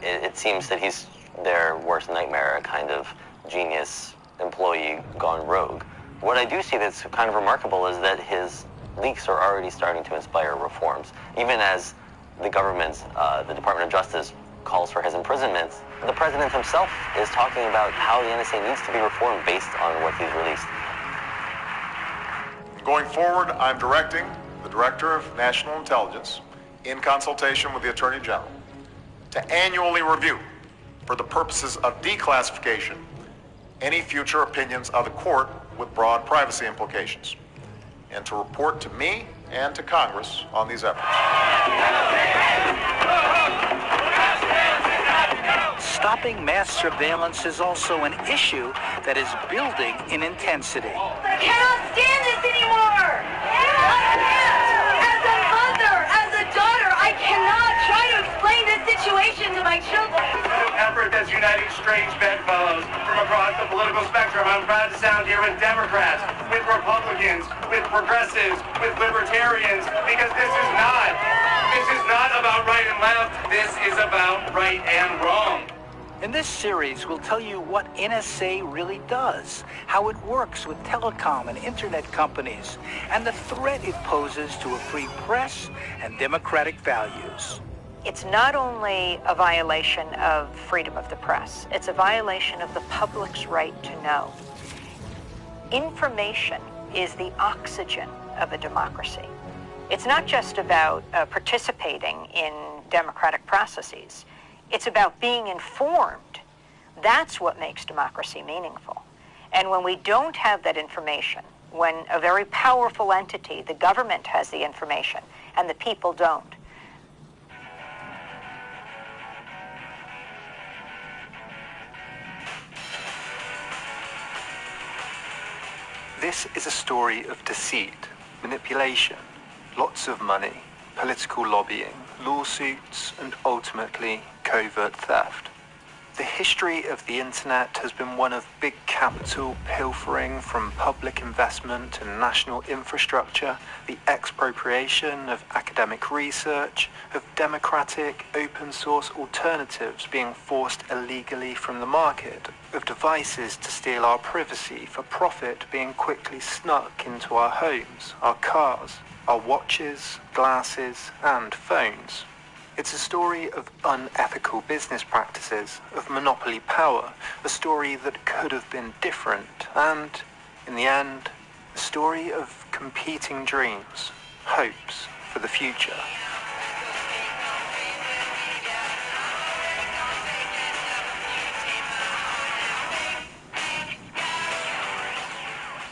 It seems that he's their worst nightmare, a kind of genius employee gone rogue. What I do see that's kind of remarkable is that his leaks are already starting to inspire reforms. Even as the government, the Department of Justice, calls for his imprisonment, the president himself is talking about how the NSA needs to be reformed based on what he's released. Going forward, I'm directing the Director of National Intelligence, in consultation with the Attorney General, to annually review, for the purposes of declassification, any future opinions of the court with broad privacy implications, and to report to me and to Congress on these efforts. Stopping mass surveillance is also an issue that is building in intensity. I cannot stand this anymore! As a mother, as a daughter, I cannot try to explain this situation to my children. Effort that's uniting strange bedfellows from across the political spectrum. I'm proud to sound here with Democrats, with Republicans, with progressives, with libertarians, because this is not about right and left. This is about right and wrong. In this series, we'll tell you what NSA really does, how it works with telecom and internet companies, and the threat it poses to a free press and democratic values. It's not only a violation of freedom of the press, it's a violation of the public's right to know. Information is the oxygen of a democracy. It's not just about participating in democratic processes. It's about being informed. That's what makes democracy meaningful. And when we don't have that information, when a very powerful entity, the government, has the information and the people don't, This is a story of deceit, manipulation, lots of money, political lobbying, lawsuits, and ultimately covert theft. The history of the internet has been one of big capital pilfering from public investment and national infrastructure, the expropriation of academic research, of democratic open source alternatives being forced illegally from the market, of devices to steal our privacy for profit being quickly snuck into our homes, our cars, our watches, glasses, and phones. It's a story of unethical business practices, of monopoly power, a story that could have been different, and, in the end, a story of competing dreams, hopes for the future.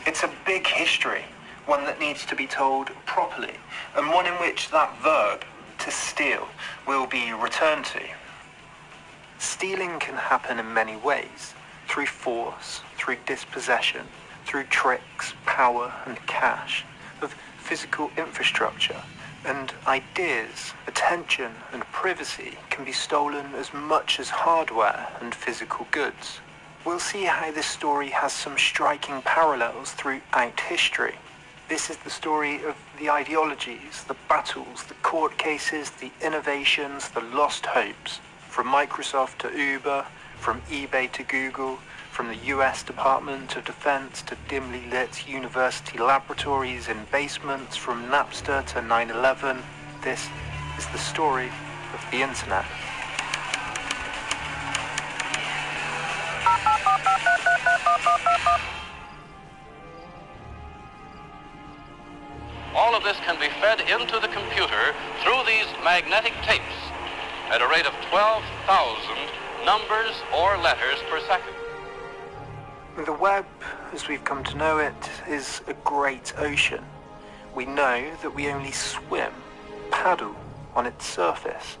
It's a big history, one that needs to be told properly, and one in which that verb, to steal, will be returned to. Stealing can happen in many ways, through force, through dispossession, through tricks, power, and cash, of physical infrastructure, and ideas, attention, and privacy can be stolen as much as hardware and physical goods. We'll see how this story has some striking parallels throughout history. This is the story of the ideologies, the battles, the court cases, the innovations, the lost hopes. From Microsoft to Uber, from eBay to Google, from the US Department of Defense to dimly lit university laboratories in basements, from Napster to 9/11. This is the story of the internet. All of this can be fed into the computer through these magnetic tapes at a rate of 12,000 numbers or letters per second. The web, as we've come to know it, is a great ocean. We know that we only swim, paddle on its surface,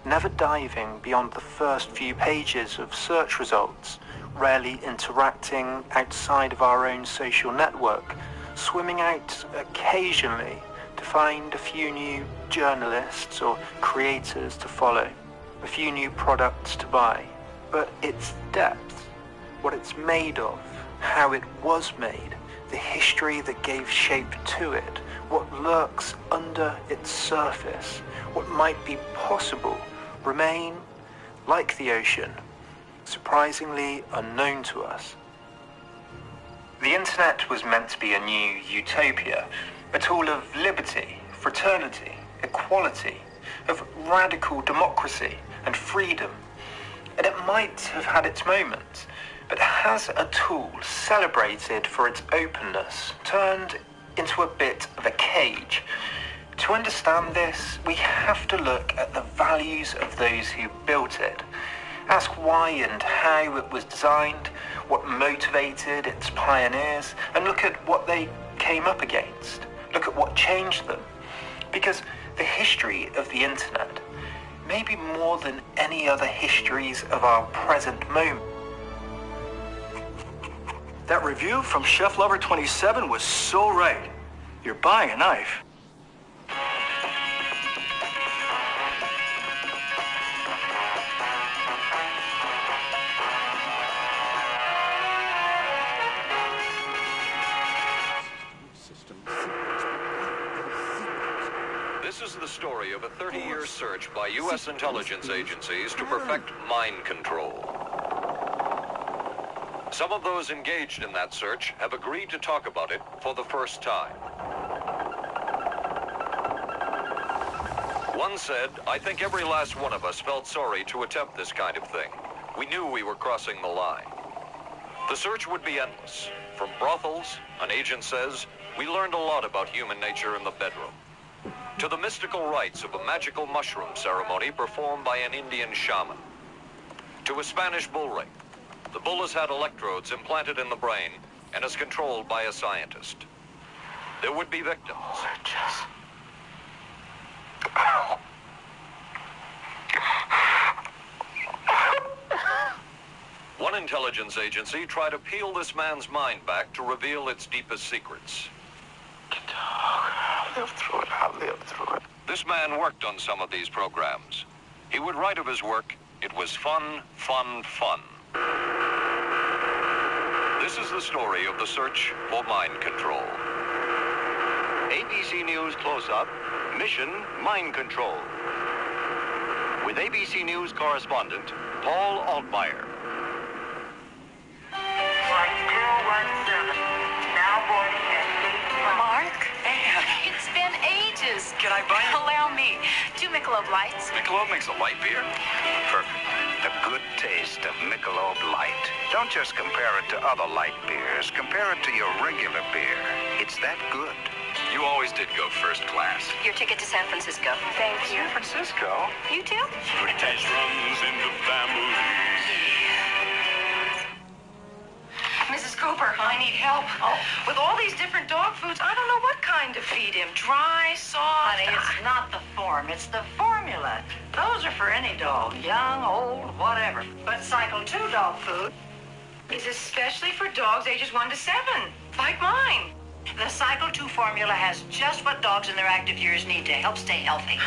never diving beyond the first few pages of search results, rarely interacting outside of our own social network, swimming out occasionally to find a few new journalists or creators to follow, a few new products to buy. But its depth, what it's made of, how it was made, the history that gave shape to it, what lurks under its surface, what might be possible, remain, like the ocean, surprisingly unknown to us. The internet was meant to be a new utopia, a tool of liberty, fraternity, equality, of radical democracy and freedom. And it might have had its moments, but has a tool celebrated for its openness turned into a bit of a cage? To understand this, we have to look at the values of those who built it. Ask why and how it was designed, what motivated its pioneers, and look at what they came up against. Look at what changed them. Because the history of the internet may be more than any other histories of our present moment. That review from Chef Lover 27 was so right. You're buying a knife. This is the story of a 30-year search by U.S. intelligence agencies to perfect mind control. Some of those engaged in that search have agreed to talk about it for the first time. One said, "I think every last one of us felt sorry to attempt this kind of thing. We knew we were crossing the line." The search would be endless. From brothels, an agent says, we learned a lot about human nature in the bedroom. to the mystical rites of a magical mushroom ceremony performed by an Indian shaman, to a Spanish bull ring. The bull has had electrodes implanted in the brain and is controlled by a scientist. There would be victims. One intelligence agency tried to peel this man's mind back to reveal its deepest secrets. I'll live through it. This man worked on some of these programs. He would write of his work, "It was fun, fun, fun." This is the story of the search for mind control. ABC News Close-Up, Mission Mind Control. With ABC News correspondent Paul Altmaier. Flight 217, now boarding at Mark? Anne. It's been ages. Can I buy it? Allow me. 2 Michelob Lights. Michelob makes a light beer? Perfect. The good taste of Michelob Light. Don't just compare it to other light beers. Compare it to your regular beer. It's that good. You always did go first class. Your ticket to San Francisco. Thank you. San Francisco? You too? The taste runs in the family. Mrs. Cooper, I need help. Oh. With all these different dog foods, I don't know what kind to feed him. Dry, soft. Honey, it's not the form, it's the formula. Those are for any dog, young, old, whatever. But Cycle 2 dog food is especially for dogs ages 1 to 7, like mine. The Cycle 2 formula has just what dogs in their active years need to help stay healthy.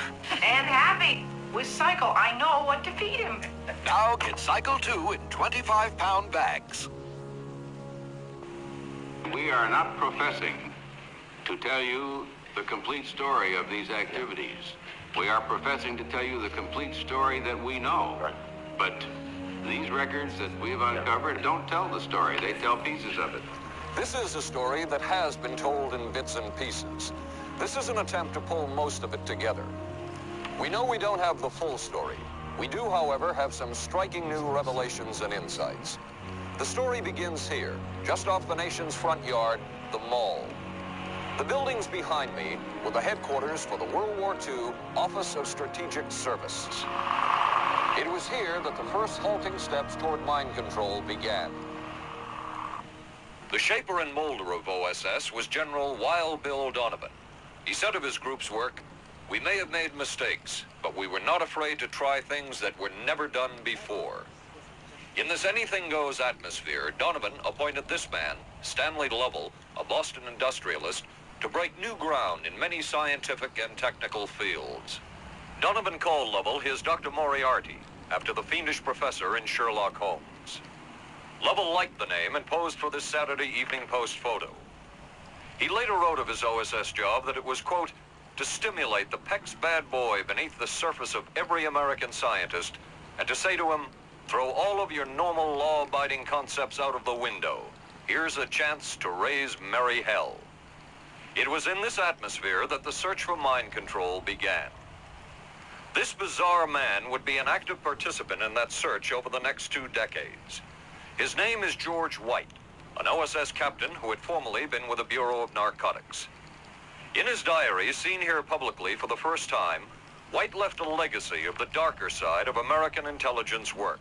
And happy. With Cycle, I know what to feed him. Now get Cycle 2 in 25-pound bags. We are not professing to tell you the complete story of these activities. We are professing to tell you the complete story that we know. But these records that we've uncovered don't tell the story. They tell pieces of it. This is a story that has been told in bits and pieces. This is an attempt to pull most of it together. We know we don't have the full story. We do, however, have some striking new revelations and insights. The story begins here, just off the nation's front yard, the Mall. The buildings behind me were the headquarters for the World War II Office of Strategic Services. It was here that the first halting steps toward mind control began. The shaper and molder of OSS was General Wild Bill Donovan. He said of his group's work, "We may have made mistakes, but we were not afraid to try things that were never done before." In this anything-goes atmosphere, Donovan appointed this man, Stanley Lovell, a Boston industrialist, to break new ground in many scientific and technical fields. Donovan called Lovell his Dr. Moriarty, after the fiendish professor in Sherlock Holmes. Lovell liked the name and posed for this Saturday Evening Post photo. He later wrote of his OSS job that it was, quote, to stimulate the PEC's bad boy beneath the surface of every American scientist and to say to him, throw all of your normal law-abiding concepts out of the window. Here's a chance to raise merry hell. It was in this atmosphere that the search for mind control began. This bizarre man would be an active participant in that search over the next 2 decades. His name is George White, an OSS captain who had formerly been with the Bureau of Narcotics. In his diary, seen here publicly for the first time, White left a legacy of the darker side of American intelligence work.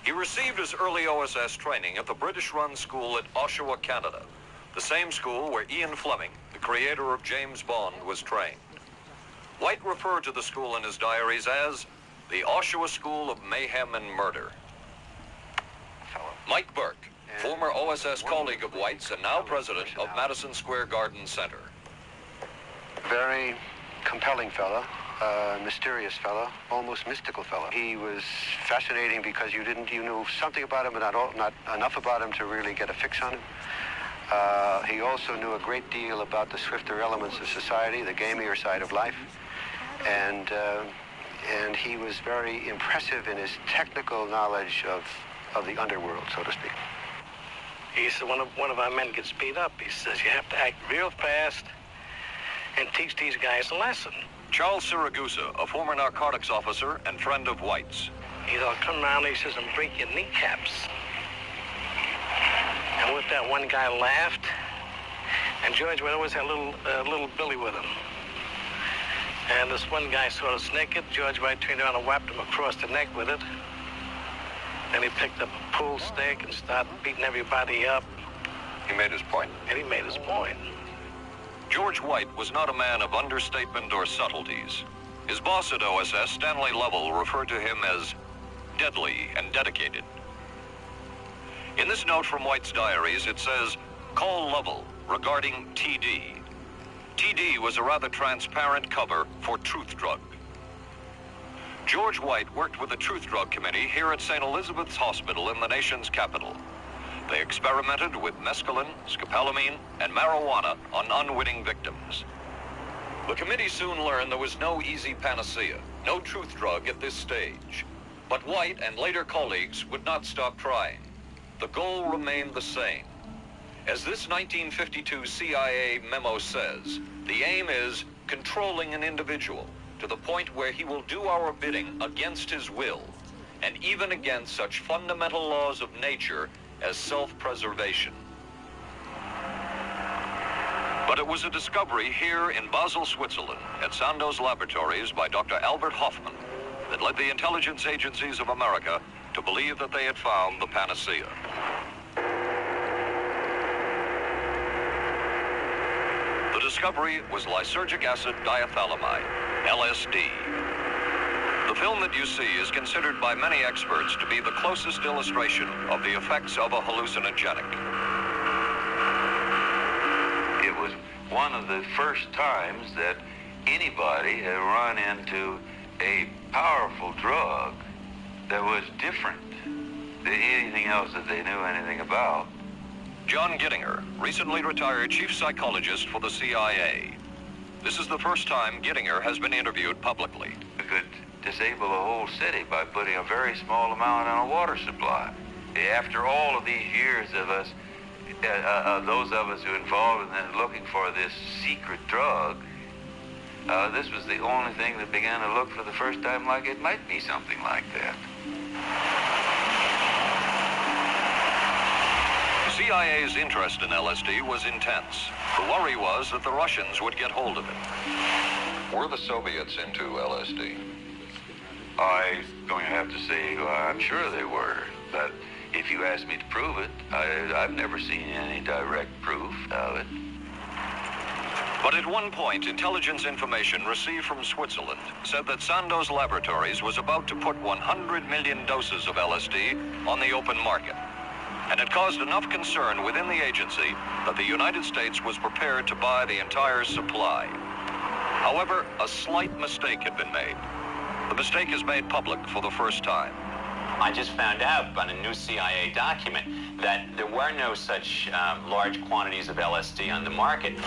He received his early OSS training at the British-run school at Oshawa, Canada, the same school where Ian Fleming, the creator of James Bond, was trained. White referred to the school in his diaries as the Oshawa School of Mayhem and Murder. Mike Burke, former OSS colleague of White's and now president of Madison Square Garden Center. Very compelling fella. Mysterious fellow, almost mystical fellow. He was fascinating because you knew something about him, but not enough about him to really get a fix on him. He also knew a great deal about the swifter elements of society, the gamier side of life, and he was very impressive in his technical knowledge of the underworld, so to speak. He said one of our men gets beat up. He says you have to act real fast and teach these guys a lesson. Charles Siragusa, a former narcotics officer and friend of White's. He'll come around, he says, and break your kneecaps. And with that, one guy laughed, and George would always have little Billy with him. And this one guy saw the snake it. George White turned around and whapped him across the neck with it. Then he picked up a pool stick and started beating everybody up. He made his point. And he made his point. George White was not a man of understatement or subtleties. His boss at OSS, Stanley Lovell, referred to him as deadly and dedicated. In this note from White's diaries, it says, "Call Lovell regarding TD." TD was a rather transparent cover for Truth Drug. George White worked with the Truth Drug Committee here at St. Elizabeth's Hospital in the nation's capital. They experimented with mescaline, scopolamine, and marijuana on unwitting victims. The committee soon learned there was no easy panacea, no truth drug at this stage. But White and later colleagues would not stop trying. The goal remained the same. As this 1952 CIA memo says, the aim is controlling an individual to the point where he will do our bidding against his will, and even against such fundamental laws of nature as self-preservation. But it was a discovery here in Basel, Switzerland, at Sandoz Laboratories by Dr. Albert Hoffman that led the intelligence agencies of America to believe that they had found the panacea. The discovery was lysergic acid diethylamide, LSD. The film that you see is considered by many experts to be the closest illustration of the effects of a hallucinogenic. It was one of the first times that anybody had run into a powerful drug that was different than anything else that they knew anything about. John Gittinger, recently retired chief psychologist for the CIA. This is the first time Gittinger has been interviewed publicly. We could disable a whole city by putting a very small amount on a water supply. After all of these years of us, those of us who involved in looking for this secret drug, this was the only thing that began to look for the first time like it might be something like that. The CIA's interest in LSD was intense. The worry was that the Russians would get hold of it. Were the Soviets into LSD? I'm going to have to say I'm sure they were, but if you ask me to prove it, I've never seen any direct proof of it. But at one point, intelligence information received from Switzerland said that Sandoz Laboratories was about to put 100 million doses of LSD on the open market. And it caused enough concern within the agency that the United States was prepared to buy the entire supply. However, a slight mistake had been made. The mistake is made public for the first time. I just found out on a new CIA document that there were no such large quantities of LSD on the market.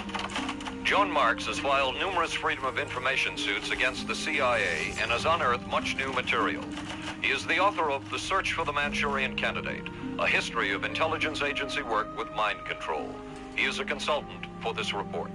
John Marks has filed numerous Freedom of Information suits against the CIA and has unearthed much new material. He is the author of The Search for the Manchurian Candidate, a history of intelligence agency work with mind control. He is a consultant for this report.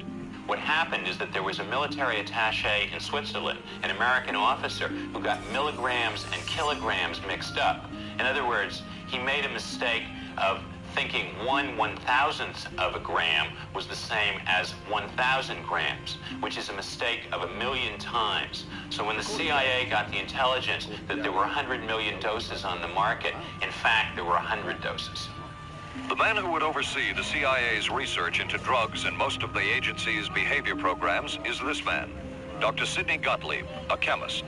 What happened is that there was a military attaché in Switzerland, an American officer, who got milligrams and kilograms mixed up. In other words, he made a mistake of thinking 1/1000th of a gram was the same as 1,000 grams, which is a mistake of 1,000,000 times. So when the CIA got the intelligence that there were 100 million doses on the market, in fact, there were 100 doses. The man who would oversee the CIA's research into drugs and most of the agency's behavior programs is this man, Dr. Sidney Gottlieb, a chemist.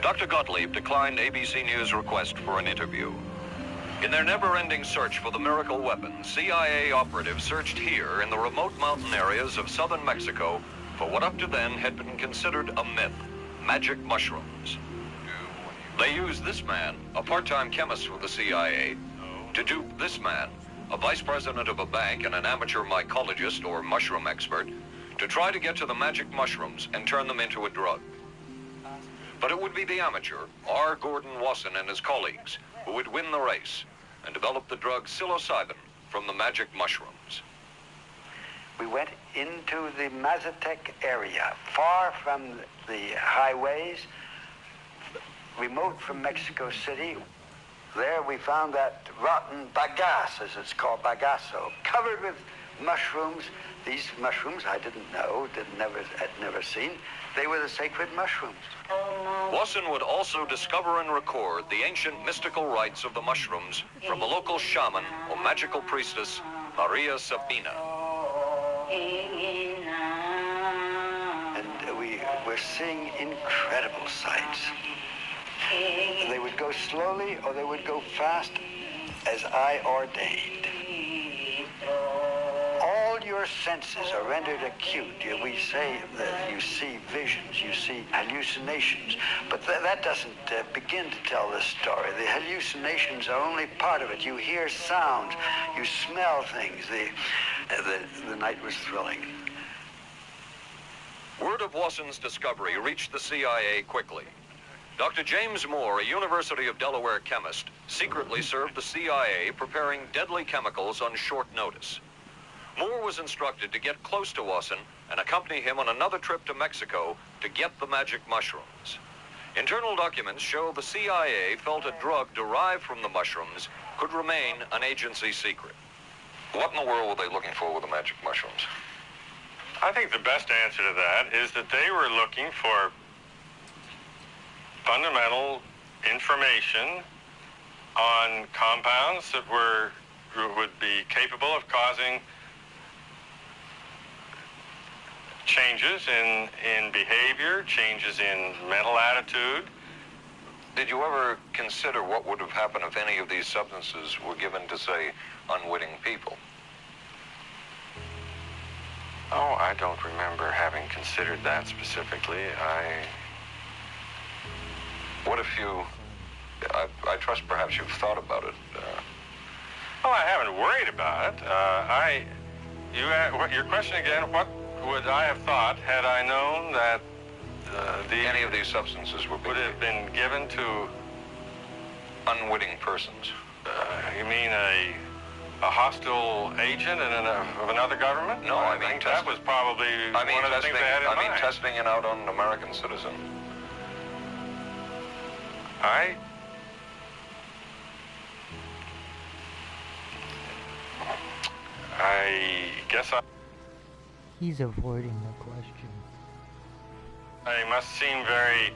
Dr. Gottlieb declined ABC News' request for an interview. In their never-ending search for the miracle weapon, CIA operatives searched here in the remote mountain areas of southern Mexico for what up to then had been considered a myth, magic mushrooms. They used this man, a part-time chemist for the CIA, to dupe this man, a vice president of a bank and an amateur mycologist or mushroom expert, to try to get to the magic mushrooms and turn them into a drug. But it would be the amateur, R. Gordon Wasson and his colleagues, who would win the race and develop the drug psilocybin from the magic mushrooms. We went into the Mazatec area, far from the highways, remote from Mexico City. There we found that rotten bagasse, as it's called, bagasso, covered with mushrooms. These mushrooms I didn't know, had never seen. They were the sacred mushrooms. Wasson would also discover and record the ancient mystical rites of the mushrooms from the local shaman or magical priestess, Maria Sabina. And we were seeing incredible sights. They would go slowly or they would go fast as I ordained. All your senses are rendered acute. We say that you see visions, you see hallucinations, but that doesn't begin to tell the story. The hallucinations are only part of it. You hear sounds, you smell things. The night was thrilling. Word of Wasson's discovery reached the CIA quickly. Dr. James Moore, a University of Delaware chemist, secretly served the CIA preparing deadly chemicals on short notice. Moore was instructed to get close to Wasson and accompany him on another trip to Mexico to get the magic mushrooms. Internal documents show the CIA felt a drug derived from the mushrooms could remain an agency secret. What in the world were they looking for with the magic mushrooms? I think the best answer to that is that they were looking for fundamental information on compounds that would be capable of causing changes in behavior, changes in mental attitude. Did you ever consider what would have happened if any of these substances were given to, say, unwitting people? Oh, I don't remember having considered that specifically. What if you... I trust perhaps you've thought about it. Well, I haven't worried about it. Your question again, what would I have thought had I known that any of these substances would have been given to unwitting persons? You mean a hostile agent of another government? No, I mean that was probably one of the things they had in mind. I mean testing it out on an American citizen. I guess He's avoiding the question. I must seem very,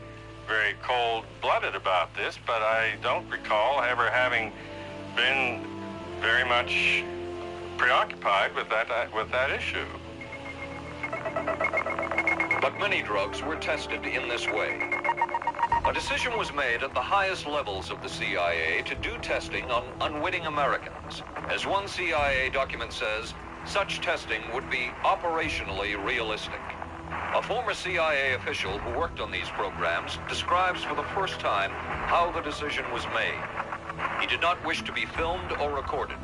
very cold-blooded about this, but I don't recall ever having been very much preoccupied with that issue. But many drugs were tested in this way. A decision was made at the highest levels of the CIA to do testing on unwitting Americans. As one CIA document says, such testing would be operationally realistic. A former CIA official who worked on these programs describes for the first time how the decision was made. He did not wish to be filmed or recorded.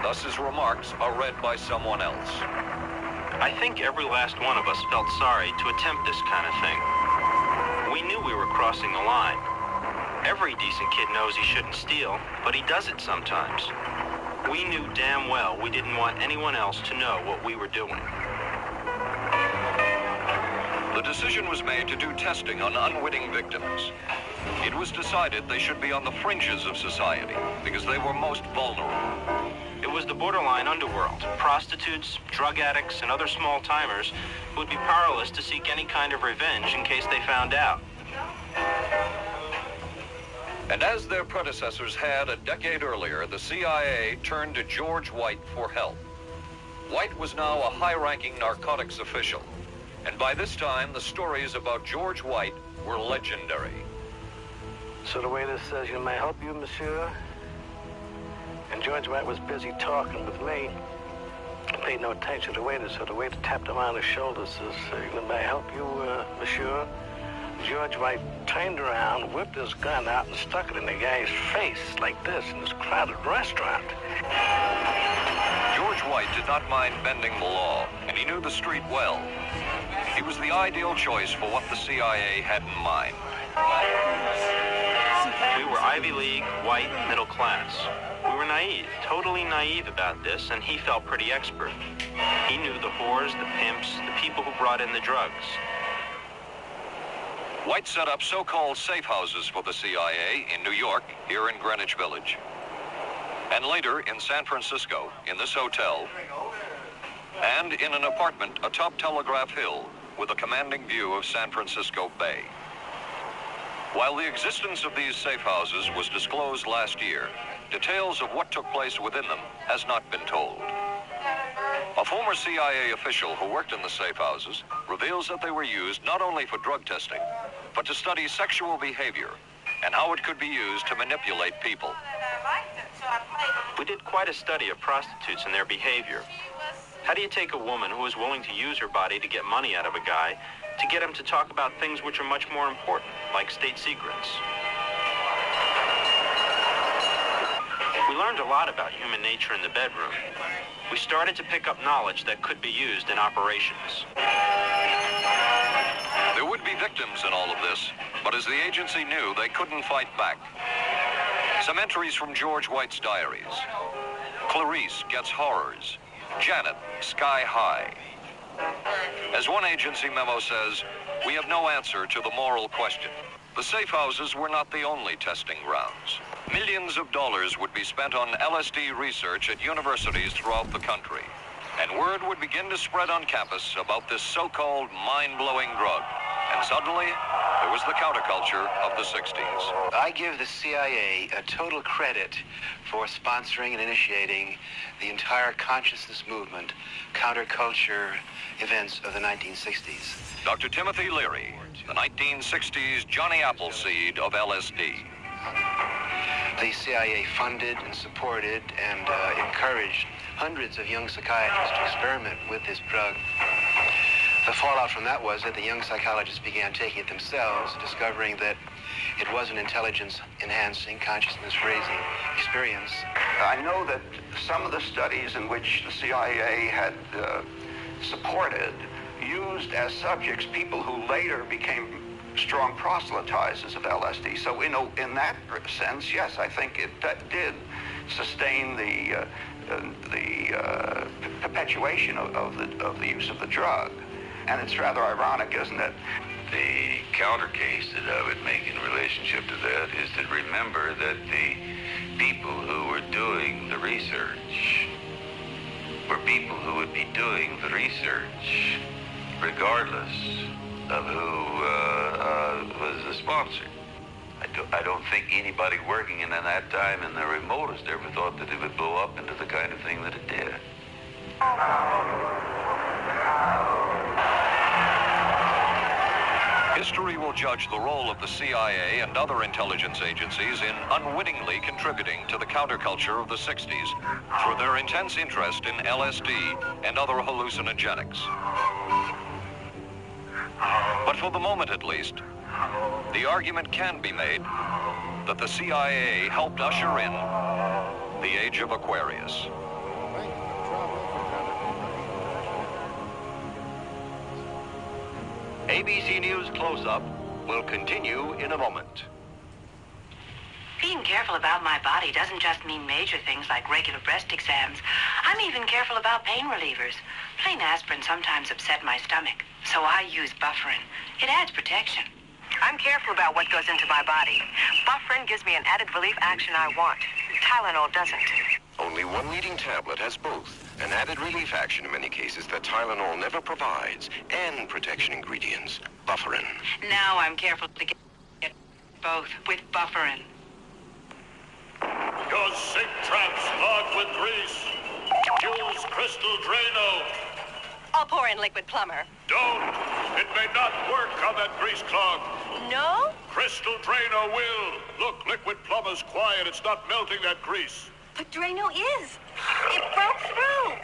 Thus his remarks are read by someone else. I think every last one of us felt sorry to attempt this kind of thing. We knew we were crossing the line. Every decent kid knows he shouldn't steal, but he does it sometimes. We knew damn well we didn't want anyone else to know what we were doing. The decision was made to do testing on unwitting victims. It was decided they should be on the fringes of society because they were most vulnerable. It was the borderline underworld. Prostitutes, drug addicts, and other small-timers who would be powerless to seek any kind of revenge in case they found out. And as their predecessors had a decade earlier, the CIA turned to George White for help. White was now a high-ranking narcotics official, and by this time, the stories about George White were legendary. So the waiter says, "May I help you, monsieur?" And George White was busy talking with me. I paid no attention to the waiter, so the waiter tapped him on the shoulder, says, "May I help you, monsieur?" George White turned around, whipped his gun out, and stuck it in the guy's face like this in this crowded restaurant. George White did not mind bending the law, and he knew the street well. He was the ideal choice for what the CIA had in mind. We were Ivy League, white, middle class. We were naive, totally naive about this, and he felt pretty expert. He knew the whores, the pimps, the people who brought in the drugs. White set up so-called safe houses for the CIA in New York, here in Greenwich Village. And later in San Francisco, in this hotel, and in an apartment atop Telegraph Hill, with a commanding view of San Francisco Bay. While the existence of these safe houses was disclosed last year, details of what took place within them has not been told. A former CIA official who worked in the safe houses reveals that they were used not only for drug testing, but to study sexual behavior and how it could be used to manipulate people. We did quite a study of prostitutes and their behavior. How do you take a woman who is willing to use her body to get money out of a guy to get him to talk about things which are much more important, like state secrets? We learned a lot about human nature in the bedroom. We started to pick up knowledge that could be used in operations. There would be victims in all of this, but as the agency knew, they couldn't fight back. Some entries from George White's diaries. Clarice gets horrors. Janet, sky high. As one agency memo says, we have no answer to the moral question. The safe houses were not the only testing grounds. Millions of dollars would be spent on LSD research at universities throughout the country. And word would begin to spread on campus about this so-called mind-blowing drug. And suddenly, there was the counterculture of the 60s. I give the CIA a total credit for sponsoring and initiating the entire consciousness movement, counterculture events of the 1960s. Dr. Timothy Leary, the 1960s Johnny Appleseed of LSD. The CIA funded and supported and encouraged hundreds of young psychiatrists to experiment with this drug. The fallout from that was that the young psychologists began taking it themselves, discovering that it was an intelligence-enhancing, consciousness-raising experience. I know that some of the studies in which the CIA had supported used as subjects people who later became strong proselytizers of LSD. So in that sense, yes, I think it did sustain the perpetuation of the use of the drug. And it's rather ironic, isn't it? The counter case that I would make in relationship to that is to remember that the people who were doing the research were people who would be doing the research regardless of who was the sponsor. I don't think anybody working in that time in the remotest ever thought that it would blow up into the kind of thing that it did. History will judge the role of the CIA and other intelligence agencies in unwittingly contributing to the counterculture of the 60s through their intense interest in LSD and other hallucinogenics. But for the moment at least, the argument can be made that the CIA helped usher in the age of Aquarius. ABC News Close-Up will continue in a moment. Being careful about my body doesn't just mean major things like regular breast exams. I'm even careful about pain relievers. Plain aspirin sometimes upset my stomach, so I use Bufferin. It adds protection. I'm careful about what goes into my body. Bufferin gives me an added relief action I want. Tylenol doesn't. Only one leading tablet has both. An added relief action in many cases that Tylenol never provides, and protection ingredients. Bufferin. Now I'm careful to get both with Bufferin. Your sink trap's clogged with grease. Use Crystal Drano. I'll pour in liquid plumber. Don't. It may not work on that grease clog. No? Crystal Drano will. Look, liquid plumber's quiet. It's not melting that grease. But Drano is. It broke through.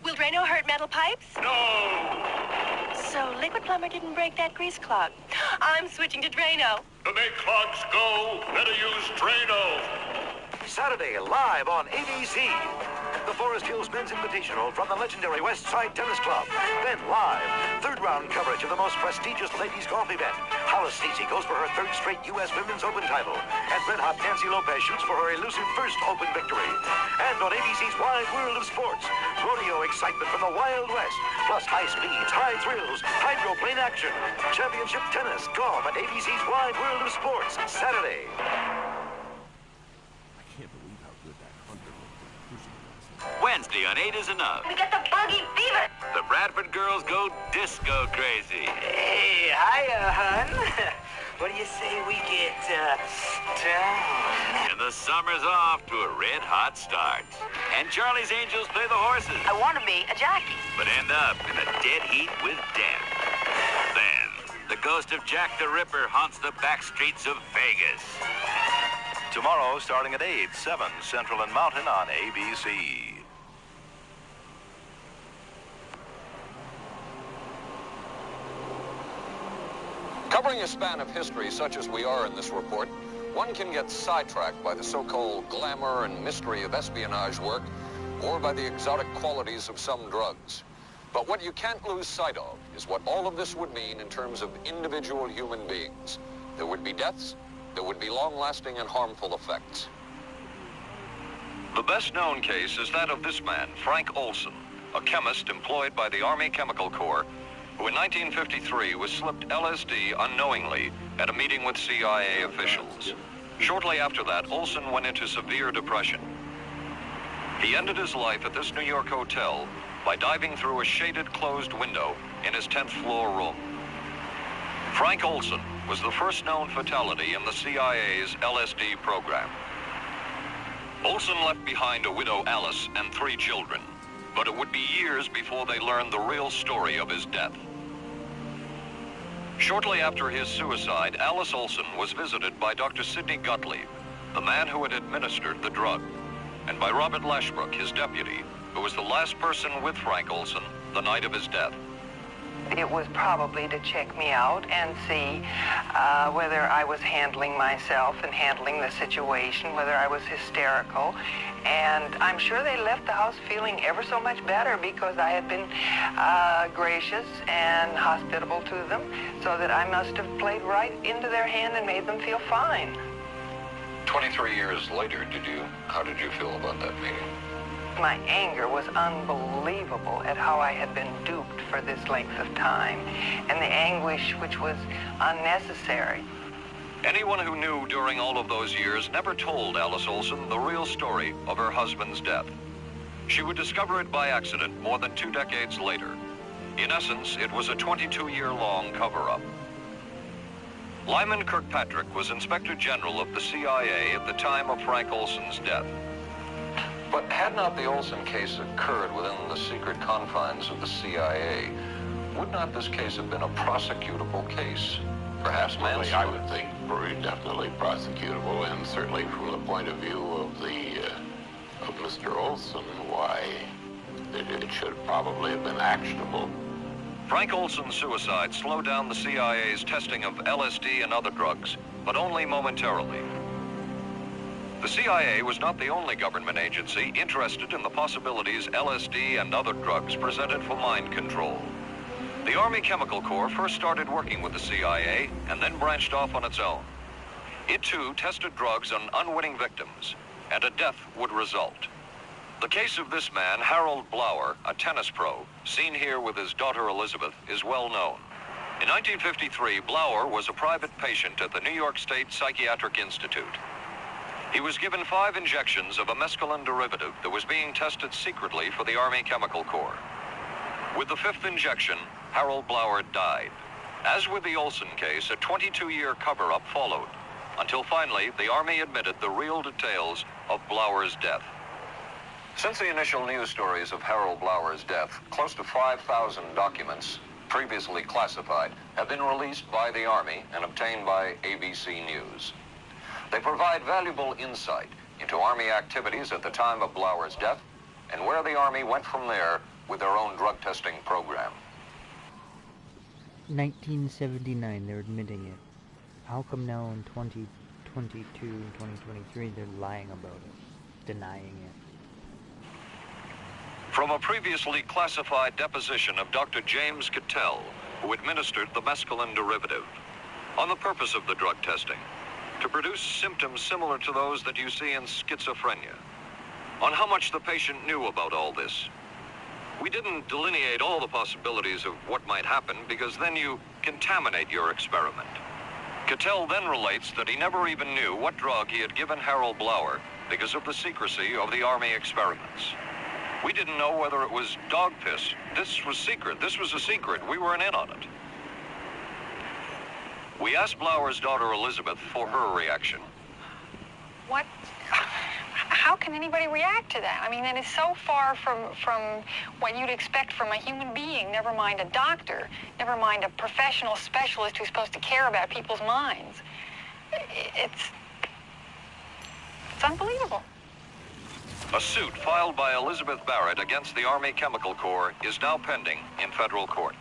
Will Drano hurt metal pipes? No. So liquid plumber didn't break that grease clog. I'm switching to Drano. To make clogs go, better use Drano. Saturday, live on ABC. The Forest Hills Men's Invitational from the legendary West Side Tennis Club. Then live, third round coverage of the most prestigious ladies golf event. Hollis Stacey goes for her third straight U.S. Women's Open title. And red hot Nancy Lopez shoots for her elusive first Open victory. And on ABC's Wide World of Sports, rodeo excitement from the Wild West. Plus high speeds, high thrills, hydroplane action. Championship tennis, golf at ABC's Wide World of Sports, Saturday. Can't believe how good that hunter looked. Wednesday on 8 is Enough. We get the buggy fever. The Bradford girls go disco crazy. Hey, hiya, hun. What do you say we get, down? And the summer's off to a red-hot start. And Charlie's Angels play the horses. I want to be a jockey. But end up in a dead heat with death. Then, the ghost of Jack the Ripper haunts the back streets of Vegas. Tomorrow, starting at 8, 7 Central and Mountain on ABC. Covering a span of history such as we are in this report, one can get sidetracked by the so-called glamour and mystery of espionage work or by the exotic qualities of some drugs. But what you can't lose sight of is what all of this would mean in terms of individual human beings. There would be deaths, there would be long-lasting and harmful effects. The best-known case is that of this man, Frank Olson, a chemist employed by the Army Chemical Corps, who in 1953 was slipped LSD unknowingly at a meeting with CIA officials. Shortly after that, Olson went into severe depression. He ended his life at this New York hotel by diving through a shaded closed window in his 10th floor room. Frank Olson was the first known fatality in the CIA's LSD program. Olson left behind a widow, Alice, and 3 children, but it would be years before they learned the real story of his death. Shortly after his suicide, Alice Olson was visited by Dr. Sidney Gottlieb, the man who had administered the drug, and by Robert Lashbrook, his deputy, who was the last person with Frank Olson the night of his death. It was probably to check me out and see whether I was handling myself and handling the situation, whether I was hysterical. And I'm sure they left the house feeling ever so much better because I had been gracious and hospitable to them, so that I must have played right into their hand and made them feel fine. 23 years later, how did you feel about that meeting? My anger was unbelievable at how I had been duped for this length of time, and the anguish which was unnecessary. Anyone who knew during all of those years never told Alice Olson the real story of her husband's death. She would discover it by accident more than 2 decades later. In essence, it was a 22-year-long cover-up. Lyman Kirkpatrick was Inspector General of the CIA at the time of Frank Olson's death. But had not the Olson case occurred within the secret confines of the CIA, would not this case have been a prosecutable case? Perhaps manslaughter? I would think very definitely prosecutable, and certainly from the point of view of of Mr. Olson, why it should probably have been actionable. Frank Olson's suicide slowed down the CIA's testing of LSD and other drugs, but only momentarily. The CIA was not the only government agency interested in the possibilities LSD and other drugs presented for mind control. The Army Chemical Corps first started working with the CIA and then branched off on its own. It too tested drugs on unwitting victims, and a death would result. The case of this man, Harold Blower, a tennis pro, seen here with his daughter Elizabeth, is well known. In 1953, Blower was a private patient at the New York State Psychiatric Institute. He was given 5 injections of a mescaline derivative that was being tested secretly for the Army Chemical Corps. With the 5th injection, Harold Blower died. As with the Olson case, a 22-year cover-up followed, until finally the Army admitted the real details of Blower's death. Since the initial news stories of Harold Blower's death, close to 5,000 documents, previously classified, have been released by the Army and obtained by ABC News. They provide valuable insight into Army activities at the time of Blower's death and where the Army went from there with their own drug testing program. 1979, they're admitting it. How come now in 2022 and 2023 they're lying about it, denying it? From a previously classified deposition of Dr. James Cattell, who administered the mescaline derivative, on the purpose of the drug testing, to produce symptoms similar to those that you see in schizophrenia, on how much the patient knew about all this. We didn't delineate all the possibilities of what might happen because then you contaminate your experiment. Cattell then relates that he never even knew what drug he had given Harold Blower because of the secrecy of the Army experiments. We didn't know whether it was dog piss. This was secret. This was a secret. We weren't in on it. We asked Blauer's daughter Elizabeth for her reaction. What? How can anybody react to that? I mean, that is so far from what you'd expect from a human being, never mind a doctor, never mind a professional specialist who's supposed to care about people's minds. It's unbelievable. A suit filed by Elizabeth Barrett against the Army Chemical Corps is now pending in federal court.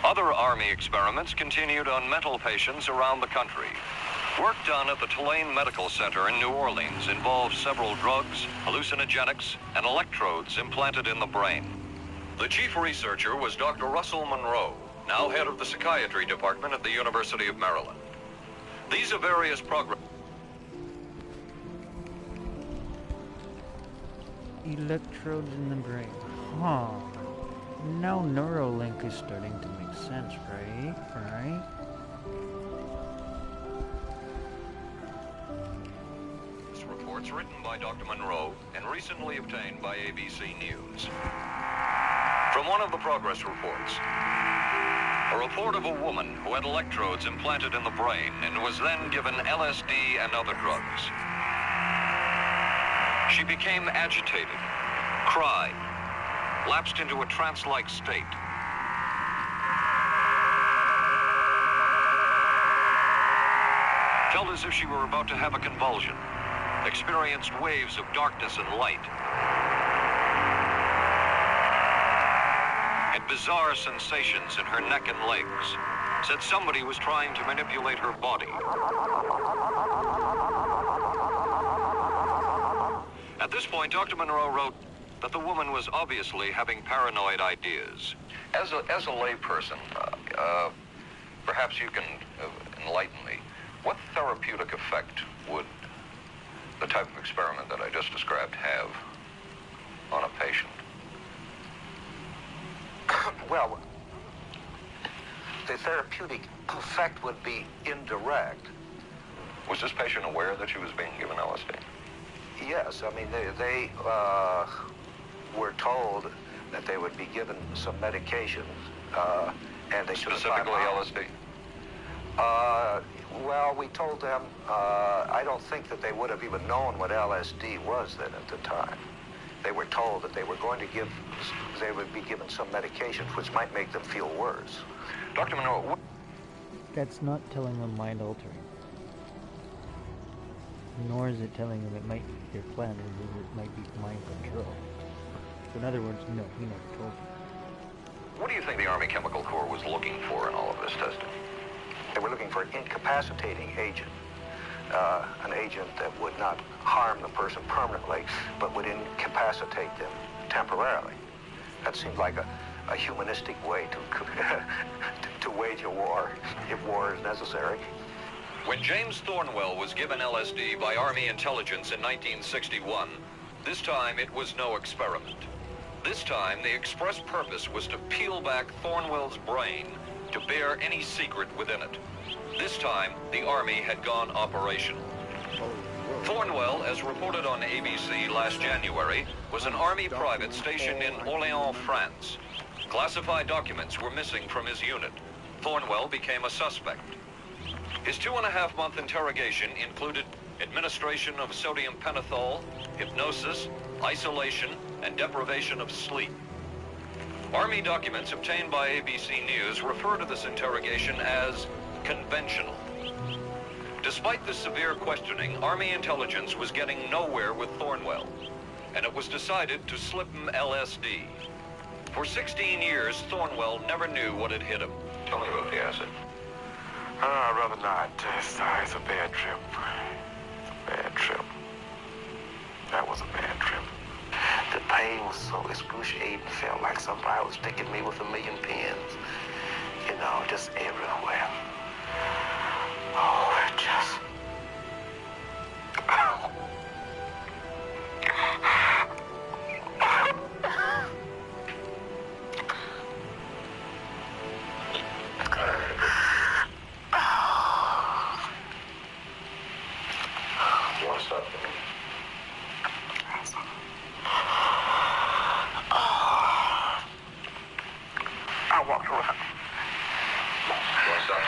Other Army experiments continued on mental patients around the country. Work done at the Tulane Medical Center in New Orleans involved several drugs, hallucinogenics, and electrodes implanted in the brain. The chief researcher was Dr. Russell Monroe, now head of the psychiatry department at the University of Maryland. These are various programs. Electrodes in the brain. Huh. Now Neuralink is starting to make sense, right? Right? This report's written by Dr. Monroe and recently obtained by ABC News. From one of the progress reports, a report of a woman who had electrodes implanted in the brain and was then given LSD and other drugs. She became agitated, cried, lapsed into a trance-like state. Felt as if she were about to have a convulsion, experienced waves of darkness and light, had bizarre sensations in her neck and legs, said somebody was trying to manipulate her body. At this point, Dr. Monroe wrote that the woman was obviously having paranoid ideas. As a layperson, perhaps you can enlighten me. What therapeutic effect would the type of experiment that I just described have on a patient? Well, the therapeutic effect would be indirect. Was this patient aware that she was being given LSD? Yes, I mean, they were told that they would be given some medications, and they should have specifically LSD? Well, we told them, I don't think that they would have even known what LSD was then at the time. They were told that they were going to they would be given some medications which might make them feel worse. Dr. Monroe, what? That's not telling them mind altering. Nor is it telling them it might be their plan, or it might be mind control. So in other words, no, he never told you. What do you think the Army Chemical Corps was looking for in all of this testing? They were looking for an incapacitating agent, an agent that would not harm the person permanently, but would incapacitate them temporarily. That seemed like a humanistic way to wage a war, if war is necessary. When James Thornwell was given LSD by Army intelligence in 1961, this time it was no experiment. This time, the express purpose was to peel back Thornwell's brain to bear any secret within it. This time, the Army had gone operational. Thornwell, as reported on ABC last January, was an Army private stationed in Orléans, France. Classified documents were missing from his unit. Thornwell became a suspect. His 2.5-month interrogation included administration of sodium pentothal, hypnosis, isolation, and deprivation of sleep. Army documents obtained by ABC News refer to this interrogation as conventional. Despite the severe questioning, Army intelligence was getting nowhere with Thornwell, and it was decided to slip him LSD. For 16 years, Thornwell never knew what had hit him. Tell me about the acid. I'd rather not. It's a bad trip. It's a bad trip. That was a bad trip. The pain was so excruciating. It felt like somebody was sticking me with 1,000,000 pins. You know, just everywhere. Oh, it just... What's up? I walked around. What's up?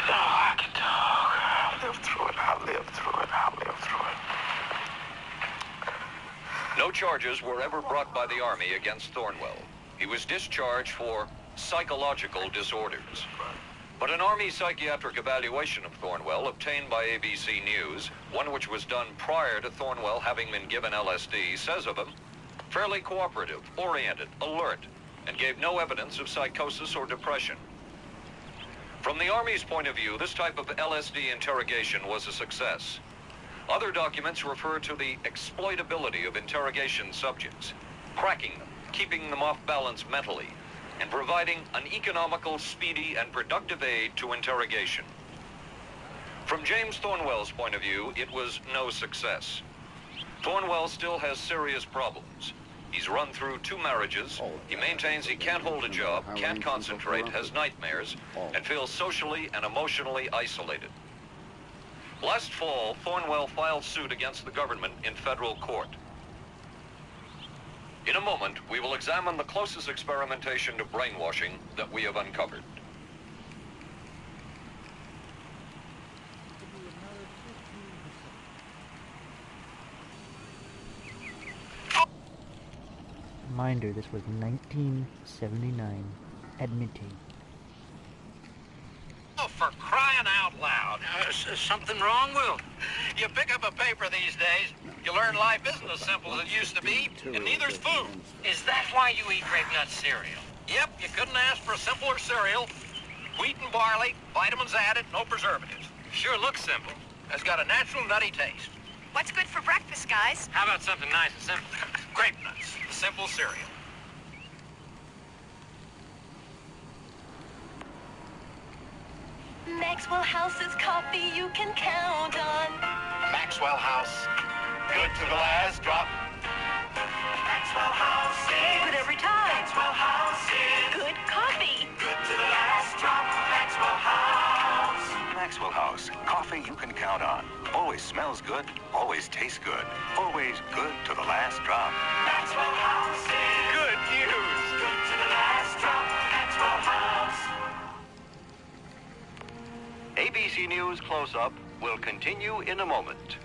Oh, I can talk. I'll live through it. I'll live through it. I'll live through it. No charges were ever brought by the Army against Thornwell. He was discharged for psychological disorders. But an Army psychiatric evaluation of Thornwell obtained by ABC News, one which was done prior to Thornwell having been given LSD, says of him, fairly cooperative, oriented, alert, and gave no evidence of psychosis or depression. From the Army's point of view, this type of LSD interrogation was a success. Other documents refer to the exploitability of interrogation subjects, cracking them, keeping them off balance mentally, and providing an economical, speedy, and productive aid to interrogation. From James Thornwell's point of view, it was no success. Thornwell still has serious problems. He's run through 2 marriages. He maintains he can't hold a job, can't concentrate, has nightmares, and feels socially and emotionally isolated. Last fall, Thornwell filed suit against the government in federal court. In a moment, we will examine the closest experimentation to brainwashing that we have uncovered. Reminder, this was 1979. Admitting. Oh, for crying out loud. Something wrong, Will? You pick up a paper these days, you learn life isn't as simple as it used to be, and neither's food. Is that why you eat grape nut cereal? Yep, you couldn't ask for a simpler cereal. Wheat and barley, vitamins added, no preservatives. Sure looks simple. Has got a natural nutty taste. What's good for breakfast, guys? How about something nice and simple? Grape nuts, the simple cereal. Maxwell House's coffee you can count on. Maxwell House, good to the last drop. Maxwell House is good every time. Maxwell House is good coffee. Good to the last drop. Maxwell House. Maxwell House, coffee you can count on. Always smells good, always tastes good, always good to the last drop. Maxwell House is good news. Good to the last drop. Maxwell House. ABC News Close-Up will continue in a moment.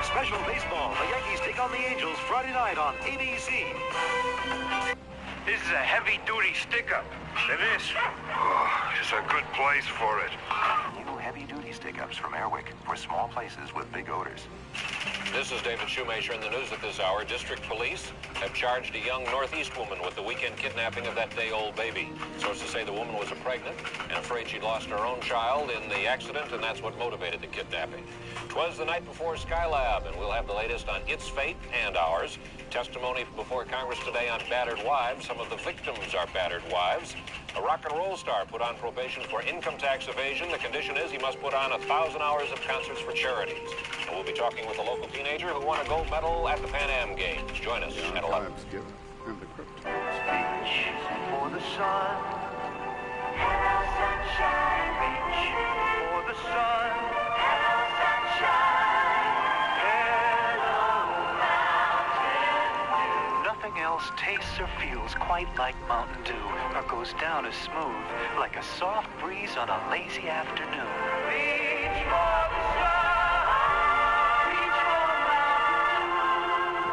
Special baseball. The Yankees take on the Angels Friday night on ABC. This is a heavy-duty stick-up. It is. Oh, it's a good place for it. New heavy-duty stick-ups from Airwick for small places with big odors. This is David Shoemaker in the news at this hour. District Police have charged a young Northeast woman with the weekend kidnapping of that day-old baby. Sources say the woman was pregnant and afraid she'd lost her own child in the accident, and that's what motivated the kidnapping. 'Twas the night before Skylab, and we'll have the latest on its fate and ours. Testimony before Congress today on battered wives. Some of the victims are battered wives. A rock and roll star put on probation for income tax evasion. The condition is he must put on 1,000 hours of concerts for charities. And we'll be talking with a local teenager who won a gold medal at the Pan Am Games. Join us at 11. For the sun, hello sunshine, reach for the sun, hello sunshine, hello mountain dew. Nothing else tastes or feels quite like Mountain Dew, or goes down as smooth like a soft breeze on a lazy afternoon. Reach for the sun, reach for Mountain Dew.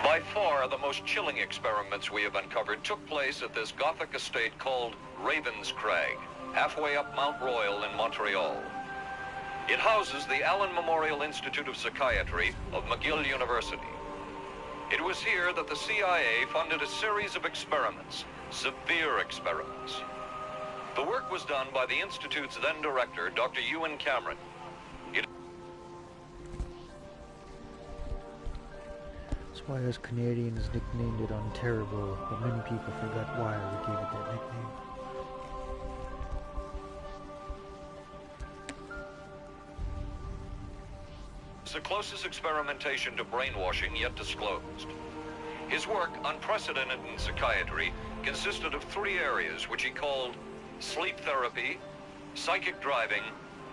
By far, the most chilling experiments we have uncovered took place at this Gothic estate called Ravenscrag, halfway up Mount Royal in Montreal. It houses the Allen Memorial Institute of Psychiatry of McGill University. It was here that the CIA funded a series of experiments, severe experiments. The work was done by the Institute's then director, Dr. Ewan Cameron. That's why us Canadians nicknamed it Unterrible, but many people forgot why we gave it that nickname. It's the closest experimentation to brainwashing yet disclosed. His work, unprecedented in psychiatry, consisted of 3 areas which he called sleep therapy, psychic driving,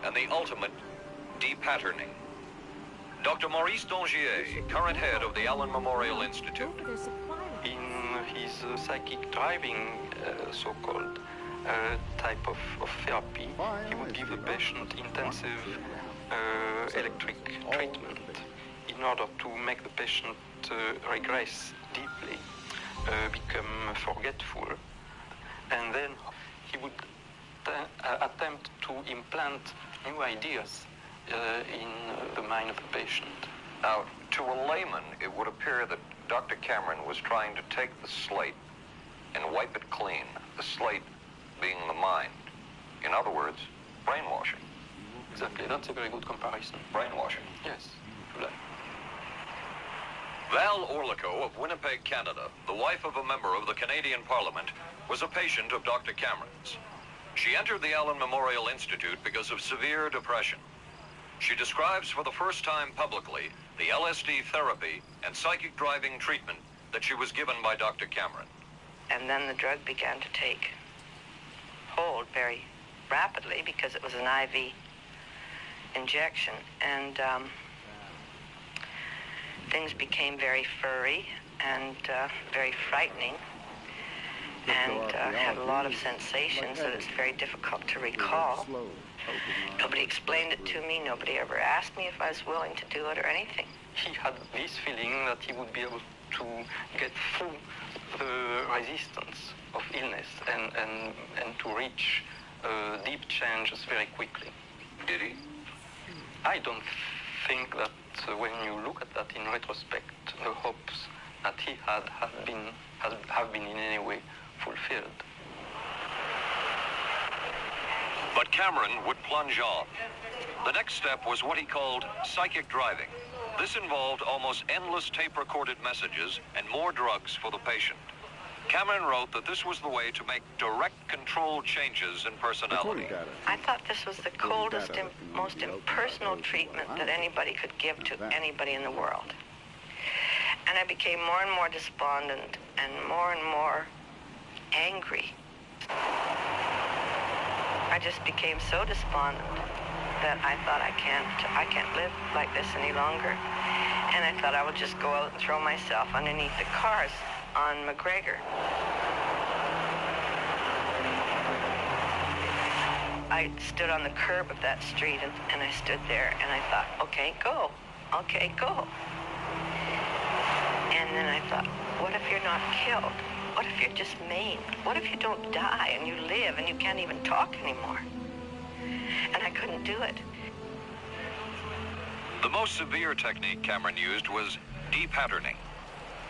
and the ultimate depatterning. Dr. Maurice Dongier, current head of the Allen Memorial Institute. In his psychic driving, so-called type of therapy, he would give the patient intensive electric treatment in order to make the patient regress deeply, become forgetful, and then he would attempt to implant new ideas in the mind of the patient. Now, to a layman, it would appear that Dr. Cameron was trying to take the slate and wipe it clean, the slate being the mind. In other words, brainwashing. Exactly, that's a very good comparison. Brainwashing. Yes. Val Orlico of Winnipeg, Canada, the wife of a member of the Canadian Parliament, was a patient of Dr. Cameron's. She entered the Allen Memorial Institute because of severe depression. She describes for the first time publicly the LSD therapy and psychic driving treatment that she was given by Dr. Cameron. And then the drug began to take hold very rapidly because it was an IV injection. And things became very furry and very frightening, and had a lot of sensations that it's very difficult to recall. Nobody explained it to me. Nobody ever asked me if I was willing to do it or anything. He had this feeling that he would be able to get through the resistance of illness and to reach deep changes very quickly. Did he? I don't think that when you look at that in retrospect, the hopes that he had have been in any way fulfilled. But Cameron would plunge on. The next step was what he called psychic driving. This involved almost endless tape-recorded messages and more drugs for the patient. Cameron wrote that this was the way to make direct control changes in personality. I thought this was the coldest and most impersonal treatment that anybody could give to anybody in the world. And I became more and more despondent and more angry. I just became so despondent that I thought I can't live like this any longer. And I thought I would just go out and throw myself underneath the cars on McGregor. I stood on the curb of that street and I stood there and I thought, okay, go. Okay, go. And then I thought, what if you're not killed? What if you're just maimed? What if you don't die and you live and you can't even talk anymore? And I couldn't do it. The most severe technique Cameron used was depatterning.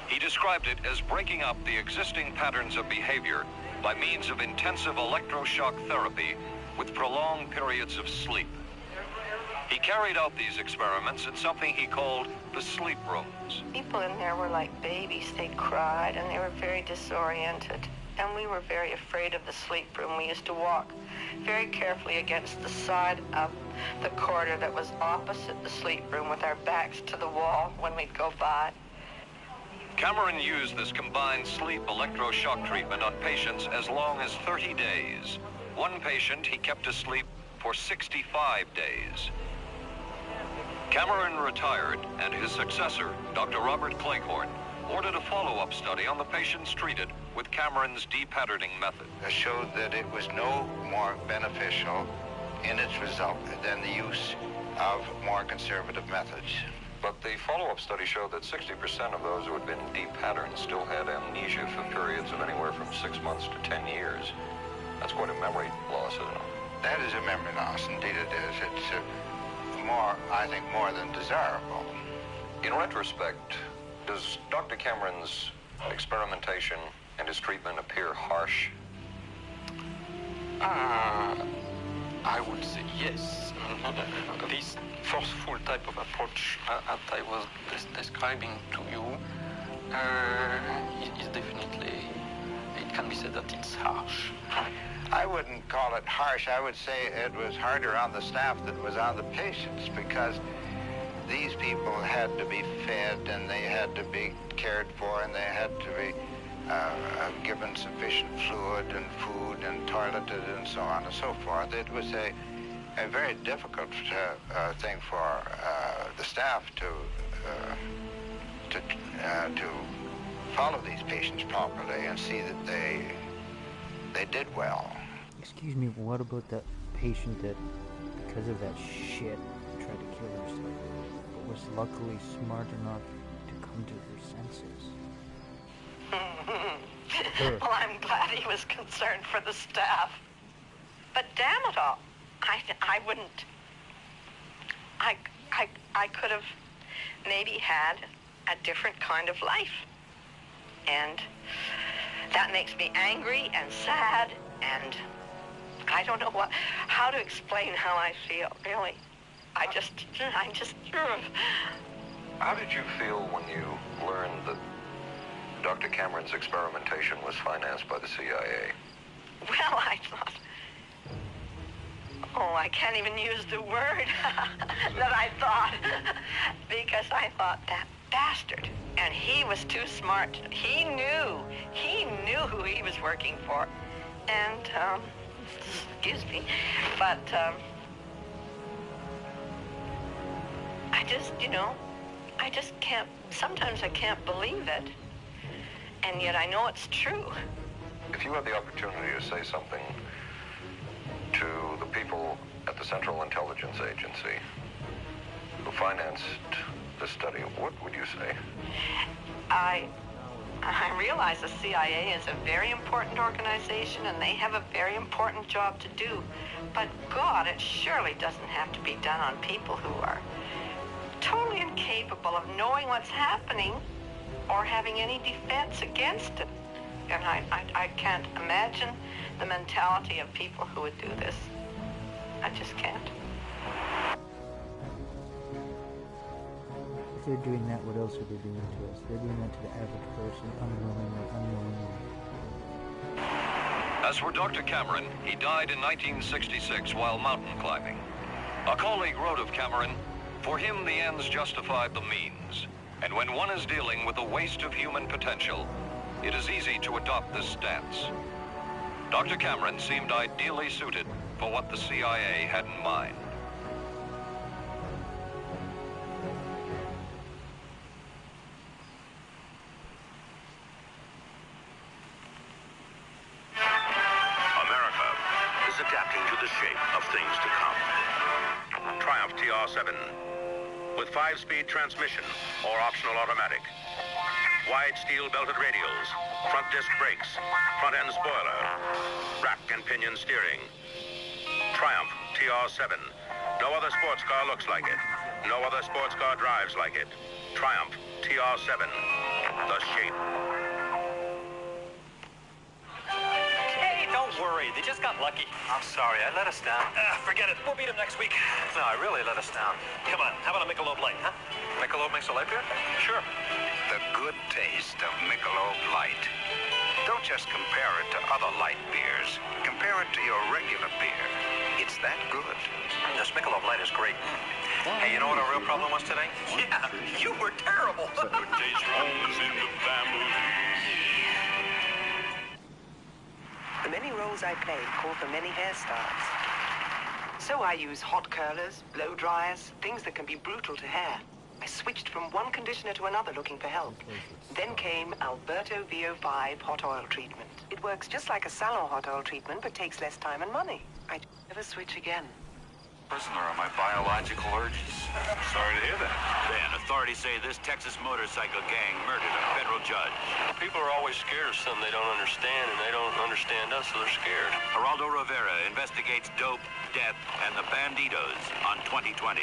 He described it as breaking up the existing patterns of behavior by means of intensive electroshock therapy with prolonged periods of sleep. He carried out these experiments in something he called the sleep rooms. People in there were like babies. They cried and they were very disoriented. And we were very afraid of the sleep room. We used to walk very carefully against the side of the corridor that was opposite the sleep room with our backs to the wall when we'd go by. Cameron used this combined sleep electroshock treatment on patients as long as 30 days. One patient he kept asleep for 65 days. Cameron retired, and his successor, Dr. Robert Cleghorn, ordered a follow-up study on the patients treated with Cameron's depatterning method. It showed that it was no more beneficial in its result than the use of more conservative methods. But the follow-up study showed that 60% of those who had been depatterned still had amnesia for periods of anywhere from 6 months to 10 years. That's quite a memory loss, isn't it? That is a memory loss, indeed it is. It's I think, more than desirable. In retrospect, does Dr. Cameron's experimentation and his treatment appear harsh? I would say yes. This forceful type of approach that I was describing to you is definitely, it can be said that it's harsh. I wouldn't call it harsh. I would say it was harder on the staff than it was on the patients, because these people had to be fed and they had to be cared for and they had to be given sufficient fluid and food and toileted and so on and so forth. It was a very difficult thing for the staff to follow these patients properly and see that they did well. Excuse me, what about that patient that, because of that shit, tried to kill herself, but was luckily smart enough to come to her senses? Well, I'm glad he was concerned for the staff. But damn it all, I wouldn't. I could have maybe had a different kind of life. And that makes me angry and sad, and I don't know how to explain how I feel, really. I'm just... How did you feel when you learned that Dr. Cameron's experimentation was financed by the CIA? Well, I thought... Oh, I can't even use the word that I thought. Because I thought, that bastard. And he was too smart. He knew who he was working for. And, excuse me, but, I just can't, sometimes I can't believe it. And yet I know it's true. If you had the opportunity to say something to the people at the Central Intelligence Agency who financed this study, what would you say? I realize the CIA is a very important organization and they have a very important job to do. But God, it surely doesn't have to be done on people who are totally incapable of knowing what's happening or having any defense against it. And I can't imagine the mentality of people who would do this. I just can't. If they're doing that, what else are they doing to us? They're doing that to the average person, unwillingly. As for Dr. Cameron, he died in 1966 while mountain climbing. A colleague wrote of Cameron, "For him, the ends justified the means. And when one is dealing with a waste of human potential, it is easy to adopt this stance." Dr. Cameron seemed ideally suited for what the CIA had in mind. America is adapting to the shape of things to come. Triumph TR7 with 5-speed transmission or optional automatic. Wide steel belted radials, front disc brakes, front end spoiler, rack and pinion steering. Triumph TR7. No other sports car looks like it. No other sports car drives like it. Triumph TR7. The shape. Hey, don't worry. They just got lucky. I'm sorry, I let us down. Forget it. We'll beat them next week. No, I really let us down. Come on. How about a Michelob Light, huh? Michelob makes a light beer? Sure. The good taste of Michelob Light. Don't just compare it to other light beers. Compare it to your regular beer. It's that good. This Michelob Light is great. Hey, you know what our real problem was today? Yeah, you were terrible. Good taste runs in the family. The many roles I play call for many hairstyles. So I use hot curlers, blow dryers, things that can be brutal to hair. I switched from one conditioner to another looking for help. Then came Alberto VO5 hot oil treatment. It works just like a salon hot oil treatment, but takes less time and money. I never switch again. Prisoner on my biological urges. Sorry to hear that. Then, authorities say this Texas motorcycle gang murdered a federal judge. People are always scared of something they don't understand, and they don't understand us, so they're scared. Geraldo Rivera investigates dope, death, and the banditos on 2020.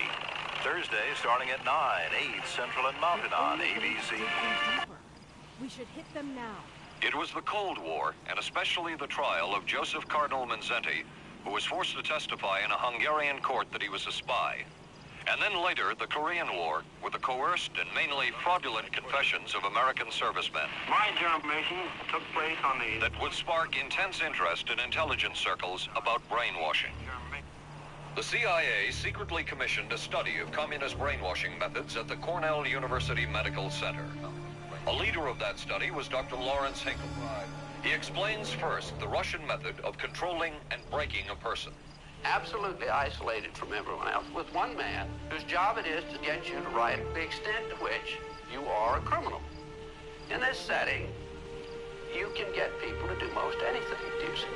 Thursday, starting at 9, 8 Central and Mountain on ABC. We should hit them now. It was the Cold War, and especially the trial of Joseph Cardinal Mindszenty, who was forced to testify in a Hungarian court that he was a spy. And then later, the Korean War, with the coerced and mainly fraudulent confessions of American servicemen. My information took place on the... That would spark intense interest in intelligence circles about brainwashing. The CIA secretly commissioned a study of communist brainwashing methods at the Cornell University Medical Center. A leader of that study was Dr. Lawrence Hinkle. He explains first the Russian method of controlling and breaking a person. Absolutely isolated from everyone else, with one man whose job it is to get you to write the extent to which you are a criminal. In this setting, you can get people to do most anything, do you see?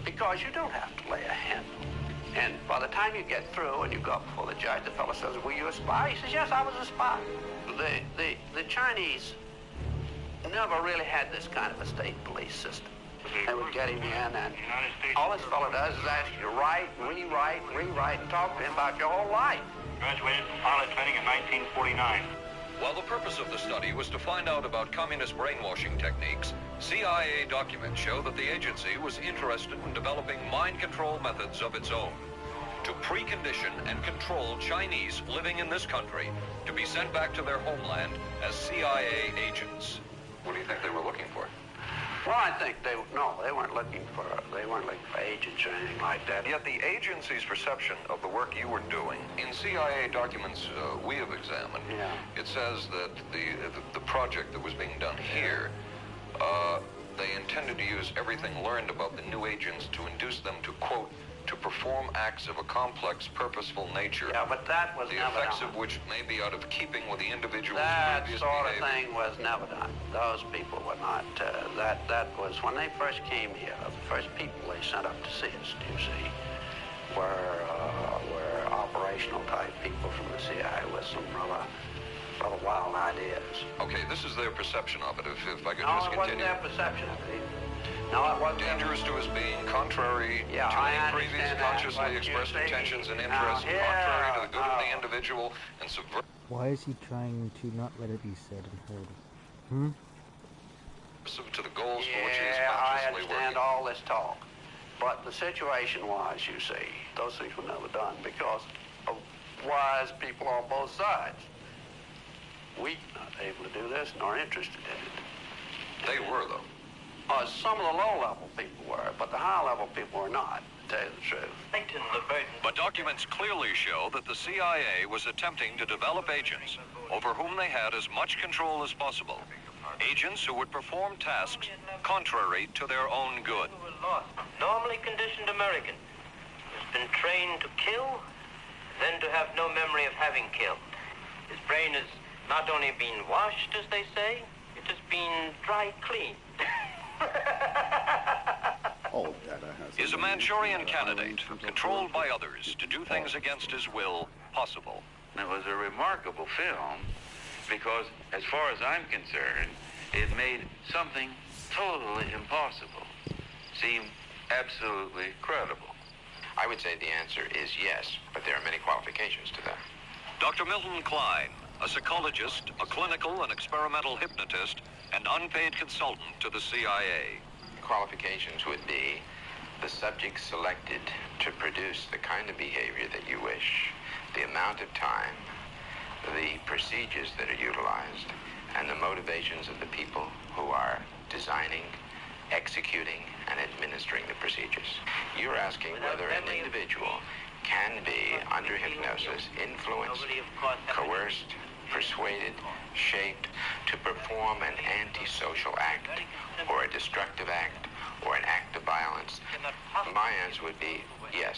Because you don't have to lay a hand on them. And by the time you get through and you go up before the judge, the fellow says, were you a spy? He says, yes, I was a spy. The Chinese never really had this kind of a state police system. They would get him in, and all this fellow does is ask you to write, rewrite, and talk to him about your whole life. Graduated from pilot training in 1949. While the purpose of the study was to find out about communist brainwashing techniques, CIA documents show that the agency was interested in developing mind control methods of its own to precondition and control Chinese living in this country to be sent back to their homeland as CIA agents. What do you think they were looking for? Well, I think they weren't looking for agents or anything like that. Yet the agency's perception of the work you were doing, in CIA documents we have examined, it says that the project that was being done here, they intended to use everything learned about the new agents to induce them to, quote, to perform acts of a complex, purposeful nature. Yeah, but that was the never effects done. of which may be out of keeping with the individual's That previous sort behavior. of thing was never done. Those people were not, that was, when they first came here, the first people they sent up to see us, do you see, were operational type people from the CIA with some rather wild ideas. Okay, this is their perception of it, if I could No, just it wasn't continue. their perception of it. No, it wasn't. Dangerous to his being, contrary Yeah, to I any previous understand that, consciously but you expressed see, intentions and now interests, here, contrary to the good of the individual, and subvert. Why is he trying to not let it be said and heard? To the goals for which he is Yeah, I consciously understand working. all this talk. But the situation was, you see, those things were never done because of wise people on both sides. We not able to do this nor interested in it. They were, though. Some of the low-level people were, but the high-level people were not, to tell you the truth. But documents clearly show that the CIA was attempting to develop agents over whom they had as much control as possible. Agents who would perform tasks contrary to their own good. Normally conditioned American who's been trained to kill, then to have no memory of having killed. His brain has not only been washed, as they say, it has been dry cleaned. Is a Manchurian candidate, controlled by others to do things against his will, possible? It was a remarkable film because, as far as I'm concerned, it made something totally impossible seem absolutely credible. I would say the answer is yes, but there are many qualifications to that. Dr. Milton Klein, a psychologist, a clinical and experimental hypnotist, and unpaid consultant to the CIA. Qualifications would be the subject selected to produce the kind of behavior that you wish, the amount of time, the procedures that are utilized, and the motivations of the people who are designing, executing, and administering the procedures. You're asking whether an individual can be, under hypnosis, influenced, coerced, persuaded, shaped to perform an antisocial act, or a destructive act, or an act of violence. My answer would be yes.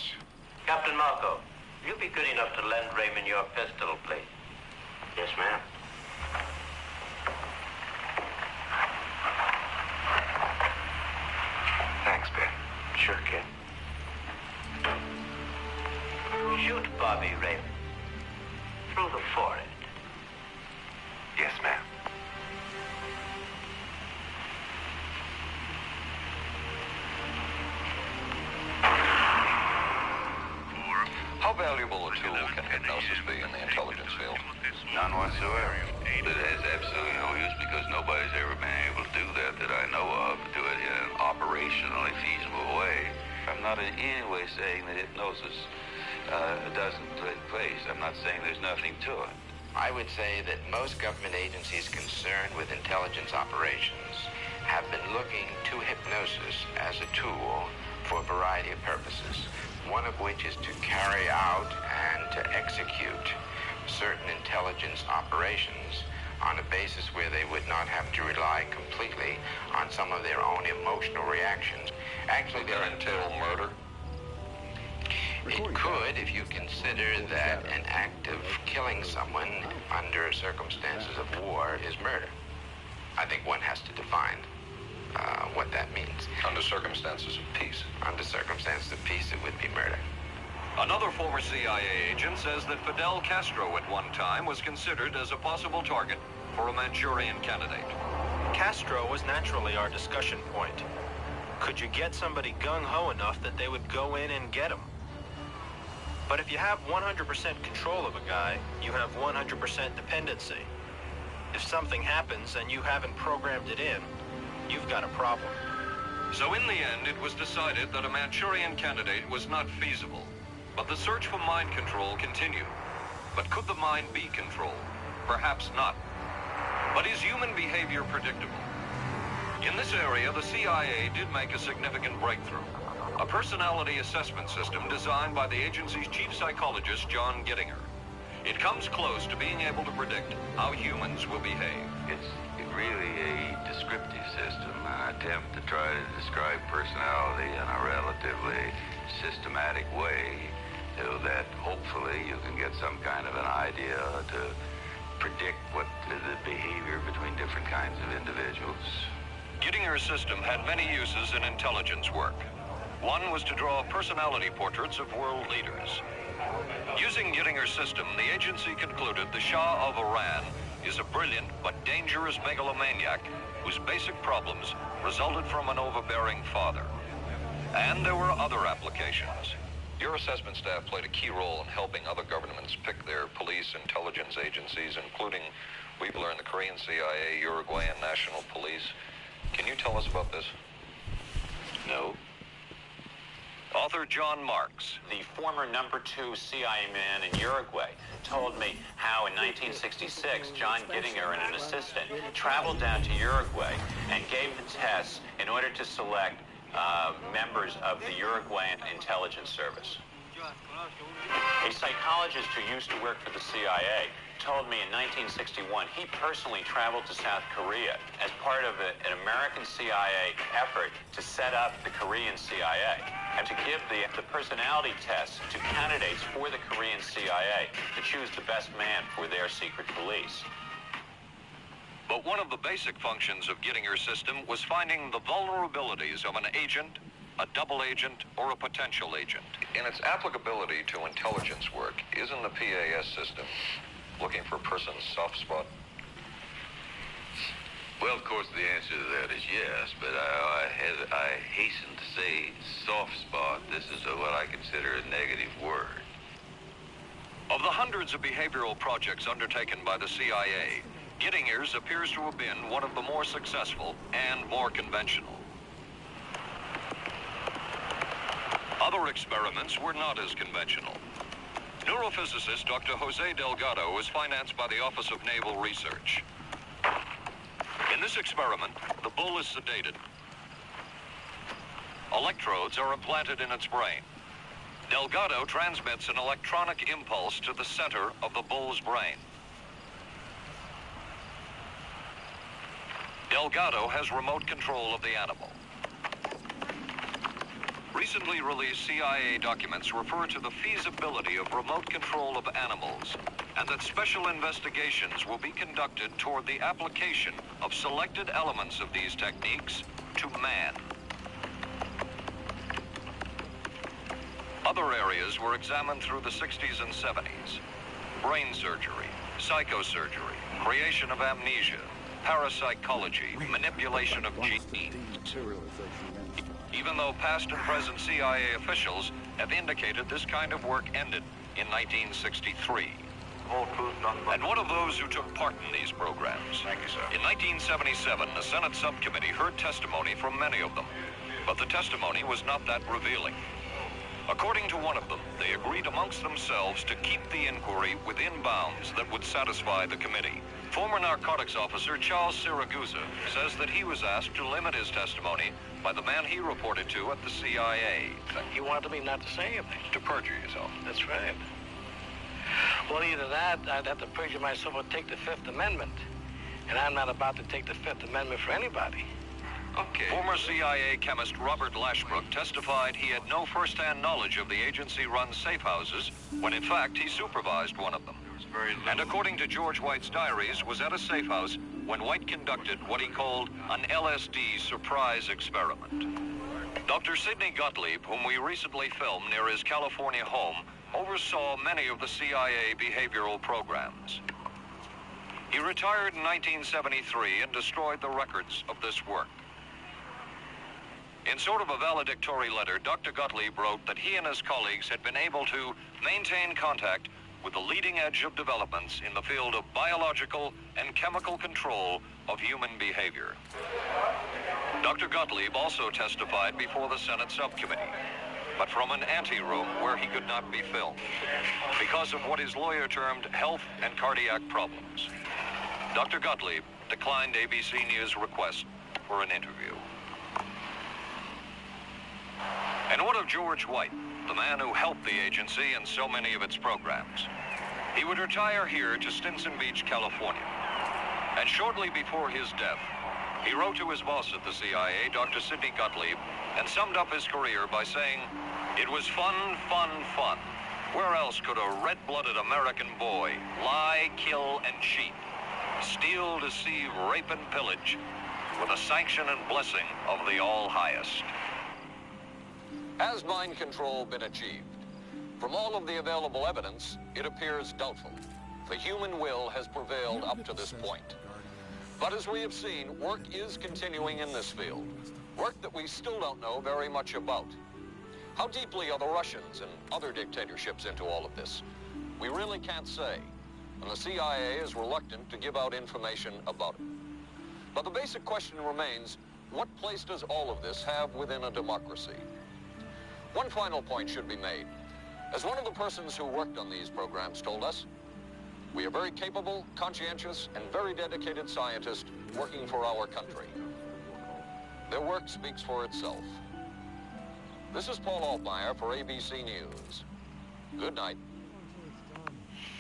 Captain Marco, will you be good enough to lend Raymond your pistol, please? Yes, ma'am. Thanks, Ben. Sure, kid. Shoot Bobby Raymond. Through the forehead. Yes, ma'am. How valuable a tool can hypnosis be in the intelligence field? None whatsoever. It has absolutely no use because nobody's ever been able to do that I know of, do it in an operationally feasible way. I'm not in any way saying that hypnosis doesn't take place. I'm not saying there's nothing to it. I would say that most government agencies concerned with intelligence operations have been looking to hypnosis as a tool for a variety of purposes. one of which is to carry out and to execute certain intelligence operations on a basis where they would not have to rely completely on some of their own emotional reactions. Actually, Would that entail murder? It could, if you consider that an act of killing someone under circumstances of war is murder. I think one has to define what that means. Under circumstances of peace. Under circumstances of peace, it would be murder. Another former CIA agent says that Fidel Castro at one time was considered as a possible target for a Manchurian candidate. Castro was naturally our discussion point. Could you get somebody gung-ho enough that they would go in and get him? But if you have 100% control of a guy, you have 100% dependency. If something happens and you haven't programmed it in, you've got a problem. So in the end, it was decided that a Manchurian candidate was not feasible. But the search for mind control continued. But could the mind be controlled? Perhaps not. But is human behavior predictable? In this area, the CIA did make a significant breakthrough. A personality assessment system designed by the agency's chief psychologist, John Gittinger. It comes close to being able to predict how humans will behave. It's really a descriptive system, an attempt to try to describe personality in a relatively systematic way, so that hopefully you can get some kind of an idea to predict what the behavior between different kinds of individuals. Gittinger's system had many uses in intelligence work. One was to draw personality portraits of world leaders. Using Gittinger's system, the agency concluded the Shah of Iran is a brilliant but dangerous megalomaniac whose basic problems resulted from an overbearing father. And there were other applications. Your assessment staff played a key role in helping other governments pick their police intelligence agencies, including, we've learned, the Korean CIA, Uruguayan National Police. Can you tell us about this? No. Author John Marks, the former #2 CIA man in Uruguay, told me how in 1966, John Gittinger and an assistant traveled down to Uruguay and gave the tests in order to select members of the Uruguayan intelligence service. A psychologist who used to work for the CIA told me in 1961 he personally traveled to South Korea as part of an American CIA effort to set up the Korean CIA and to give the personality tests to candidates for the Korean CIA to choose the best man for their secret police. But one of the basic functions of Gittinger's system was finding the vulnerabilities of an agent, a double agent, or a potential agent. In its applicability to intelligence work, isn't the PAS system looking for a person's soft spot? Well, of course, the answer to that is yes, but I hasten to say soft spot. This is what I consider a negative word. Of the hundreds of behavioral projects undertaken by the CIA, Gittinger's appears to have been one of the more successful and more conventional. Other experiments were not as conventional. Neurophysicist Dr. Jose Delgado was financed by the Office of Naval Research. In this experiment, the bull is sedated. Electrodes are implanted in its brain. Delgado transmits an electronic impulse to the center of the bull's brain. Delgado has remote control of the animal. Recently released CIA documents refer to the feasibility of remote control of animals, and that special investigations will be conducted toward the application of selected elements of these techniques to man. Other areas were examined through the 60s and 70s. Brain surgery, psychosurgery, creation of amnesia, parapsychology, manipulation of genes. Even though past and present CIA officials have indicated this kind of work ended in 1963. And one of those who took part in these programs. Thank you, sir. In 1977, the Senate subcommittee heard testimony from many of them, but the testimony was not that revealing. According to one of them, they agreed amongst themselves to keep the inquiry within bounds that would satisfy the committee. Former narcotics officer Charles Siragusa says that he was asked to limit his testimony by the man he reported to at the CIA. He wanted me not to say anything. To perjure yourself. That's right. Well, either that, I'd have to perjure myself or take the Fifth Amendment. And I'm not about to take the Fifth Amendment for anybody. Okay. Former CIA chemist Robert Lashbrook testified he had no first-hand knowledge of the agency-run safe houses when, in fact, he supervised one of them. And according to George White's diaries, was at a safe house when White conducted what he called an LSD surprise experiment. Dr. Sidney Gottlieb, whom we recently filmed near his California home, oversaw many of the CIA behavioral programs. He retired in 1973 and destroyed the records of this work. In sort of a valedictory letter, Dr. Gottlieb wrote that he and his colleagues had been able to maintain contact with the leading edge of developments in the field of biological and chemical control of human behavior. Dr. Gottlieb also testified before the Senate subcommittee, but from an anteroom where he could not be filmed because of what his lawyer termed health and cardiac problems. Dr. Gottlieb declined ABC News' request for an interview. And what of George White, the man who helped the agency in so many of its programs? He would retire here to Stinson Beach, California. And shortly before his death, he wrote to his boss at the CIA, Dr. Sidney Gottlieb, and summed up his career by saying, "It was fun, fun, fun. Where else could a red-blooded American boy lie, kill, and cheat, steal, deceive, rape, and pillage with the sanction and blessing of the All-Highest?" Has mind control been achieved? From all of the available evidence, it appears doubtful. The human will has prevailed up to this point. But as we have seen, work is continuing in this field. Work that we still don't know very much about. How deeply are the Russians and other dictatorships into all of this? We really can't say, and the CIA is reluctant to give out information about it. But the basic question remains, what place does all of this have within a democracy? One final point should be made. As one of the persons who worked on these programs told us, we are very capable, conscientious, and very dedicated scientists working for our country. Their work speaks for itself. This is Paul Altmaier for ABC News. Good night.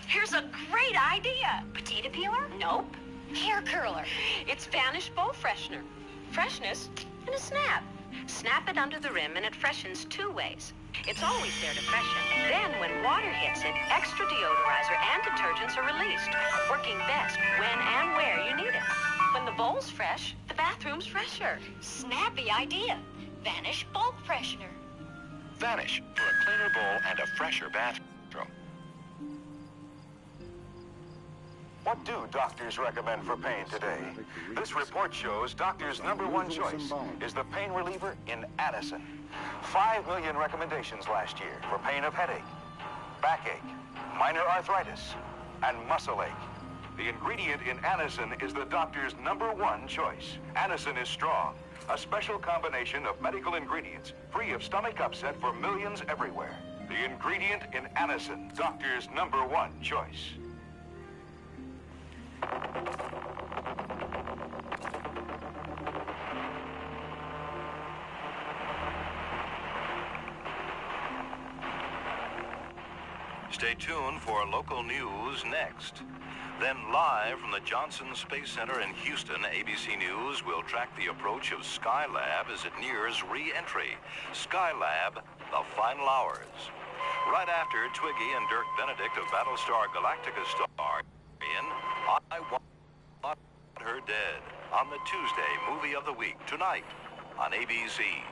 Here's a great idea. Potato peeler? Nope. Hair curler. It's Vanish Bowl Freshener. Freshness in a snap. Snap it under the rim and it freshens two ways. It's always there to freshen. Then when water hits it, extra deodorizer and detergents are released, working best when and where you need it. When the bowl's fresh, the bathroom's fresher. Snappy idea. Vanish Bulk Freshener. Vanish for a cleaner bowl and a fresher bathroom. What do doctors recommend for pain today? This report shows doctors' #1 choice is the pain reliever in Anacin. 5 million recommendations last year for pain of headache, backache, minor arthritis, and muscle ache. The ingredient in Anacin is the doctor's #1 choice. Anacin is strong, a special combination of medical ingredients free of stomach upset for millions everywhere. The ingredient in Anacin, doctor's #1 choice. Stay tuned for local news next. Then live from the Johnson Space Center in Houston, ABC News will track the approach of Skylab as it nears re-entry. Skylab, the final hours. Right after Twiggy and Dirk Benedict of Battlestar Galactica star in I Want Her Dead on the Tuesday Movie of the Week tonight on ABC.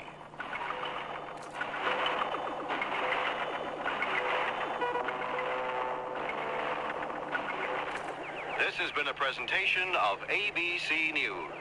This has been a presentation of ABC News.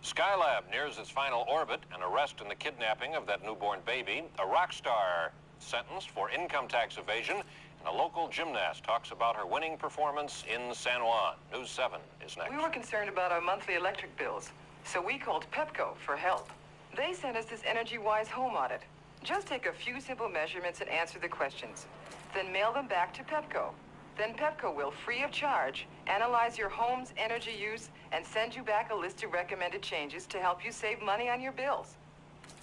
Skylab. lab nears its final orbit, an arrest in the kidnapping of that newborn baby, a rock star sentenced for income tax evasion, and a local gymnast talks about her winning performance in San Juan. News 7 is next. We were concerned about our monthly electric bills, so we called Pepco for help. They sent us this EnergyWise home audit. Just take a few simple measurements and answer the questions. Then mail them back to Pepco. Then Pepco will, free of charge, analyze your home's energy use and send you back a list of recommended changes to help you save money on your bills.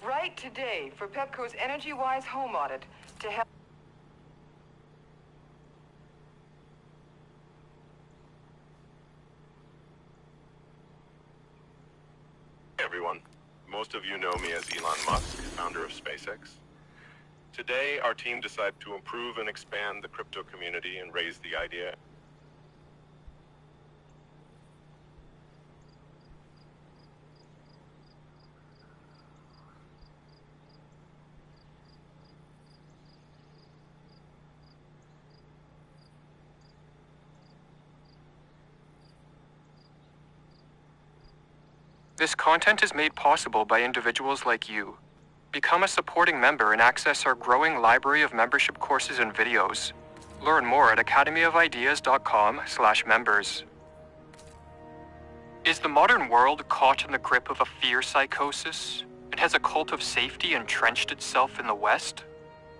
Write today for Pepco's EnergyWise home audit to help. Hey everyone. Most of you know me as Elon Musk, founder of SpaceX. Today, our team decided to improve and expand the crypto community and raise the idea. This content is made possible by individuals like you. Become a supporting member and access our growing library of membership courses and videos. Learn more at academyofideas.com/members. Is the modern world caught in the grip of a fear psychosis? And has a cult of safety entrenched itself in the West?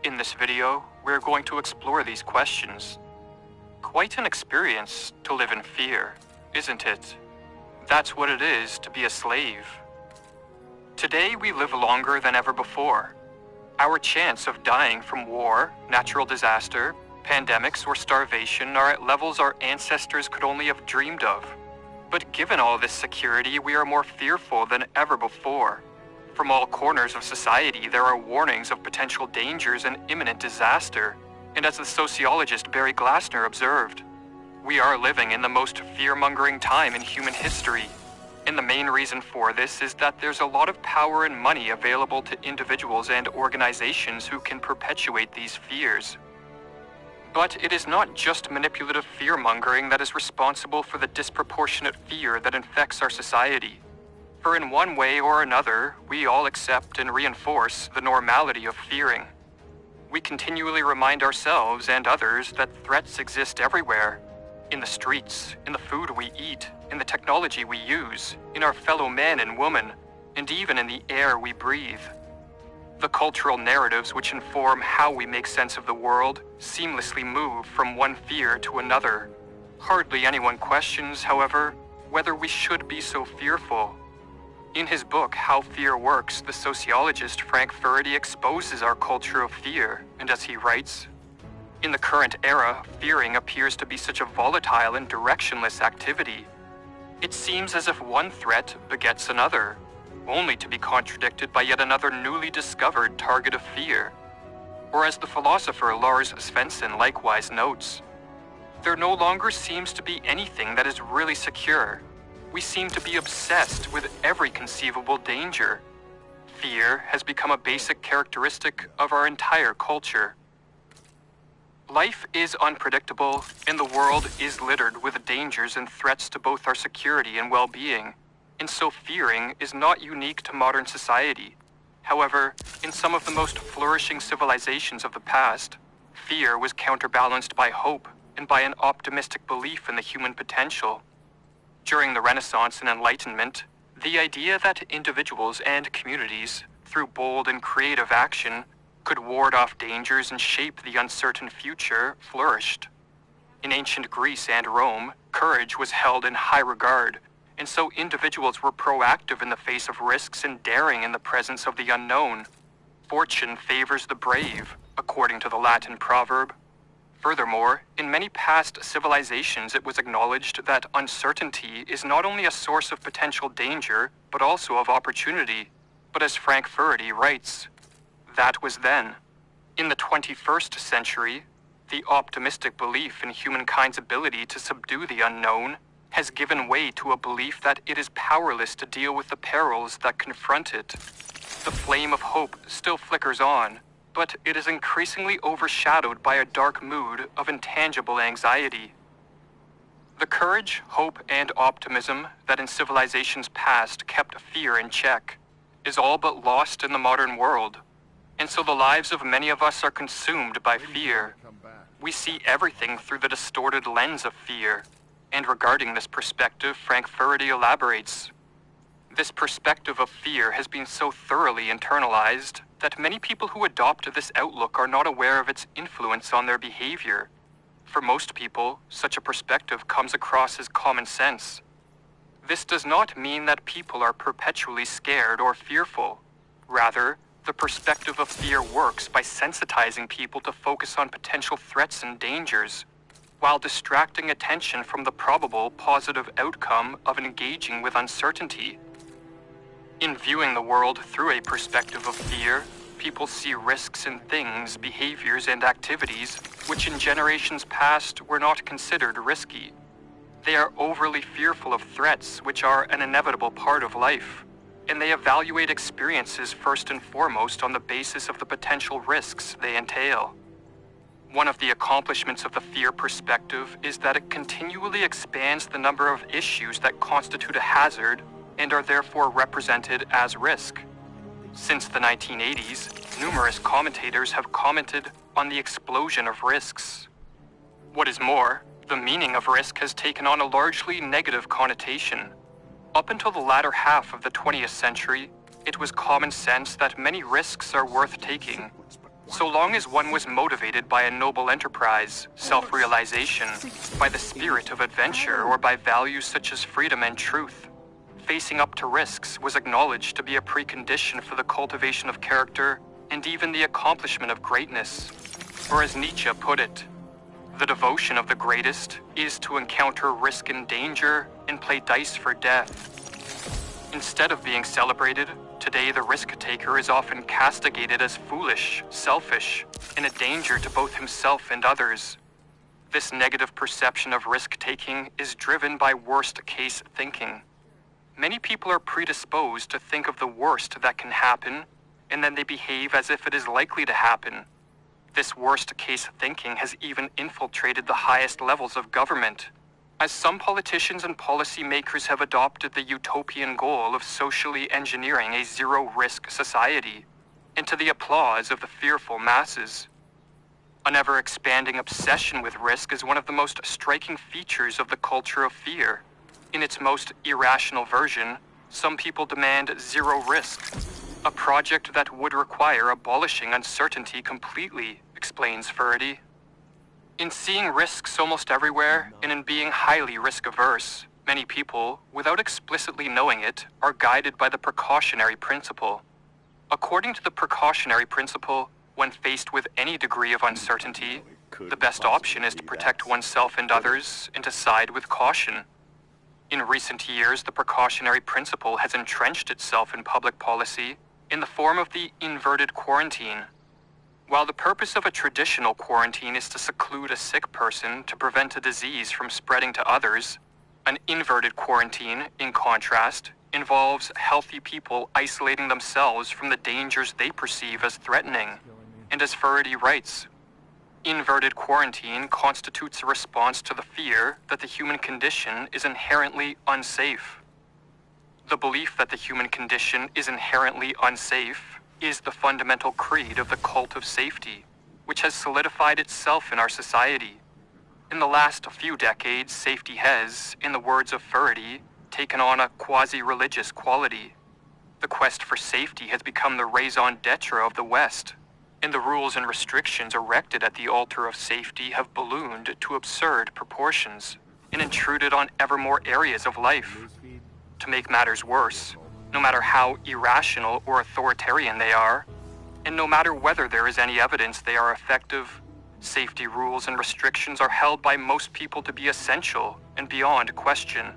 In this video, we're going to explore these questions. Quite an experience to live in fear, isn't it? That's what it is to be a slave. Today, we live longer than ever before. Our chance of dying from war, natural disaster, pandemics, or starvation are at levels our ancestors could only have dreamed of. But given all this security, we are more fearful than ever before. From all corners of society, there are warnings of potential dangers and imminent disaster. And as the sociologist Barry Glassner observed, we are living in the most fear-mongering time in human history. And the main reason for this is that there's a lot of power and money available to individuals and organizations who can perpetuate these fears. But it is not just manipulative fear-mongering that is responsible for the disproportionate fear that infects our society. For in one way or another, we all accept and reinforce the normality of fearing. We continually remind ourselves and others that threats exist everywhere. In the streets, in the food we eat, in the technology we use, in our fellow men and women, and even in the air we breathe. The cultural narratives which inform how we make sense of the world seamlessly move from one fear to another. Hardly anyone questions, however, whether we should be so fearful. In his book, How Fear Works, the sociologist Frank Furedi exposes our culture of fear, and as he writes, in the current era, fearing appears to be such a volatile and directionless activity. It seems as if one threat begets another, only to be contradicted by yet another newly discovered target of fear. Or as the philosopher Lars Svensson likewise notes, there no longer seems to be anything that is really secure. We seem to be obsessed with every conceivable danger. Fear has become a basic characteristic of our entire culture. Life is unpredictable, and the world is littered with dangers and threats to both our security and well-being. And so fearing is not unique to modern society. However, in some of the most flourishing civilizations of the past, fear was counterbalanced by hope and by an optimistic belief in the human potential. During the Renaissance and Enlightenment, the idea that individuals and communities, through bold and creative action, could ward off dangers and shape the uncertain future flourished. In ancient Greece and Rome, courage was held in high regard, and so individuals were proactive in the face of risks and daring in the presence of the unknown. Fortune favors the brave, according to the Latin proverb. Furthermore, in many past civilizations it was acknowledged that uncertainty is not only a source of potential danger, but also of opportunity. But as Frank Furedi writes, that was then. In the 21st century, the optimistic belief in humankind's ability to subdue the unknown has given way to a belief that it is powerless to deal with the perils that confront it. The flame of hope still flickers on, but it is increasingly overshadowed by a dark mood of intangible anxiety. The courage, hope, and optimism that in civilizations past kept fear in check is all but lost in the modern world. And so the lives of many of us are consumed by fear. We see everything through the distorted lens of fear. And regarding this perspective, Frank Furedi elaborates. This perspective of fear has been so thoroughly internalized that many people who adopt this outlook are not aware of its influence on their behavior. For most people, such a perspective comes across as common sense. This does not mean that people are perpetually scared or fearful. Rather, the perspective of fear works by sensitizing people to focus on potential threats and dangers, while distracting attention from the probable positive outcome of engaging with uncertainty. In viewing the world through a perspective of fear, people see risks in things, behaviors, and activities which in generations past were not considered risky. They are overly fearful of threats which are an inevitable part of life, and they evaluate experiences first and foremost on the basis of the potential risks they entail. One of the accomplishments of the fear perspective is that it continually expands the number of issues that constitute a hazard and are therefore represented as risk. Since the 1980s, numerous commentators have commented on the explosion of risks. What is more, the meaning of risk has taken on a largely negative connotation. Up until the latter half of the 20th century, it was common sense that many risks are worth taking, so long as one was motivated by a noble enterprise, self-realization, by the spirit of adventure, or by values such as freedom and truth. Facing up to risks was acknowledged to be a precondition for the cultivation of character and even the accomplishment of greatness. Or as Nietzsche put it, the devotion of the greatest is to encounter risk and danger and play dice for death. Instead of being celebrated, today the risk-taker is often castigated as foolish, selfish, and a danger to both himself and others. This negative perception of risk-taking is driven by worst-case thinking. Many people are predisposed to think of the worst that can happen, and then they behave as if it is likely to happen. This worst-case thinking has even infiltrated the highest levels of government, as some politicians and policymakers have adopted the utopian goal of socially engineering a zero-risk society, and to the applause of the fearful masses. An ever-expanding obsession with risk is one of the most striking features of the culture of fear. In its most irrational version, some people demand zero risk, a project that would require abolishing uncertainty completely, explains Furedi. In seeing risks almost everywhere and in being highly risk-averse, many people, without explicitly knowing it, are guided by the precautionary principle. According to the precautionary principle, when faced with any degree of uncertainty, the best option is to protect oneself and others and to side with caution. In recent years, the precautionary principle has entrenched itself in public policy in the form of the inverted quarantine. While the purpose of a traditional quarantine is to seclude a sick person to prevent a disease from spreading to others, an inverted quarantine, in contrast, involves healthy people isolating themselves from the dangers they perceive as threatening. And as Furedi writes, inverted quarantine constitutes a response to the fear that the human condition is inherently unsafe. The belief that the human condition is inherently unsafe is the fundamental creed of the cult of safety, which has solidified itself in our society. In the last few decades, safety has, in the words of Furedi, taken on a quasi-religious quality. The quest for safety has become the raison d'etre of the West, and the rules and restrictions erected at the altar of safety have ballooned to absurd proportions and intruded on ever more areas of life. To make matters worse, no matter how irrational or authoritarian they are, and no matter whether there is any evidence they are effective, safety rules and restrictions are held by most people to be essential and beyond question.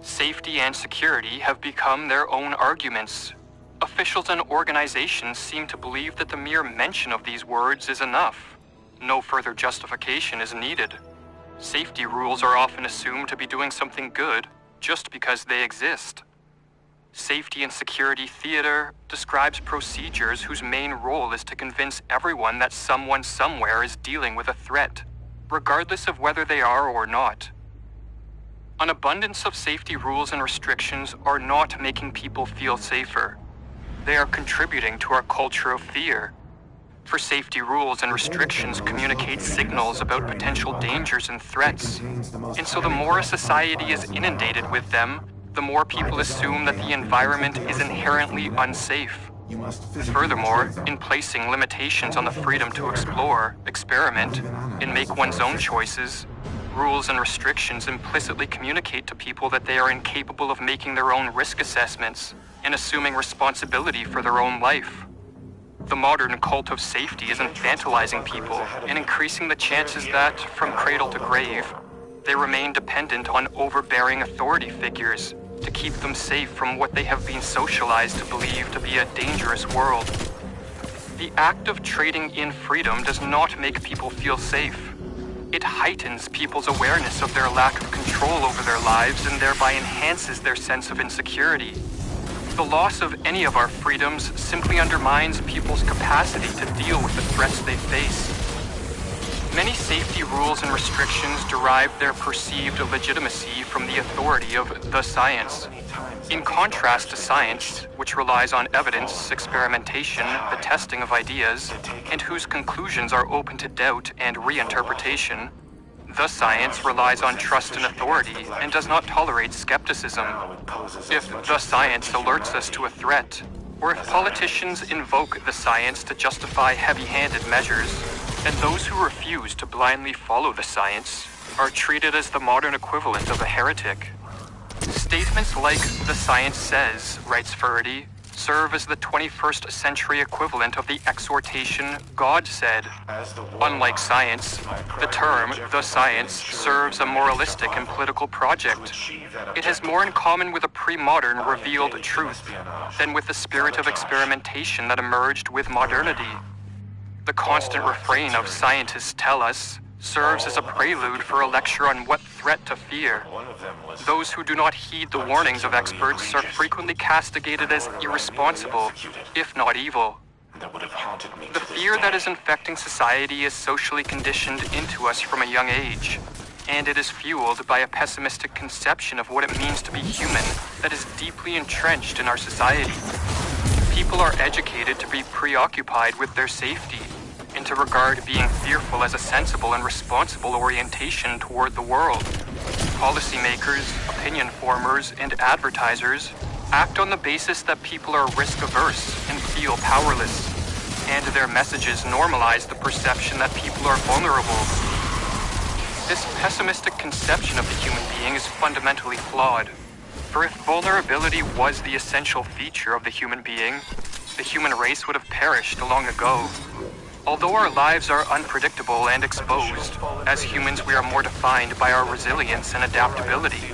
Safety and security have become their own arguments. Officials and organizations seem to believe that the mere mention of these words is enough. No further justification is needed. Safety rules are often assumed to be doing something good just because they exist. Safety and security theater describes procedures whose main role is to convince everyone that someone somewhere is dealing with a threat, regardless of whether they are or not. An abundance of safety rules and restrictions are not making people feel safer. They are contributing to our culture of fear. For safety rules and restrictions communicate signals about potential dangers and threats. And so the more a society is inundated with them, the more people assume that the environment is inherently unsafe. Furthermore, in placing limitations on the freedom to explore, experiment, and make one's own choices, rules and restrictions implicitly communicate to people that they are incapable of making their own risk assessments and assuming responsibility for their own life. The modern cult of safety is infantilizing people and increasing the chances that, from cradle to grave, they remain dependent on overbearing authority figures to keep them safe from what they have been socialized to believe to be a dangerous world. The act of trading in freedom does not make people feel safe. It heightens people's awareness of their lack of control over their lives and thereby enhances their sense of insecurity. The loss of any of our freedoms simply undermines people's capacity to deal with the threats they face. Many safety rules and restrictions derive their perceived legitimacy from the authority of the science. In contrast to science, which relies on evidence, experimentation, the testing of ideas, and whose conclusions are open to doubt and reinterpretation, the science relies on trust and authority and does not tolerate skepticism. If the science alerts us to a threat, or if politicians invoke the science to justify heavy-handed measures, then those who refuse to blindly follow the science are treated as the modern equivalent of a heretic. Statements like "the science says," writes Faraday, serve as the 21st century equivalent of the exhortation "God said." Unlike science, the term "the science" serves a moralistic and political project. It has more in common with a pre-modern revealed truth than with the spirit of experimentation that emerged with modernity. The constant refrain of "scientists tell us" serves as a prelude for a lecture on what threat to fear. Those who do not heed the warnings of experts are frequently castigated as irresponsible, if not evil. The fear that is infecting society is socially conditioned into us from a young age, and it is fueled by a pessimistic conception of what it means to be human that is deeply entrenched in our society. People are educated to be preoccupied with their safety, and to regard being fearful as a sensible and responsible orientation toward the world. Policymakers, opinion formers, and advertisers act on the basis that people are risk-averse and feel powerless, and their messages normalize the perception that people are vulnerable. This pessimistic conception of the human being is fundamentally flawed, for if vulnerability was the essential feature of the human being, the human race would have perished long ago. Although our lives are unpredictable and exposed, as humans we are more defined by our resilience and adaptability.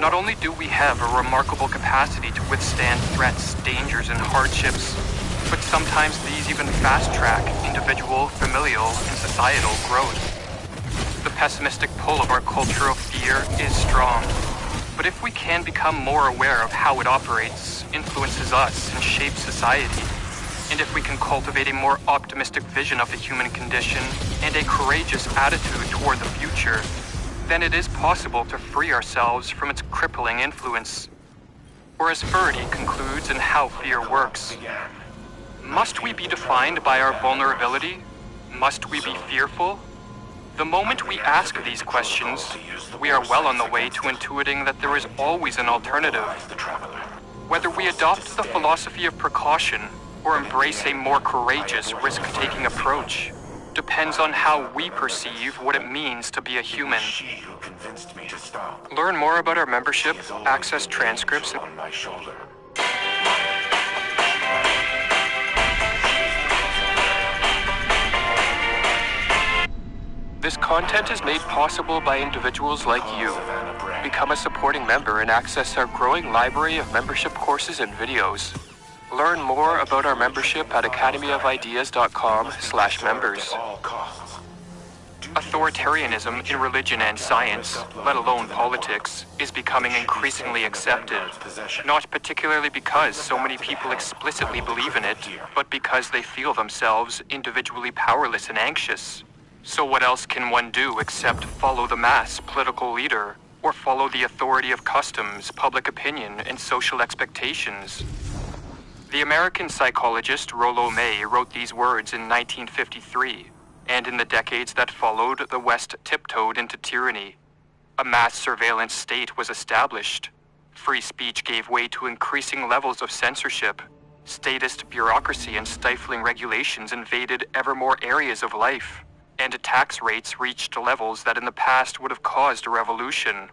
Not only do we have a remarkable capacity to withstand threats, dangers, and hardships, but sometimes these even fast-track individual, familial, and societal growth. The pessimistic pull of our culture of fear is strong, but if we can become more aware of how it operates, influences us, and shapes society, and if we can cultivate a more optimistic vision of the human condition and a courageous attitude toward the future, then it is possible to free ourselves from its crippling influence. Or as Faraday concludes in How Fear Works, must we be defined by our vulnerability? Must we be fearful? The moment we ask these questions, we are well on the way to intuiting that there is always an alternative. Whether we adopt the philosophy of precaution or embrace a more courageous, risk-taking approach depends on how we perceive what it means to be a human. Learn more about our membership, access transcripts, on my shoulder. This content is made possible by individuals like you. Become a supporting member and access our growing library of membership courses and videos. Learn more about our membership at academyofideas.com/members. Authoritarianism in religion and science, let alone politics, is becoming increasingly accepted. Not particularly because so many people explicitly believe in it, but because they feel themselves individually powerless and anxious. So what else can one do except follow the mass political leader, or follow the authority of customs, public opinion, and social expectations. The American psychologist Rollo May wrote these words in 1953, and in the decades that followed, the West tiptoed into tyranny. A mass surveillance state was established. Free speech gave way to increasing levels of censorship. Statist bureaucracy and stifling regulations invaded ever more areas of life, and tax rates reached levels that in the past would have caused a revolution.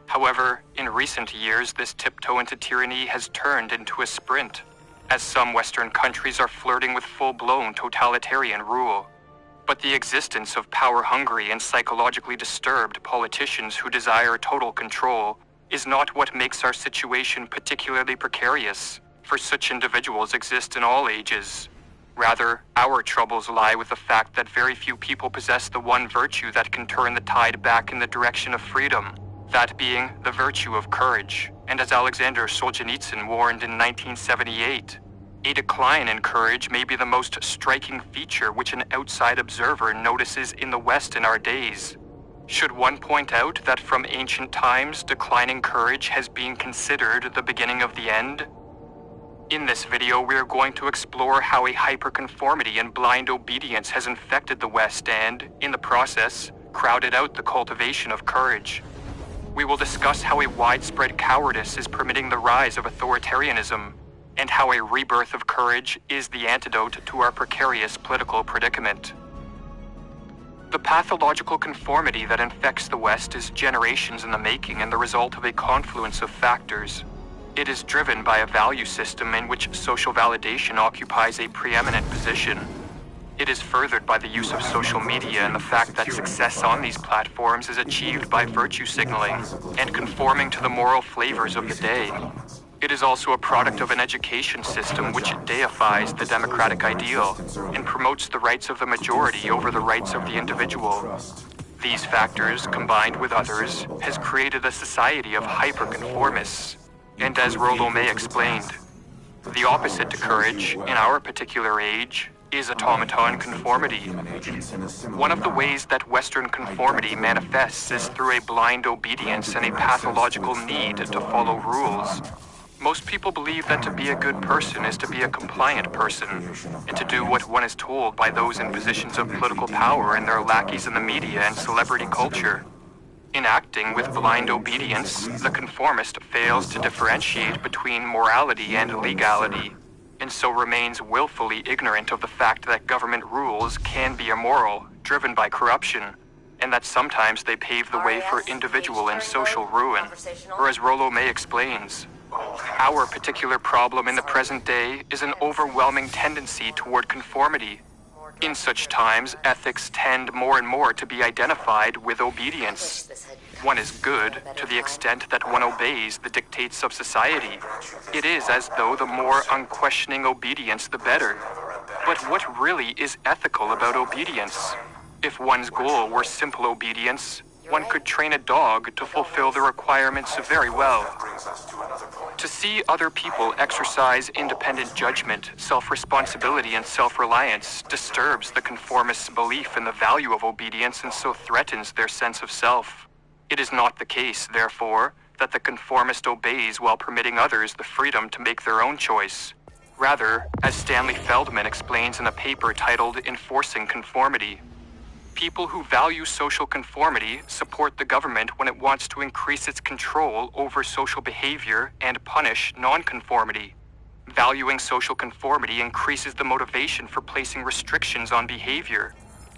However, in recent years, this tiptoe into tyranny has turned into a sprint, as some Western countries are flirting with full-blown totalitarian rule. But the existence of power-hungry and psychologically disturbed politicians who desire total control is not what makes our situation particularly precarious, for such individuals exist in all ages. Rather, our troubles lie with the fact that very few people possess the one virtue that can turn the tide back in the direction of freedom, that being the virtue of courage. And as Alexander Solzhenitsyn warned in 1978, a decline in courage may be the most striking feature which an outside observer notices in the West in our days. Should one point out that from ancient times, declining courage has been considered the beginning of the end? In this video, we are going to explore how a hyperconformity and blind obedience has infected the West and, in the process, crowded out the cultivation of courage. We will discuss how a widespread cowardice is permitting the rise of authoritarianism, and how a rebirth of courage is the antidote to our precarious political predicament. The pathological conformity that infects the West is generations in the making and the result of a confluence of factors. It is driven by a value system in which social validation occupies a preeminent position. It is furthered by the use of social media and the fact that success on these platforms is achieved by virtue signaling and conforming to the moral flavors of the day. It is also a product of an education system which deifies the democratic ideal and promotes the rights of the majority over the rights of the individual. These factors, combined with others, has created a society of hyperconformists. And as Rollo May explained, the opposite to courage, in our particular age, is automaton conformity. One of the ways that Western conformity manifests is through a blind obedience and a pathological need to follow rules. Most people believe that to be a good person is to be a compliant person, and to do what one is told by those in positions of political power and their lackeys in the media and celebrity culture. In acting with blind obedience, the conformist fails to differentiate between morality and legality, and so remains willfully ignorant of the fact that government rules can be immoral, driven by corruption, and that sometimes they pave the way for individual and social ruin. Or as Rollo May explains, our particular problem in the present day is an overwhelming tendency toward conformity. In such times, ethics tend more and more to be identified with obedience. One is good to the extent that one obeys the dictates of society. It is as though the more unquestioning obedience, the better. But what really is ethical about obedience? If one's goal were simple obedience, one could train a dog to fulfill the requirements very well. To see other people exercise independent judgment, self-responsibility, and self-reliance disturbs the conformist's belief in the value of obedience and so threatens their sense of self. It is not the case, therefore, that the conformist obeys while permitting others the freedom to make their own choice. Rather, as Stanley Feldman explains in a paper titled Enforcing Conformity, people who value social conformity support the government when it wants to increase its control over social behavior and punish nonconformity. Valuing social conformity increases the motivation for placing restrictions on behavior.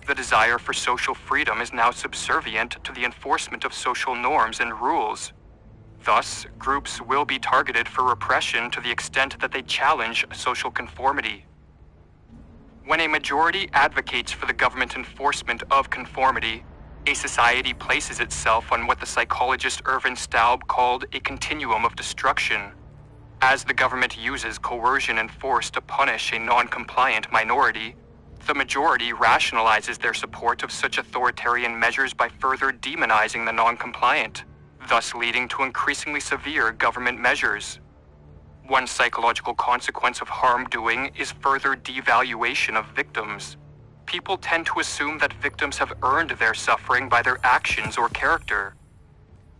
The desire for social freedom is now subservient to the enforcement of social norms and rules. Thus, groups will be targeted for repression to the extent that they challenge social conformity. When a majority advocates for the government enforcement of conformity, a society places itself on what the psychologist Irvin Staub called a continuum of destruction. As the government uses coercion and force to punish a non-compliant minority, the majority rationalizes their support of such authoritarian measures by further demonizing the non-compliant, thus leading to increasingly severe government measures. One psychological consequence of harm doing is further devaluation of victims. People tend to assume that victims have earned their suffering by their actions or character.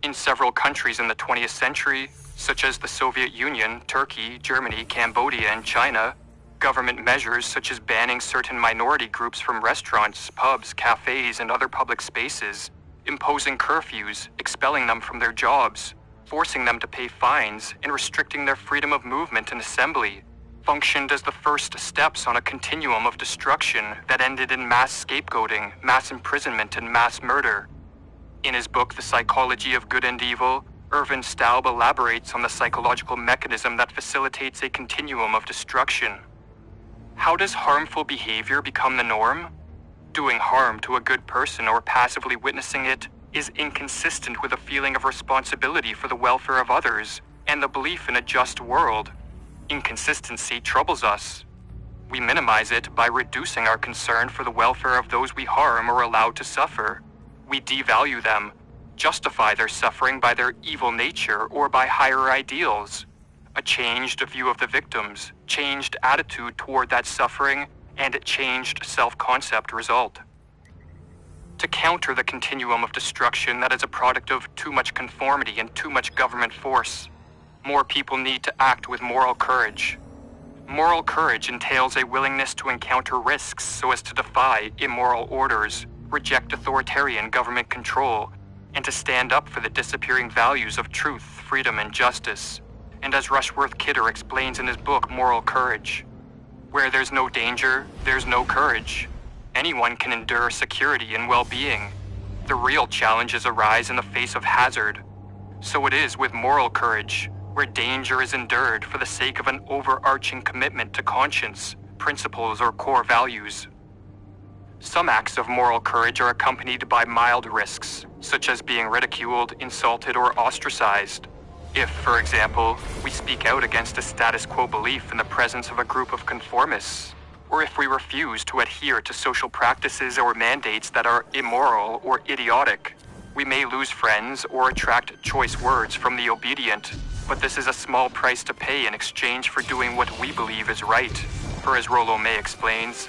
In several countries in the 20th century, such as the Soviet Union, Turkey, Germany, Cambodia, and China, government measures such as banning certain minority groups from restaurants, pubs, cafes, and other public spaces, imposing curfews, expelling them from their jobs, forcing them to pay fines, and restricting their freedom of movement and assembly, functioned as the first steps on a continuum of destruction that ended in mass scapegoating, mass imprisonment, and mass murder. In his book, The Psychology of Good and Evil, Irvin Staub elaborates on the psychological mechanism that facilitates a continuum of destruction. How does harmful behavior become the norm? Doing harm to a good person or passively witnessing it is inconsistent with a feeling of responsibility for the welfare of others and the belief in a just world. Inconsistency troubles us. We minimize it by reducing our concern for the welfare of those we harm or allow to suffer. We devalue them, justify their suffering by their evil nature or by higher ideals. A changed view of the victims, changed attitude toward that suffering, and a changed self-concept result. To counter the continuum of destruction that is a product of too much conformity and too much government force, more people need to act with moral courage. Moral courage entails a willingness to encounter risks so as to defy immoral orders, reject authoritarian government control, and to stand up for the disappearing values of truth, freedom, and justice. And as Rushworth Kidder explains in his book, Moral Courage, where there's no danger, there's no courage. Anyone can endure security and well-being. The real challenges arise in the face of hazard. So it is with moral courage, where danger is endured for the sake of an overarching commitment to conscience, principles, or core values. Some acts of moral courage are accompanied by mild risks, such as being ridiculed, insulted, or ostracized. If, for example, we speak out against a status quo belief in the presence of a group of conformists, or if we refuse to adhere to social practices or mandates that are immoral or idiotic, we may lose friends or attract choice words from the obedient, but this is a small price to pay in exchange for doing what we believe is right. For as Rollo May explains,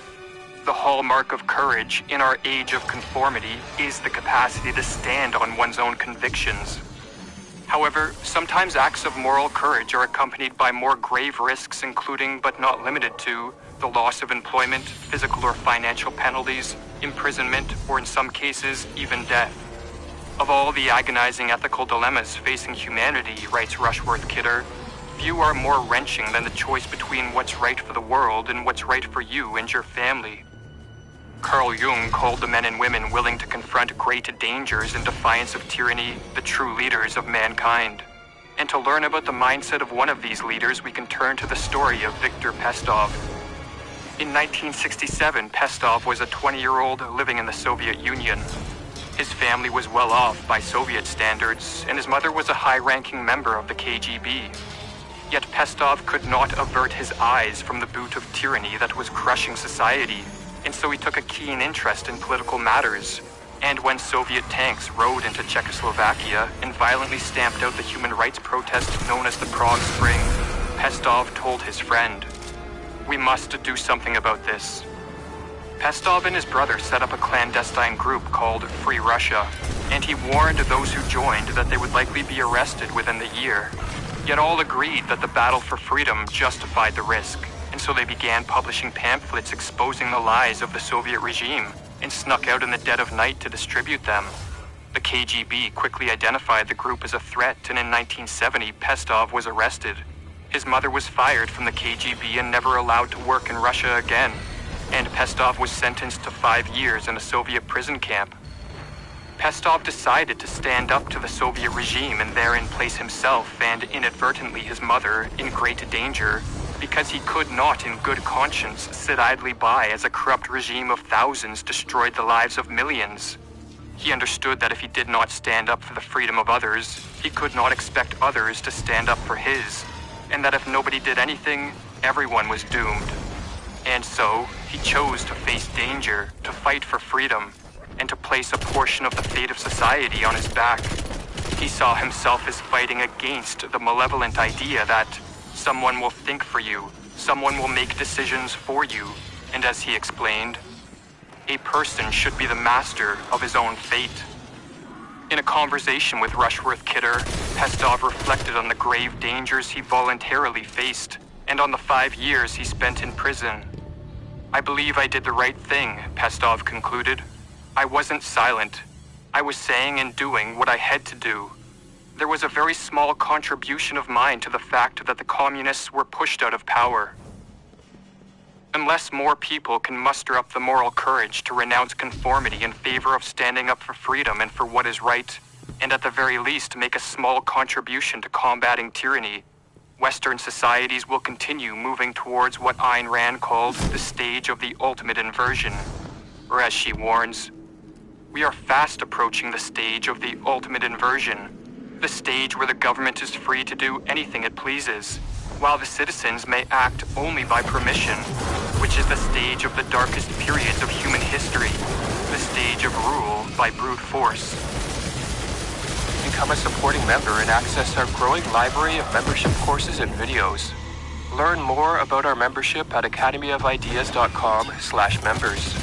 the hallmark of courage in our age of conformity is the capacity to stand on one's own convictions. However, sometimes acts of moral courage are accompanied by more grave risks, including but not limited to the loss of employment, physical or financial penalties, imprisonment, or in some cases, even death. Of all the agonizing ethical dilemmas facing humanity, writes Rushworth Kidder, few are more wrenching than the choice between what's right for the world and what's right for you and your family. Carl Jung called the men and women willing to confront great dangers in defiance of tyranny the true leaders of mankind. And to learn about the mindset of one of these leaders, we can turn to the story of Viktor Pestov. In 1967, Pestov was a 20-year-old living in the Soviet Union. His family was well off by Soviet standards, and his mother was a high-ranking member of the KGB. Yet Pestov could not avert his eyes from the boot of tyranny that was crushing society, and so he took a keen interest in political matters. And when Soviet tanks rode into Czechoslovakia and violently stamped out the human rights protest known as the Prague Spring, Pestov told his friend, "We must do something about this." Pestov and his brother set up a clandestine group called Free Russia, and he warned those who joined that they would likely be arrested within the year. Yet all agreed that the battle for freedom justified the risk, and so they began publishing pamphlets exposing the lies of the Soviet regime and snuck out in the dead of night to distribute them. The KGB quickly identified the group as a threat, and in 1970, Pestov was arrested. His mother was fired from the KGB and never allowed to work in Russia again, and Pestov was sentenced to 5 years in a Soviet prison camp. Pestov decided to stand up to the Soviet regime and therein place himself and inadvertently his mother in great danger, because he could not in good conscience sit idly by as a corrupt regime of thousands destroyed the lives of millions. He understood that if he did not stand up for the freedom of others, he could not expect others to stand up for his, and that if nobody did anything, everyone was doomed. And so, he chose to face danger, to fight for freedom, and to place a portion of the fate of society on his back. He saw himself as fighting against the malevolent idea that someone will think for you, someone will make decisions for you, and as he explained, a person should be the master of his own fate. In a conversation with Rushworth Kidder, Pestov reflected on the grave dangers he voluntarily faced and on the 5 years he spent in prison. I believe I did the right thing, Pestov concluded. I wasn't silent. I was saying and doing what I had to do. There was a very small contribution of mine to the fact that the communists were pushed out of power. Unless more people can muster up the moral courage to renounce conformity in favor of standing up for freedom and for what is right, and at the very least make a small contribution to combating tyranny, Western societies will continue moving towards what Ayn Rand called the stage of the ultimate inversion. Or as she warns, we are fast approaching the stage of the ultimate inversion, the stage where the government is free to do anything it pleases, while the citizens may act only by permission, which is the stage of the darkest periods of human history, the stage of rule by brute force. Become a supporting member and access our growing library of membership courses and videos. Learn more about our membership at academyofideas.com/members.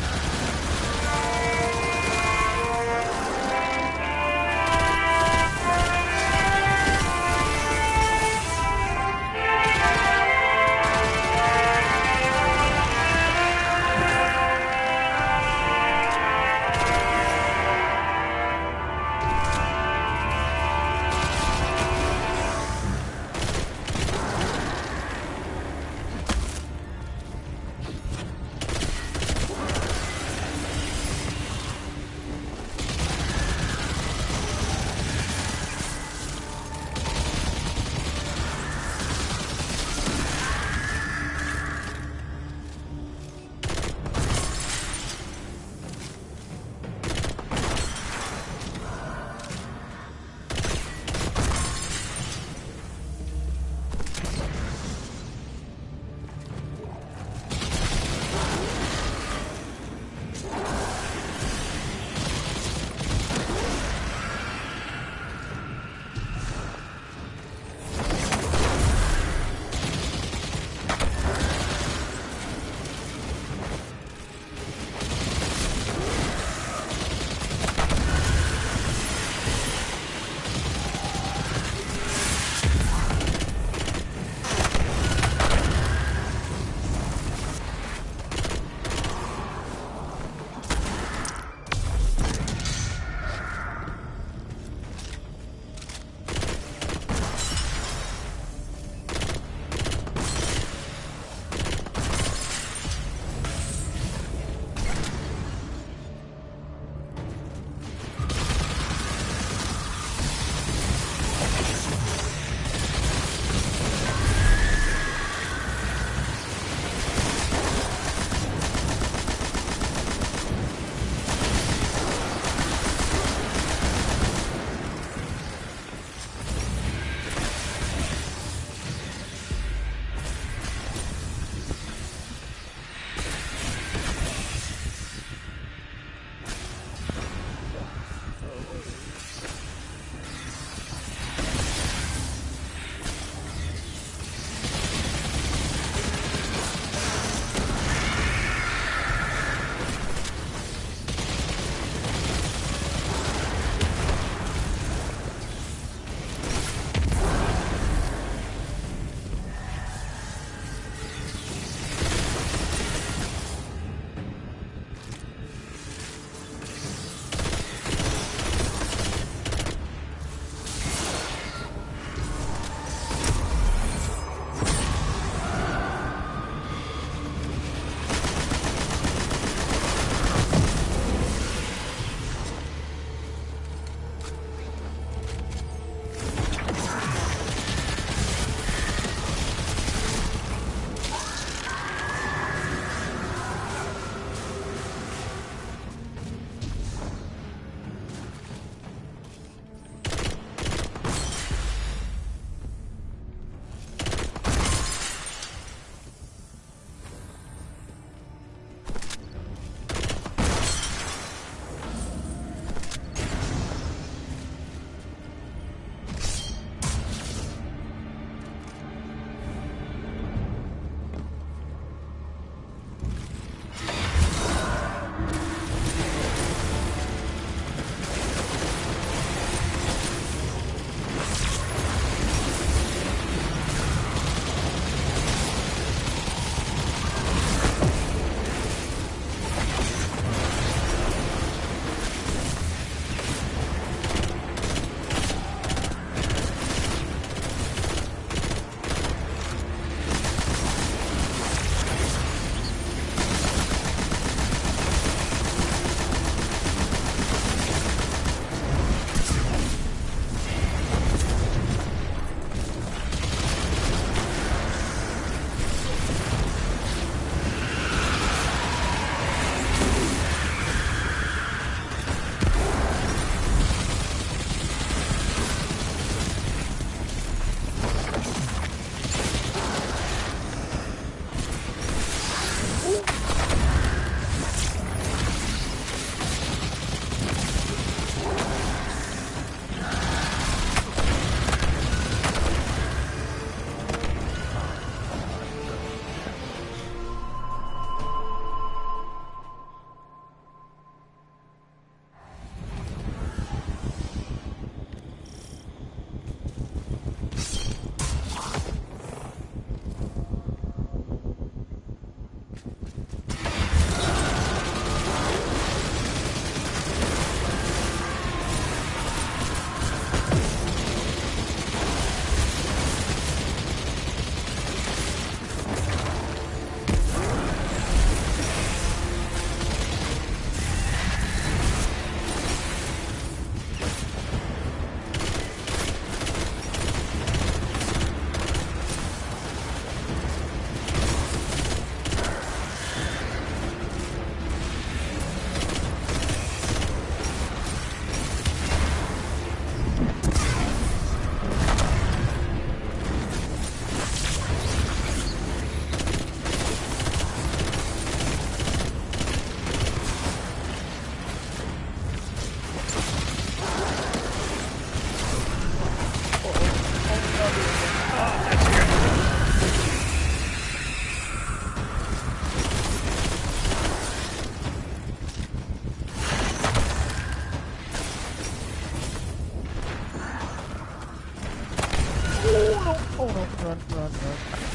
no! Oh no! Run, run, run.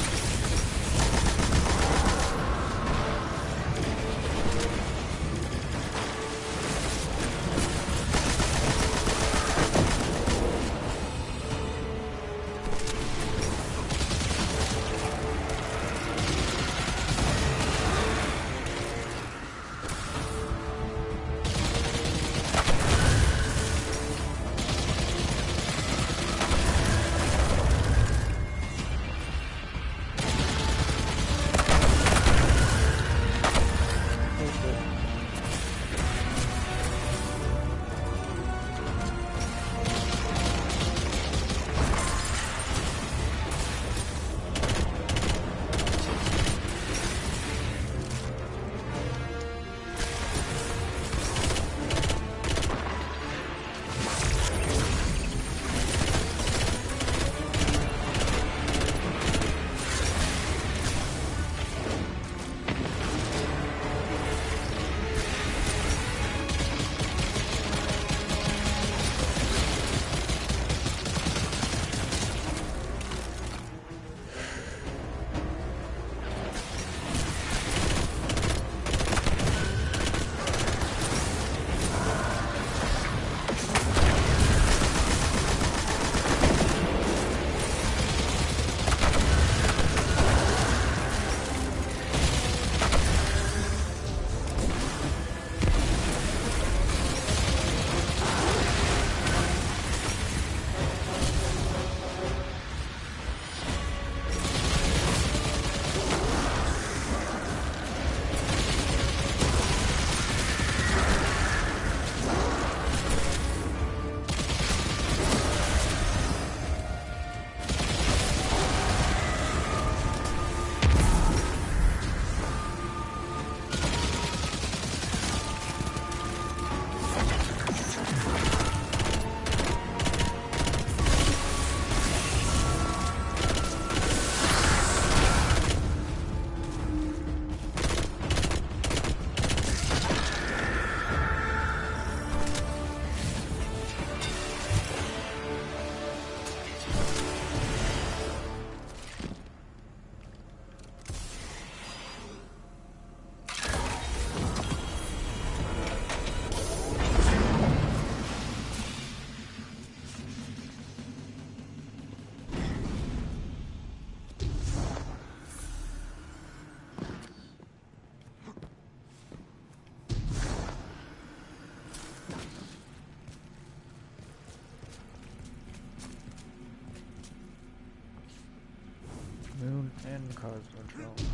Moon and Cosmodrome.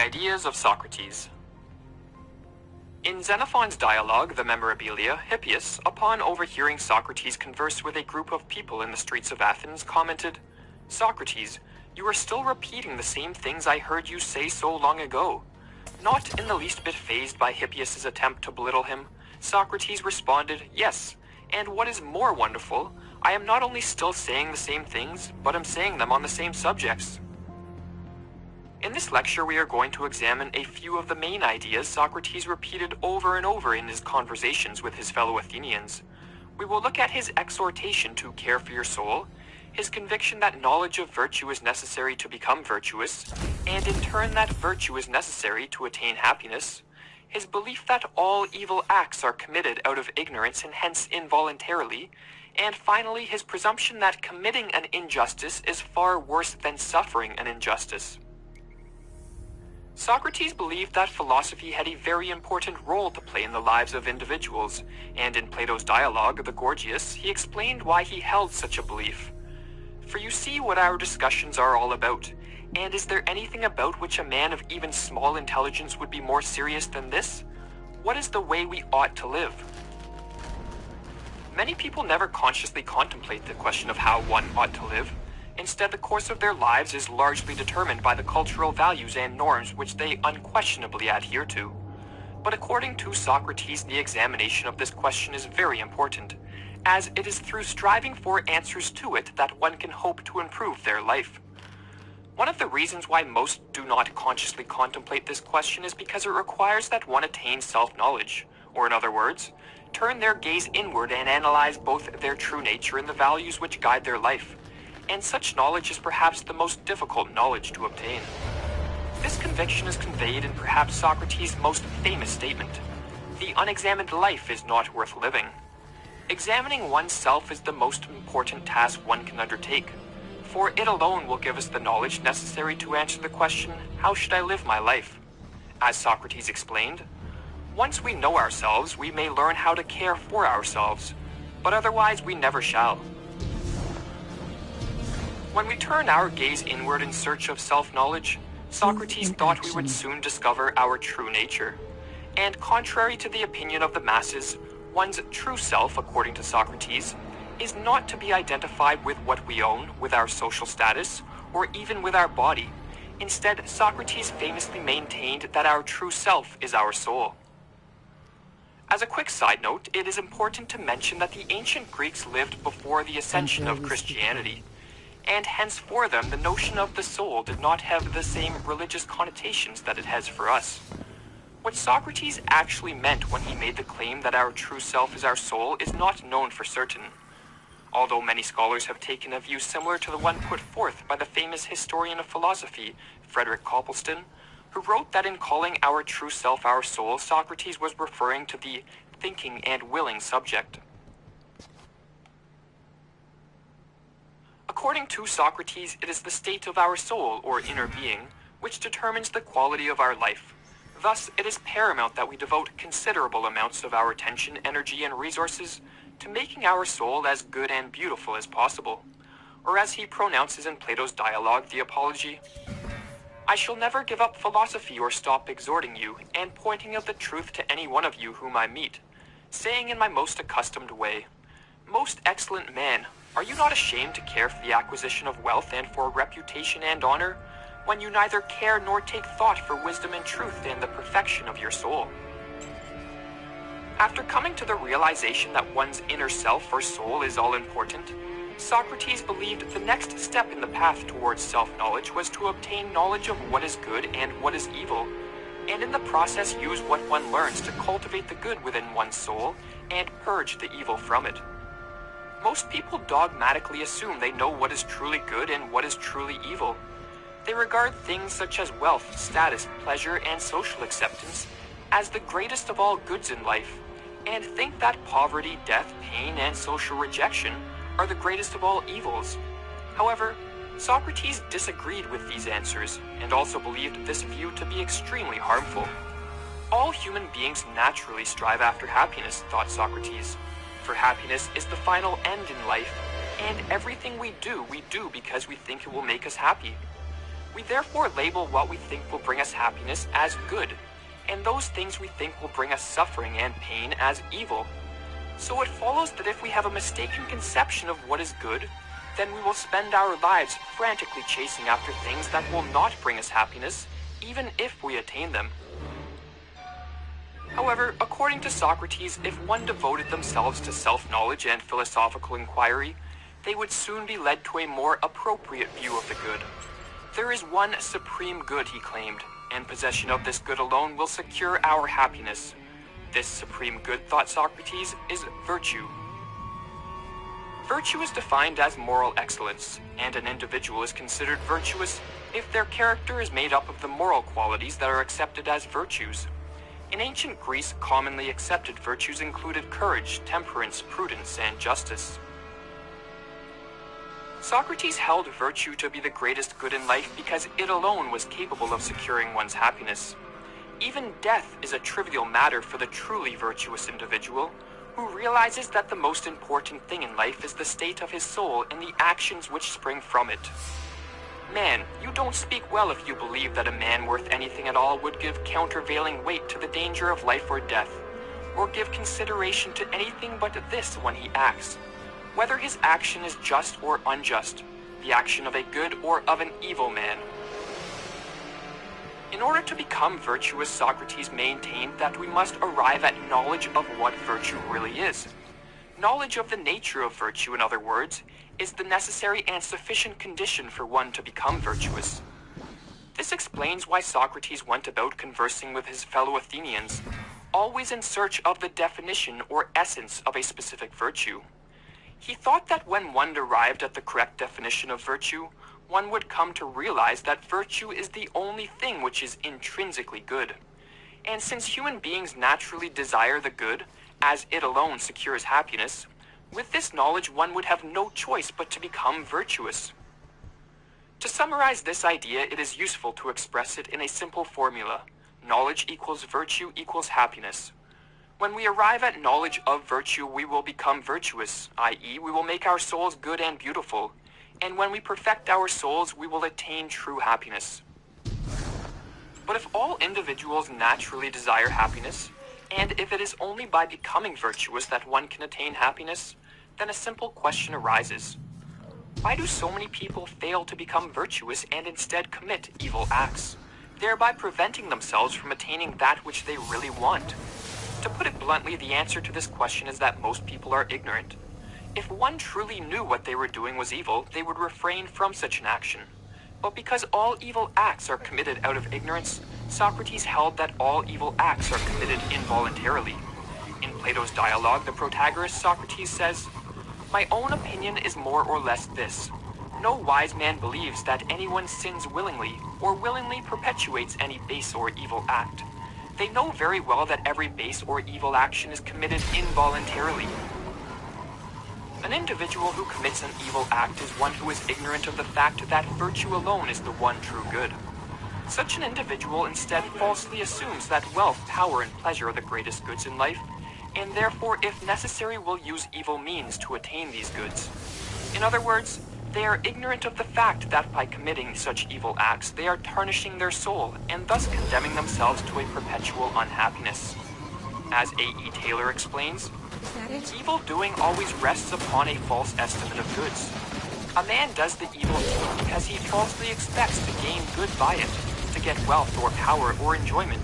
The Ideas of Socrates. In Xenophon's dialogue, The Memorabilia, Hippias, upon overhearing Socrates converse with a group of people in the streets of Athens, commented, "Socrates, you are still repeating the same things I heard you say so long ago." Not in the least bit fazed by Hippias' attempt to belittle him, Socrates responded, "Yes, and what is more wonderful, I am not only still saying the same things, but am saying them on the same subjects." In this lecture, we are going to examine a few of the main ideas Socrates repeated over and over in his conversations with his fellow Athenians. We will look at his exhortation to care for your soul, his conviction that knowledge of virtue is necessary to become virtuous, and in turn that virtue is necessary to attain happiness, his belief that all evil acts are committed out of ignorance and hence involuntarily, and finally his presumption that committing an injustice is far worse than suffering an injustice. Socrates believed that philosophy had a very important role to play in the lives of individuals, and in Plato's dialogue, the Gorgias, he explained why he held such a belief. For you see what our discussions are all about, and is there anything about which a man of even small intelligence would be more serious than this? What is the way we ought to live? Many people never consciously contemplate the question of how one ought to live. Instead, the course of their lives is largely determined by the cultural values and norms which they unquestionably adhere to. But according to Socrates, the examination of this question is very important, as it is through striving for answers to it that one can hope to improve their life. One of the reasons why most do not consciously contemplate this question is because it requires that one attain self-knowledge, or in other words, turn their gaze inward and analyze both their true nature and the values which guide their life. And such knowledge is perhaps the most difficult knowledge to obtain. This conviction is conveyed in perhaps Socrates' most famous statement, "The unexamined life is not worth living." Examining oneself is the most important task one can undertake, for it alone will give us the knowledge necessary to answer the question, "How should I live my life?" As Socrates explained, once we know ourselves, we may learn how to care for ourselves, but otherwise we never shall. When we turn our gaze inward in search of self-knowledge, Socrates thought we would soon discover our true nature. And contrary to the opinion of the masses, one's true self, according to Socrates, is not to be identified with what we own, with our social status, or even with our body. Instead, Socrates famously maintained that our true self is our soul. As a quick side note, it is important to mention that the ancient Greeks lived before the ascension of Christianity, and hence for them the notion of the soul did not have the same religious connotations that it has for us. What Socrates actually meant when he made the claim that our true self is our soul is not known for certain, although many scholars have taken a view similar to the one put forth by the famous historian of philosophy, Frederick Copleston, who wrote that in calling our true self our soul, Socrates was referring to the thinking and willing subject. According to Socrates, it is the state of our soul, or inner being, which determines the quality of our life. Thus, it is paramount that we devote considerable amounts of our attention, energy, and resources to making our soul as good and beautiful as possible. Or as he pronounces in Plato's dialogue, the Apology, "I shall never give up philosophy or stop exhorting you, and pointing out the truth to any one of you whom I meet, saying in my most accustomed way, 'Most excellent man, are you not ashamed to care for the acquisition of wealth and for reputation and honor, when you neither care nor take thought for wisdom and truth and the perfection of your soul?'" After coming to the realization that one's inner self or soul is all important, Socrates believed the next step in the path towards self-knowledge was to obtain knowledge of what is good and what is evil, and in the process use what one learns to cultivate the good within one's soul and purge the evil from it. Most people dogmatically assume they know what is truly good and what is truly evil. They regard things such as wealth, status, pleasure, and social acceptance as the greatest of all goods in life, and think that poverty, death, pain, and social rejection are the greatest of all evils. However, Socrates disagreed with these answers, and also believed this view to be extremely harmful. All human beings naturally strive after happiness, thought Socrates, for happiness is the final end in life, and everything we do because we think it will make us happy. We therefore label what we think will bring us happiness as good, and those things we think will bring us suffering and pain as evil. So it follows that if we have a mistaken conception of what is good, then we will spend our lives frantically chasing after things that will not bring us happiness, even if we attain them. However, according to Socrates, if one devoted themselves to self-knowledge and philosophical inquiry, they would soon be led to a more appropriate view of the good. There is one supreme good, he claimed, and possession of this good alone will secure our happiness. This supreme good, thought Socrates, is virtue. Virtue is defined as moral excellence, and an individual is considered virtuous if their character is made up of the moral qualities that are accepted as virtues. In ancient Greece, commonly accepted virtues included courage, temperance, prudence, and justice. Socrates held virtue to be the greatest good in life because it alone was capable of securing one's happiness. Even death is a trivial matter for the truly virtuous individual, who realizes that the most important thing in life is the state of his soul and the actions which spring from it. Man, you don't speak well if you believe that a man worth anything at all would give countervailing weight to the danger of life or death, or give consideration to anything but this when he acts, whether his action is just or unjust, the action of a good or of an evil man. In order to become virtuous, Socrates maintained that we must arrive at knowledge of what virtue really is. Knowledge of the nature of virtue, in other words, is the necessary and sufficient condition for one to become virtuous. This explains why Socrates went about conversing with his fellow Athenians, always in search of the definition or essence of a specific virtue. He thought that when one arrived at the correct definition of virtue, one would come to realize that virtue is the only thing which is intrinsically good. And since human beings naturally desire the good, as it alone secures happiness, with this knowledge one would have no choice but to become virtuous. To summarize this idea, it is useful to express it in a simple formula. Knowledge equals virtue equals happiness. When we arrive at knowledge of virtue, we will become virtuous, i.e., we will make our souls good and beautiful. And when we perfect our souls, we will attain true happiness. But if all individuals naturally desire happiness, and if it is only by becoming virtuous that one can attain happiness, then a simple question arises. Why do so many people fail to become virtuous and instead commit evil acts, thereby preventing themselves from attaining that which they really want? To put it bluntly, the answer to this question is that most people are ignorant. If one truly knew what they were doing was evil, they would refrain from such an action. But because all evil acts are committed out of ignorance, Socrates held that all evil acts are committed involuntarily. In Plato's dialogue, The Protagoras, Socrates says, "My own opinion is more or less this. No wise man believes that anyone sins willingly, or willingly perpetuates any base or evil act. They know very well that every base or evil action is committed involuntarily." An individual who commits an evil act is one who is ignorant of the fact that virtue alone is the one true good. Such an individual instead falsely assumes that wealth, power, and pleasure are the greatest goods in life, and therefore, if necessary, will use evil means to attain these goods. In other words, they are ignorant of the fact that by committing such evil acts, they are tarnishing their soul, and thus condemning themselves to a perpetual unhappiness. As A.E. Taylor explains, evil doing always rests upon a false estimate of goods. A man does the evil deed because he falsely expects to gain good by it, to get wealth or power or enjoyment,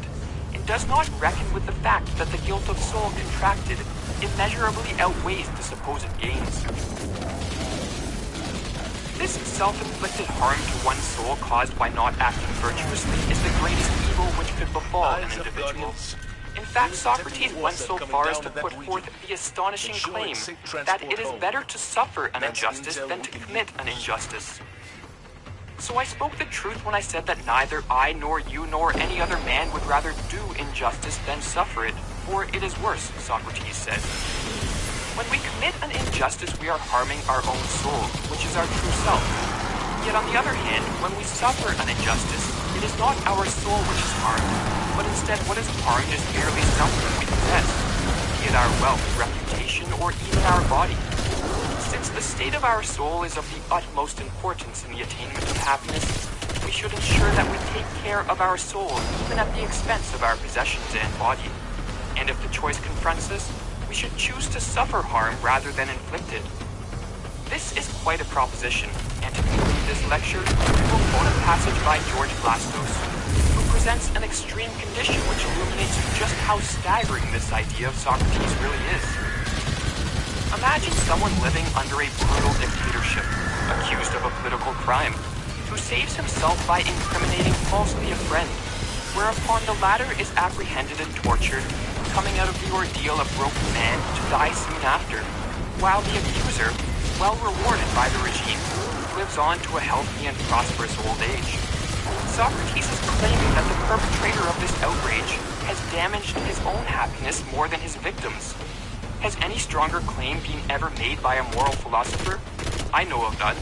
and does not reckon with the fact that the guilt of soul contracted immeasurably outweighs the supposed gains. This self-inflicted harm to one's soul caused by not acting virtuously is the greatest evil which could befall an individual. In fact, Socrates went so far as to put forth the astonishing claim that it is better to suffer an injustice than to commit an injustice. So I spoke the truth when I said that neither I nor you nor any other man would rather do injustice than suffer it, for it is worse, Socrates said. When we commit an injustice, we are harming our own soul, which is our true self. Yet on the other hand, when we suffer an injustice, it is not our soul which is harmed, but instead what is harmed is merely something we possess, be it our wealth, reputation, or even our body. Since the state of our soul is of the utmost importance in the attainment of happiness, we should ensure that we take care of our soul even at the expense of our possessions and body. And if the choice confronts us, we should choose to suffer harm rather than inflict it. This is quite a proposition, and to conclude this lecture, we will quote a passage by George Vlastos, who presents an extreme condition which illuminates just how staggering this idea of Socrates really is. Imagine someone living under a brutal dictatorship, accused of a political crime, who saves himself by incriminating falsely a friend, whereupon the latter is apprehended and tortured, coming out of the ordeal a broken man to die soon after, while the accuser, well rewarded by the regime, lives on to a healthy and prosperous old age. Socrates is claiming that the perpetrator of this outrage has damaged his own happiness more than his victims. Has any stronger claim been ever made by a moral philosopher? I know of none.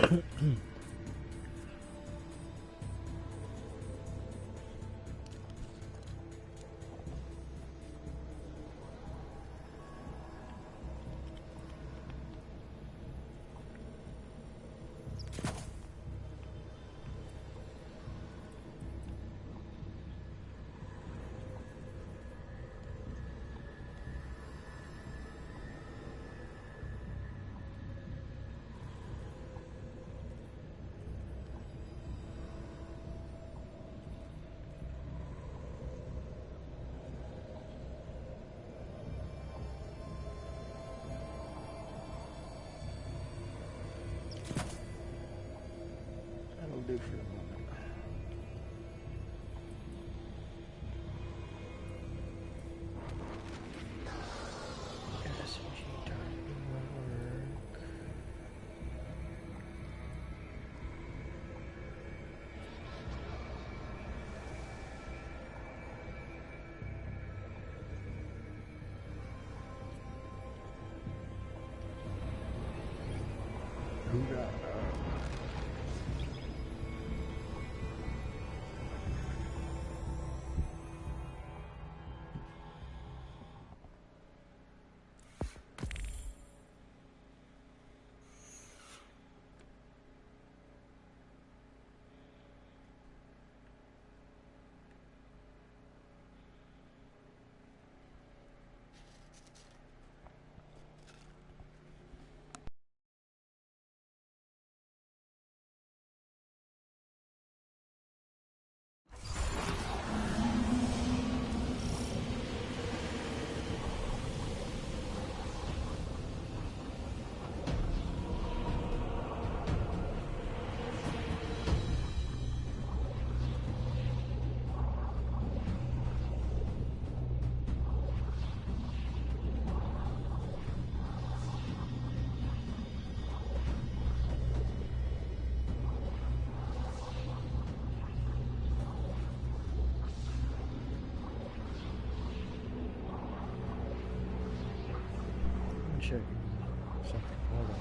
That'll do for the moment. SMG targeting will work. Hoorah. Check something. Hold on.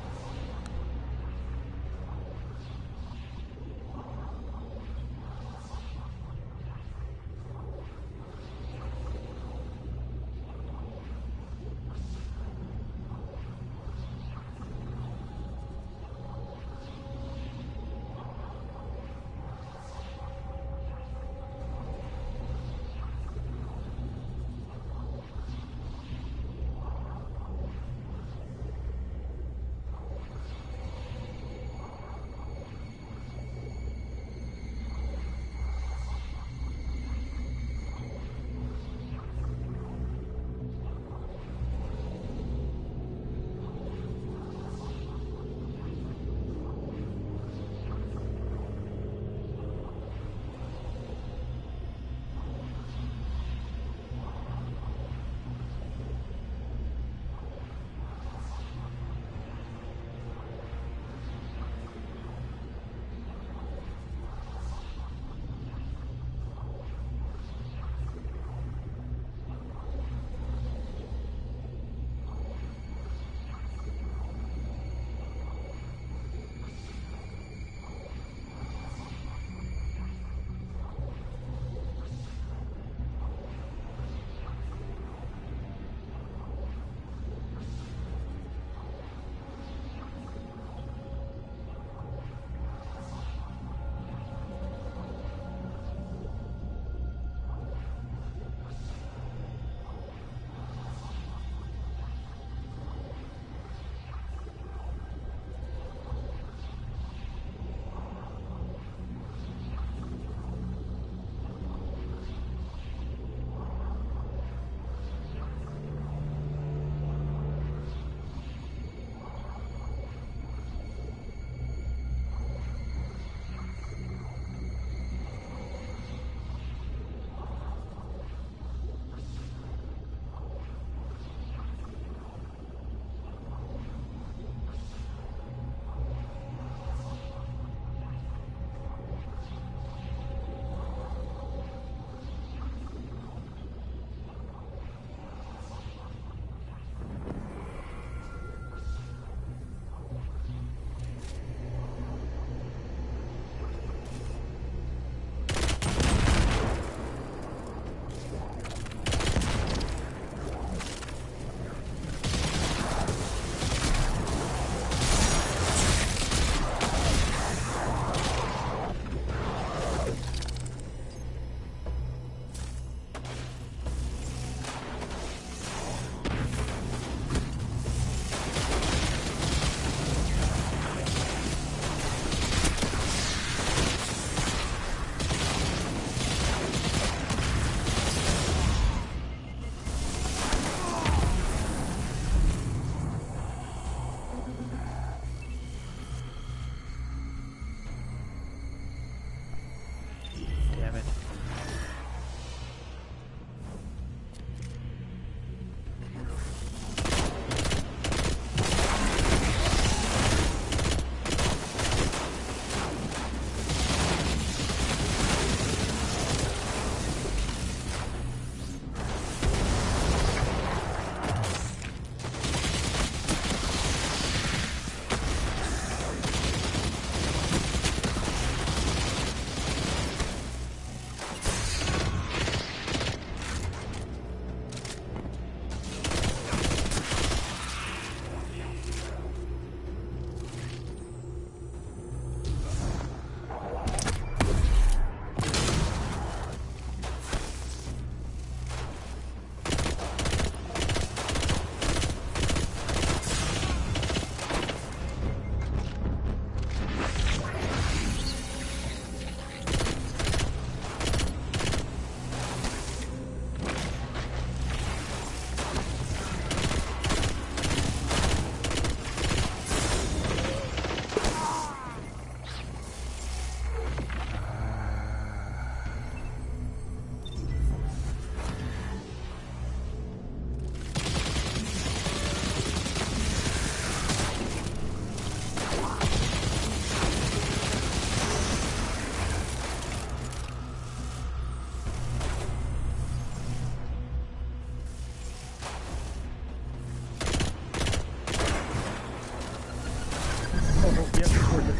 Oh, yes, record this.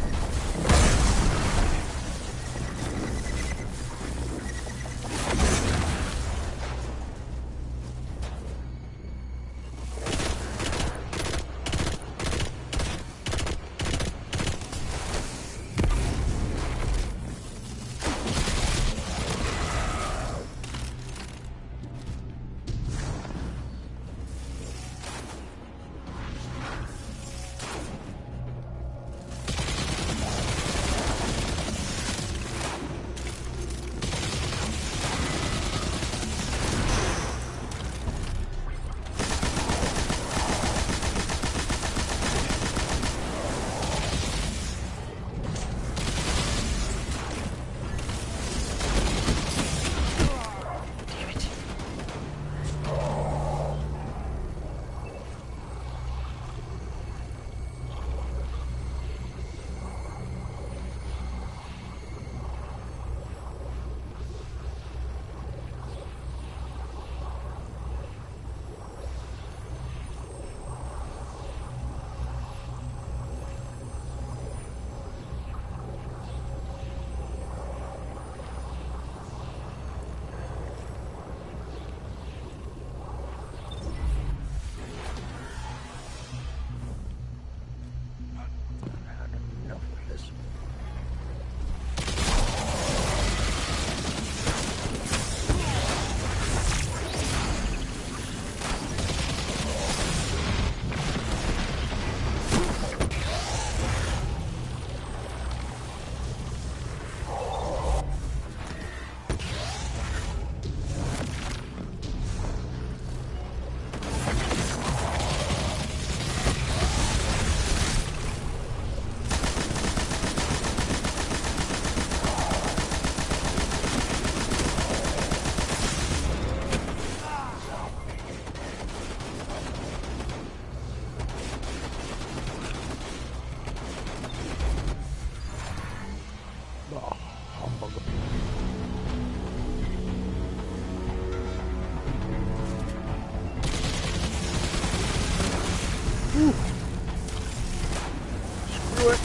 Screw it.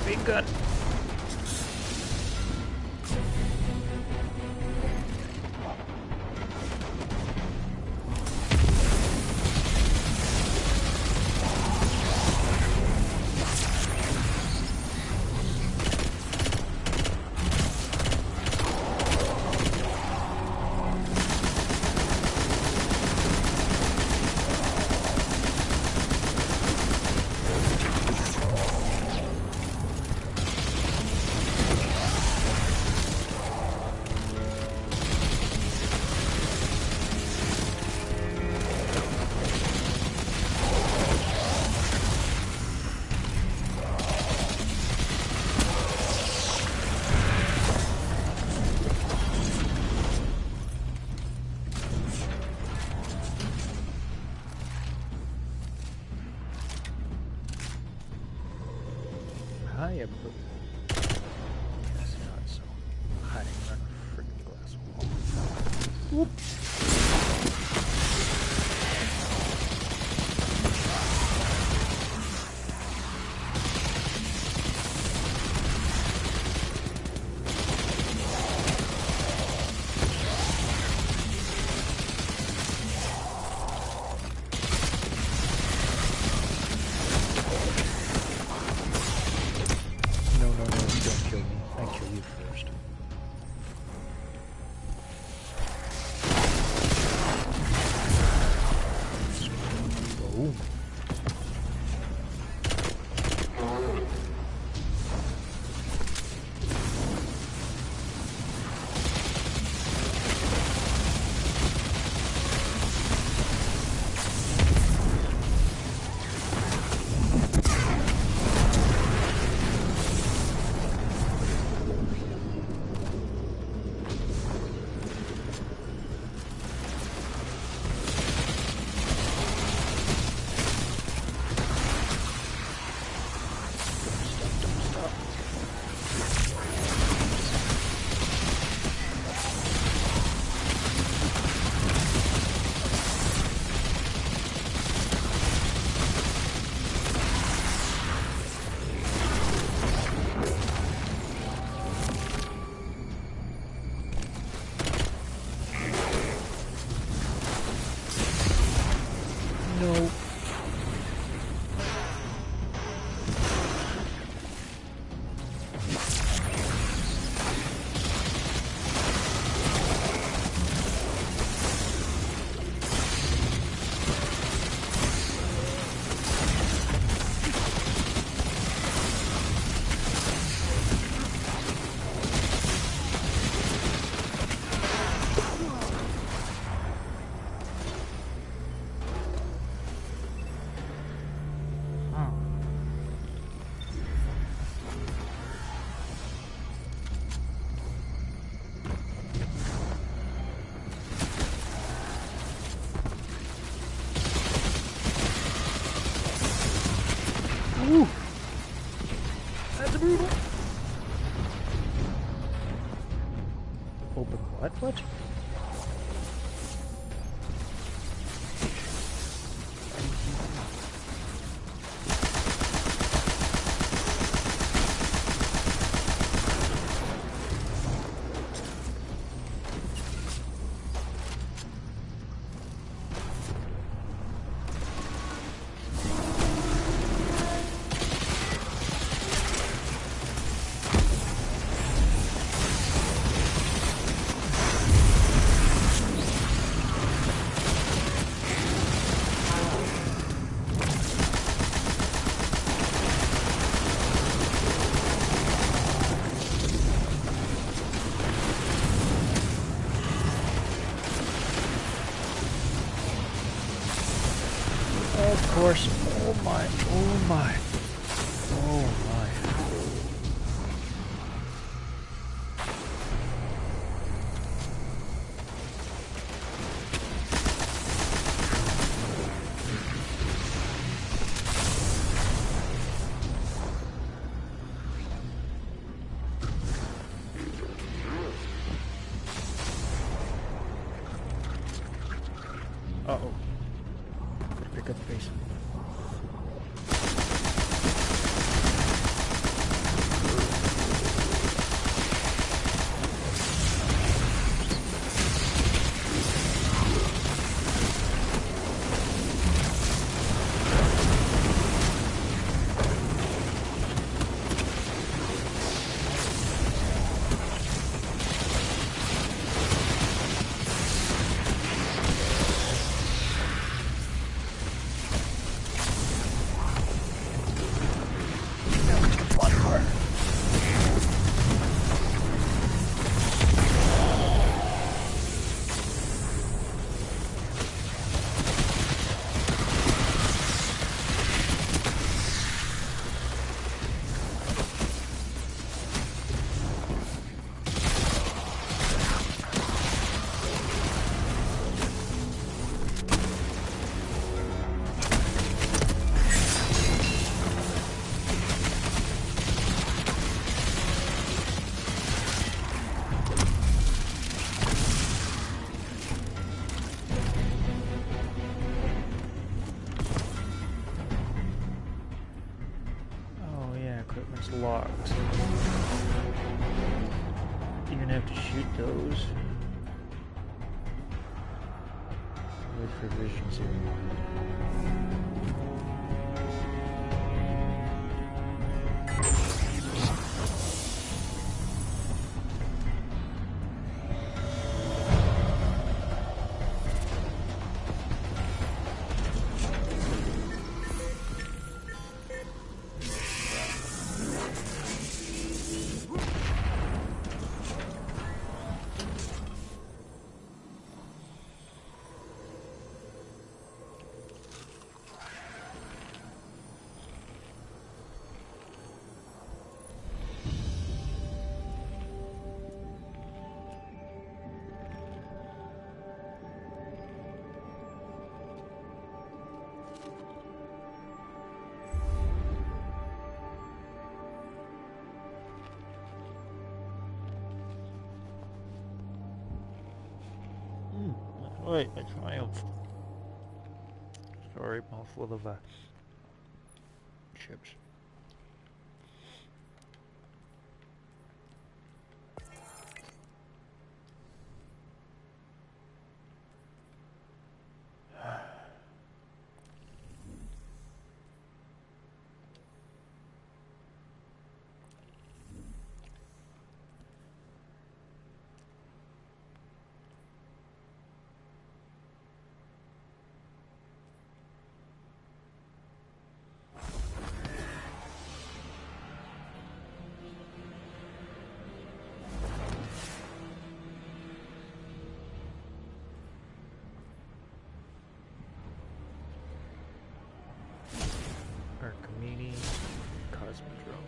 Big gun. Hiya, bro. That's not so. Hiding around a freaking glass wall. Whoop. Don't kill me. I kill you first. Boom. Woo! That's brutal. Open what? What? Of course. Oh my. Oh my. Oh my. Uh-oh. Gotta pick up the pace. Equipment's locked. You're gonna have to shoot those. Wait for visions here. Wait, a triumph. Sorry, mouthful of chips. Archimedes, Cosmodrome.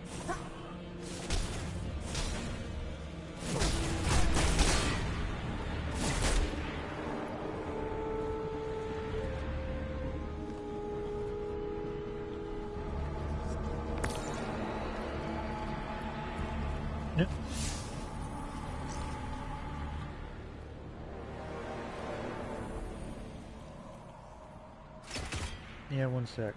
Yep. Yeah, one sec.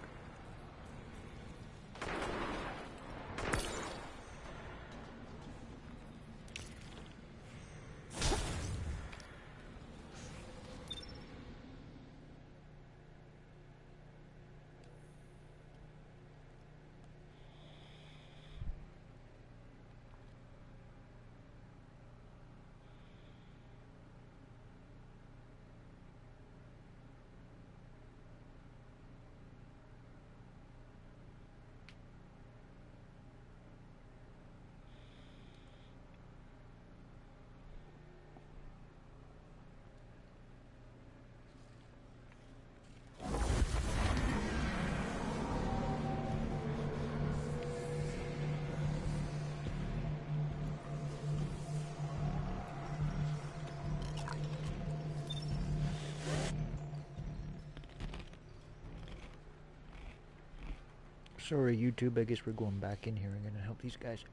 Sorry, YouTube, I guess we're going back in here. I'm gonna help these guys